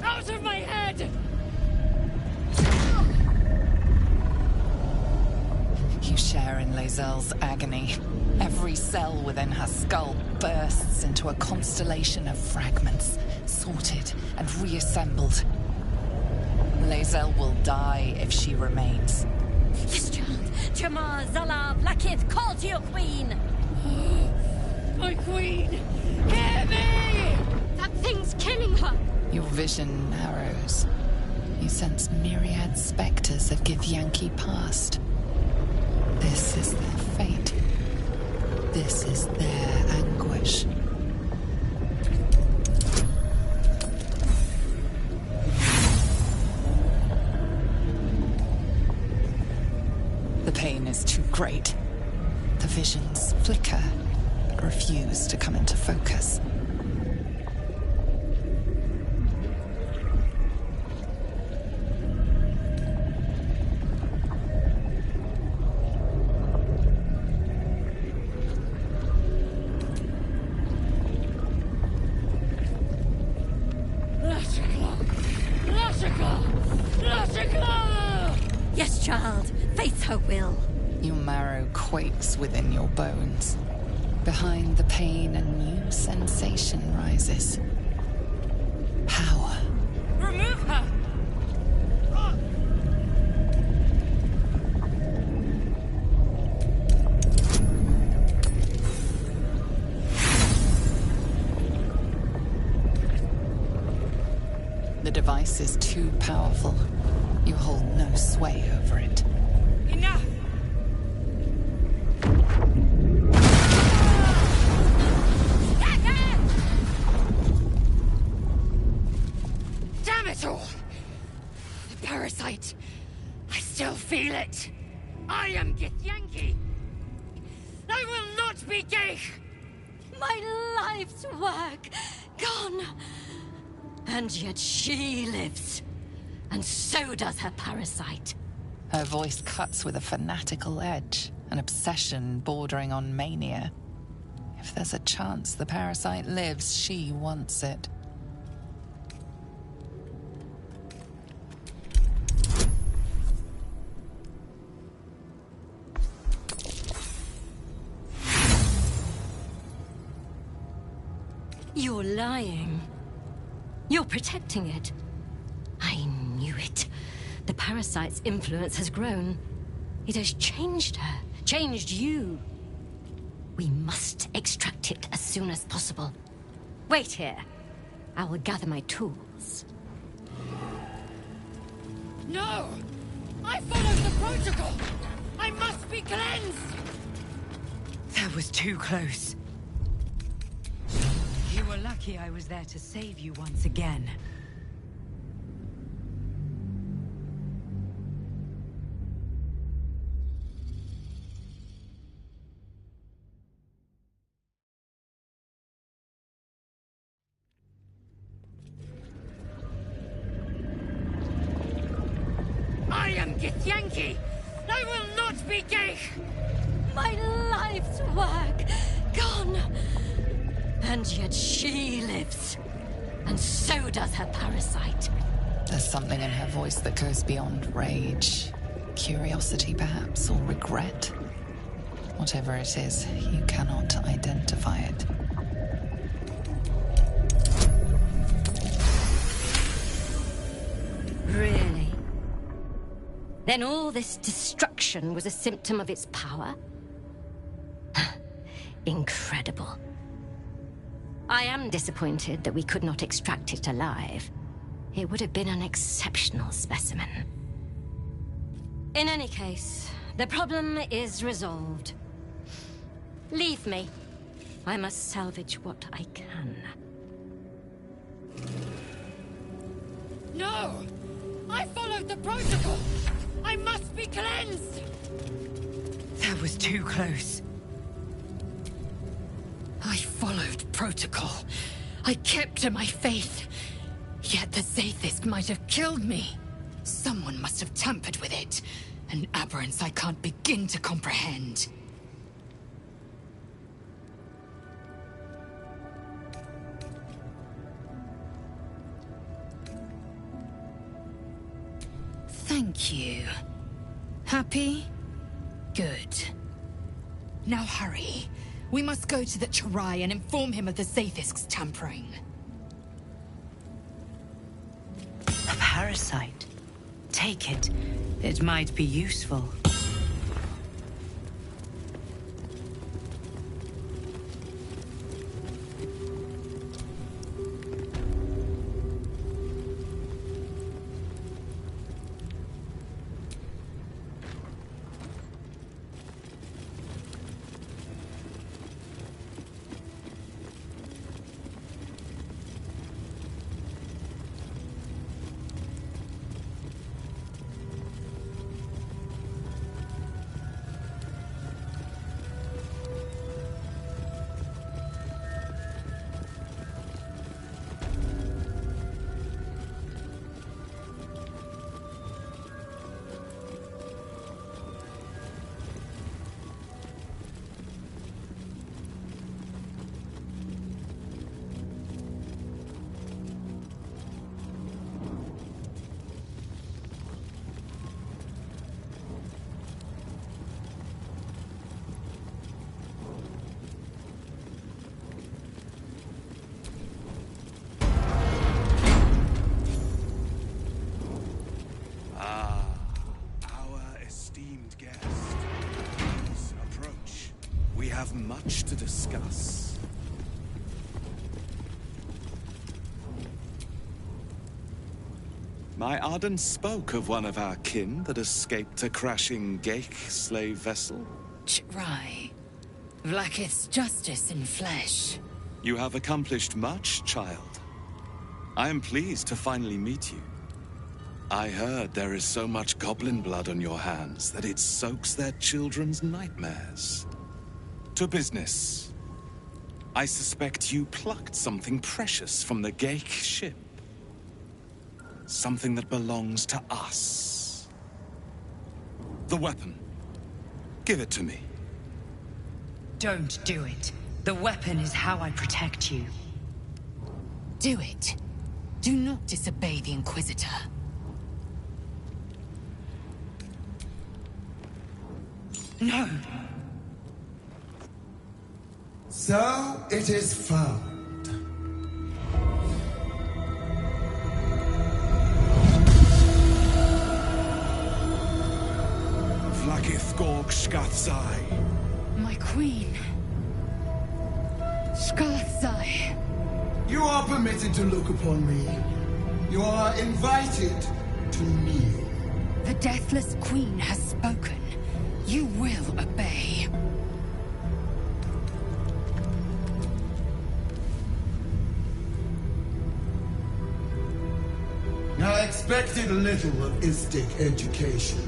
Out of my head! You share in Lae'zel's agony. Every cell within her skull bursts into a constellation of fragments, sorted and reassembled. Lae'zel will die if she remains. Yes, child. Jamar, Zala, Vlaakith, call to your queen. My queen! Hear me! That thing's killing her. Your vision narrows. You sense myriad specters of Githyanki past. This is their fate. This is their anguish. The pain is too great. The visions flicker, but refuse to come into focus. Yes, child. Faith her will. Your marrow quakes within your bones. Behind the pain, a new sensation rises. Power. Remove her! The device is too powerful. You hold no sway over it. Enough! Damn it all! The parasite. I still feel it. I am Githyanki. I will not be gay! My life's work gone. And yet she lives. And so does her parasite. Her voice cuts with a fanatical edge, an obsession bordering on mania. If there's a chance the parasite lives, she wants it. You're lying. You're protecting it. I knew it. The parasite's influence has grown. It has changed her, changed you. We must extract it as soon as possible. Wait here. I will gather my tools. No! I followed the protocol! I must be cleansed! That was too close. You were lucky I was there to save you once again. I am Githyanki! I will not be gay! My life's work gone. And yet she lives. And so does her parasite. There's something in her voice that goes beyond rage. Curiosity, perhaps, or regret. Whatever it is, you cannot identify it. Really? Then all this destruction was a symptom of its power? Incredible. I am disappointed that we could not extract it alive. It would have been an exceptional specimen. In any case, the problem is resolved. Leave me. I must salvage what I can. No! I followed the protocol! I must be cleansed! That was too close. I followed protocol. I kept to my faith. Yet the Zaithisk might have killed me. Someone must have tampered with it. An aberrance I can't begin to comprehend. Thank you. Happy? Good. Now hurry. We must go to the Chirai and inform him of the Zaithisk's tampering. A parasite. Take it. It might be useful. Much to discuss. My Arden spoke of one of our kin that escaped a crashing Geich slave vessel. Right. Vlaakith's justice in flesh. You have accomplished much, child. I am pleased to finally meet you. I heard there is so much goblin blood on your hands that it soaks their children's nightmares. To business. I suspect you plucked something precious from the Geich ship. Something that belongs to us. The weapon. Give it to me. Don't do it. The weapon is how I protect you. Do it. Do not disobey the Inquisitor. No! So it is found. Vlaakith Gorg Skathzai. My queen. Skathzai. You are permitted to look upon me. You are invited to kneel. The Deathless Queen has spoken. You will obey. I expected little of Istic education,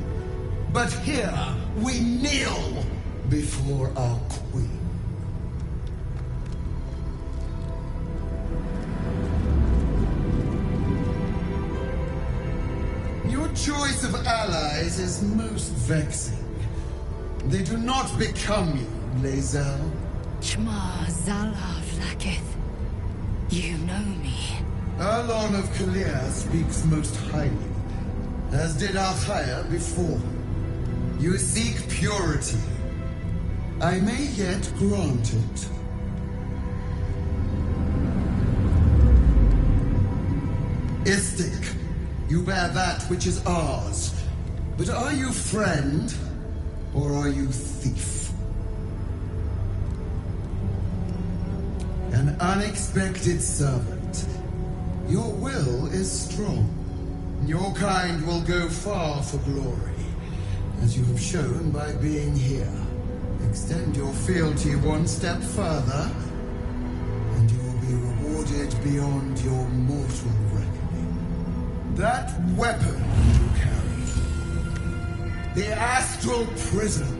but here we kneel before our queen. Your choice of allies is most vexing. They do not become you, Lae'zel. Shma Zala Vlaakith. You know me. Arlon of Kalir speaks most highly, as did Alchaya before. You seek purity. I may yet grant it. Istic, you bear that which is ours. But are you friend, or are you thief? An unexpected servant. Your will is strong. Your kind will go far for glory, as you have shown by being here. Extend your fealty one step further, and you will be rewarded beyond your mortal reckoning. That weapon you carry, the astral prism,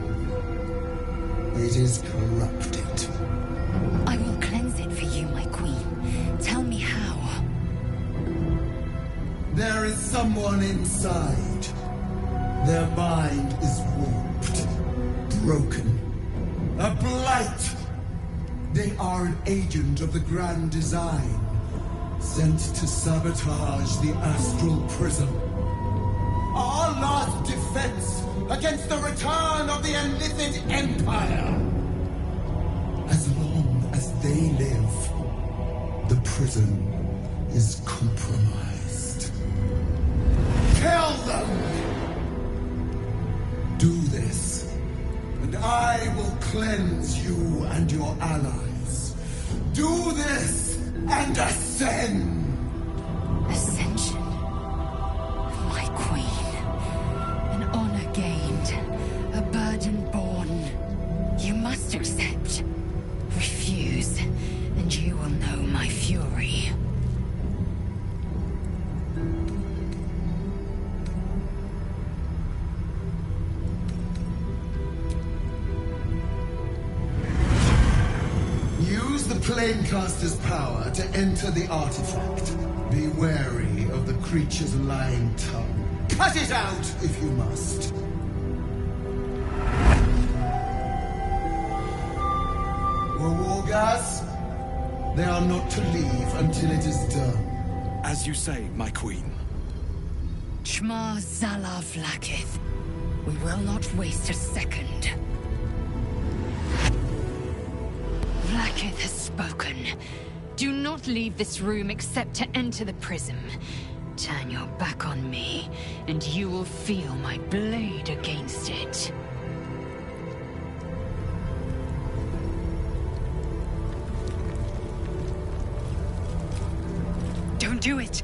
it is corrupted. I will cleanse it for you, my queen. Tell me how. There is someone inside. Their mind is warped, broken, a blight. They are an agent of the Grand Design, sent to sabotage the astral prism. Our last defense against the return of the Enlithid Empire. As long as they live, the prism is compromised. Kill them! Do this, and I will cleanse you and your allies. Do this, and ascend! Ascension. My queen. An honor gained. A burden borne. You must accept. Refuse, and you will know my fury. Use the Planecaster's power to enter the artifact. Be wary of the creature's lying tongue. Cut it out if you must. Wargas, they are not to leave until it is done. As you say, my queen. Shma Zala Vlaakith. We will not waste a second. Vlaakith has spoken. Do not leave this room except to enter the prism. Turn your back on me, and you will feel my blade against it. Don't do it!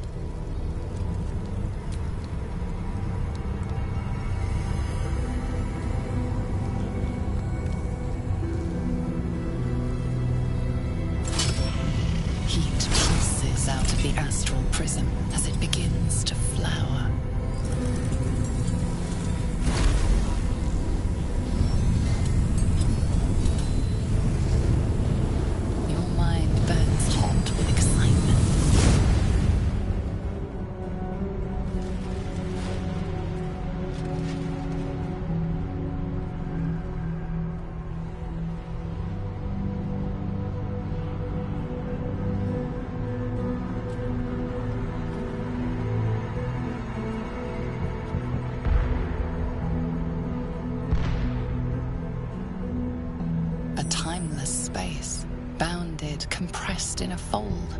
compressed in a fold.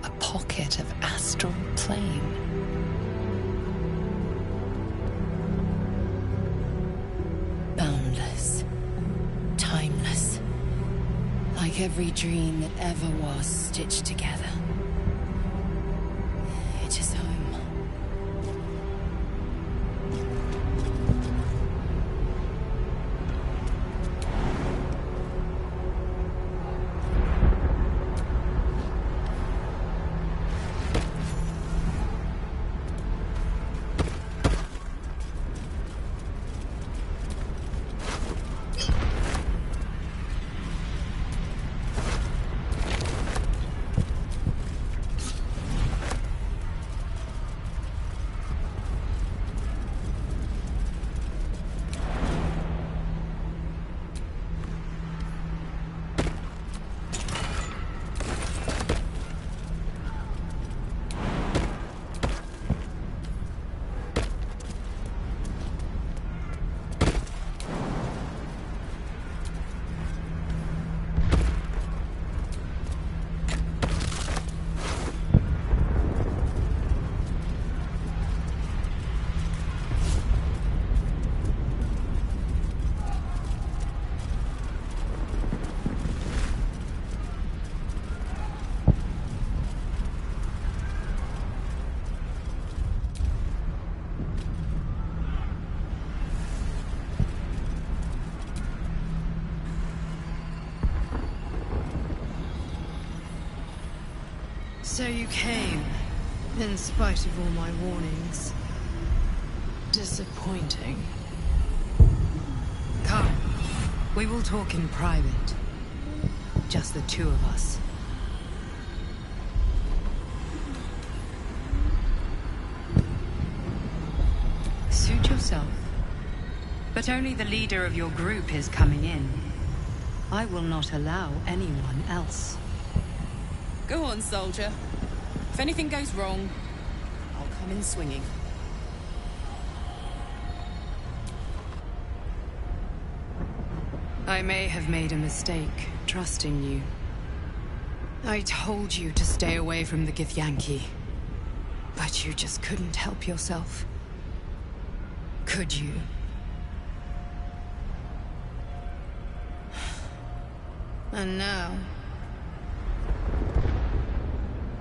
A pocket of astral plane. Boundless. Timeless. Like every dream that ever was stitched together. It is home. So you came, in spite of all my warnings. Disappointing. Come, we will talk in private. Just the two of us. Suit yourself. But only the leader of your group is coming in. I will not allow anyone else. Go on, soldier. If anything goes wrong, I'll come in swinging. I may have made a mistake trusting you. I told you to stay away from the Githyanki, but you just couldn't help yourself. Could you? And now,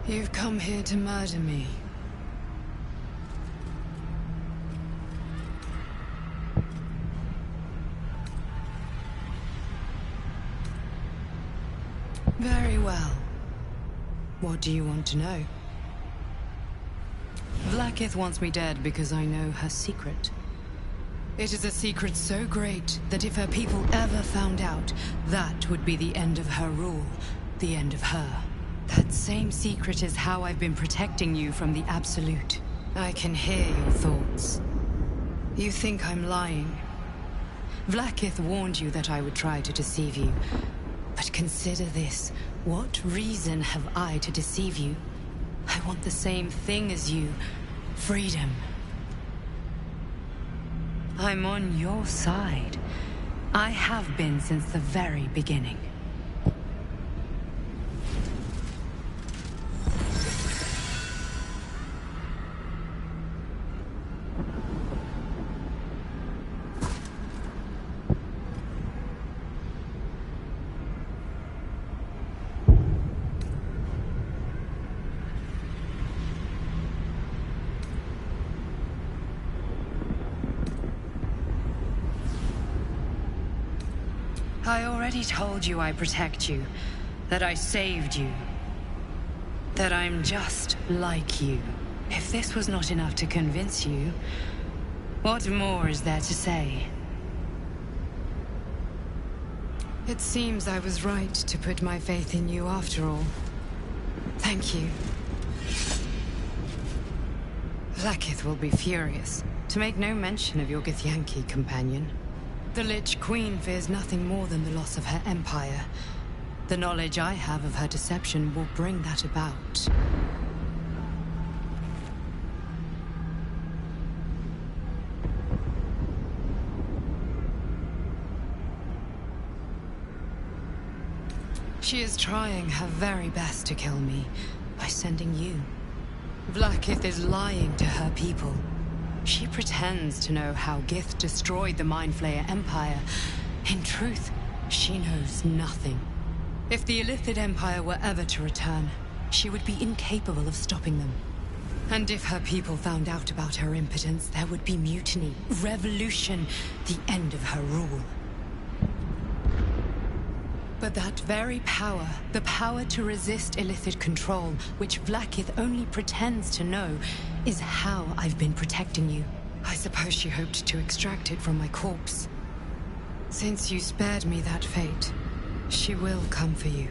you've come here to murder me. Very well. What do you want to know? Vlaakith wants me dead because I know her secret. It is a secret so great that if her people ever found out, that would be the end of her rule, the end of her. That same secret is how I've been protecting you from the Absolute. I can hear your thoughts. You think I'm lying. Vlaakith warned you that I would try to deceive you. But consider this. What reason have I to deceive you? I want the same thing as you. Freedom. I'm on your side. I have been since the very beginning. I already told you I protect you, that I saved you, that I'm just like you. If this was not enough to convince you, what more is there to say? It seems I was right to put my faith in you after all. Thank you. Vlaakith will be furious, to make no mention of your Githyanki companion. The Lich Queen fears nothing more than the loss of her empire. The knowledge I have of her deception will bring that about. She is trying her very best to kill me by sending you. Vlaakith is lying to her people. She pretends to know how Gith destroyed the Mindflayer Empire. In truth, she knows nothing. If the Illithid Empire were ever to return, she would be incapable of stopping them. And if her people found out about her impotence, there would be mutiny, revolution, the end of her rule. But that very power, the power to resist Illithid control, which Vlaakith only pretends to know, is how I've been protecting you. I suppose she hoped to extract it from my corpse. Since you spared me that fate, she will come for you.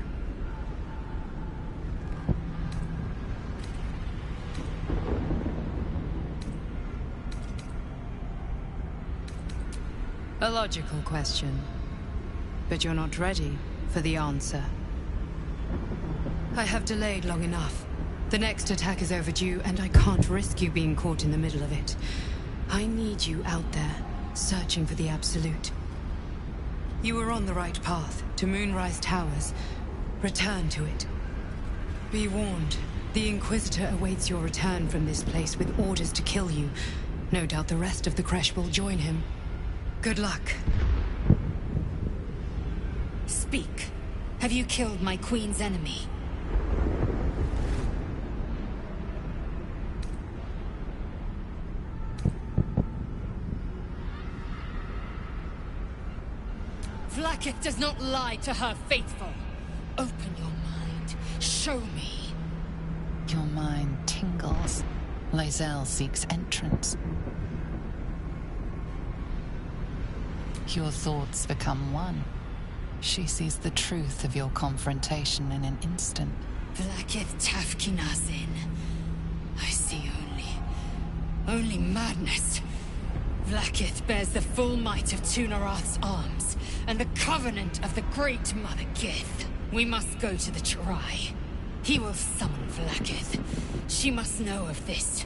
A logical question. But you're not ready for the answer. I have delayed long enough. The next attack is overdue, and I can't risk you being caught in the middle of it. I need you out there, searching for the Absolute. You were on the right path, to Moonrise Towers. Return to it. Be warned, the Inquisitor awaits your return from this place with orders to kill you. No doubt the rest of the Creche will join him. Good luck. Speak. Have you killed my queen's enemy? Vlaakith does not lie to her faithful. Open your mind. Show me. Your mind tingles. Lae'zel seeks entrance. Your thoughts become one. She sees the truth of your confrontation in an instant. Vlaakith Tafkinazin. I see only madness. Vlaakith bears the full might of Tunarath's arms, and the covenant of the Great Mother Gith. We must go to the Chirai. He will summon Vlaakith. She must know of this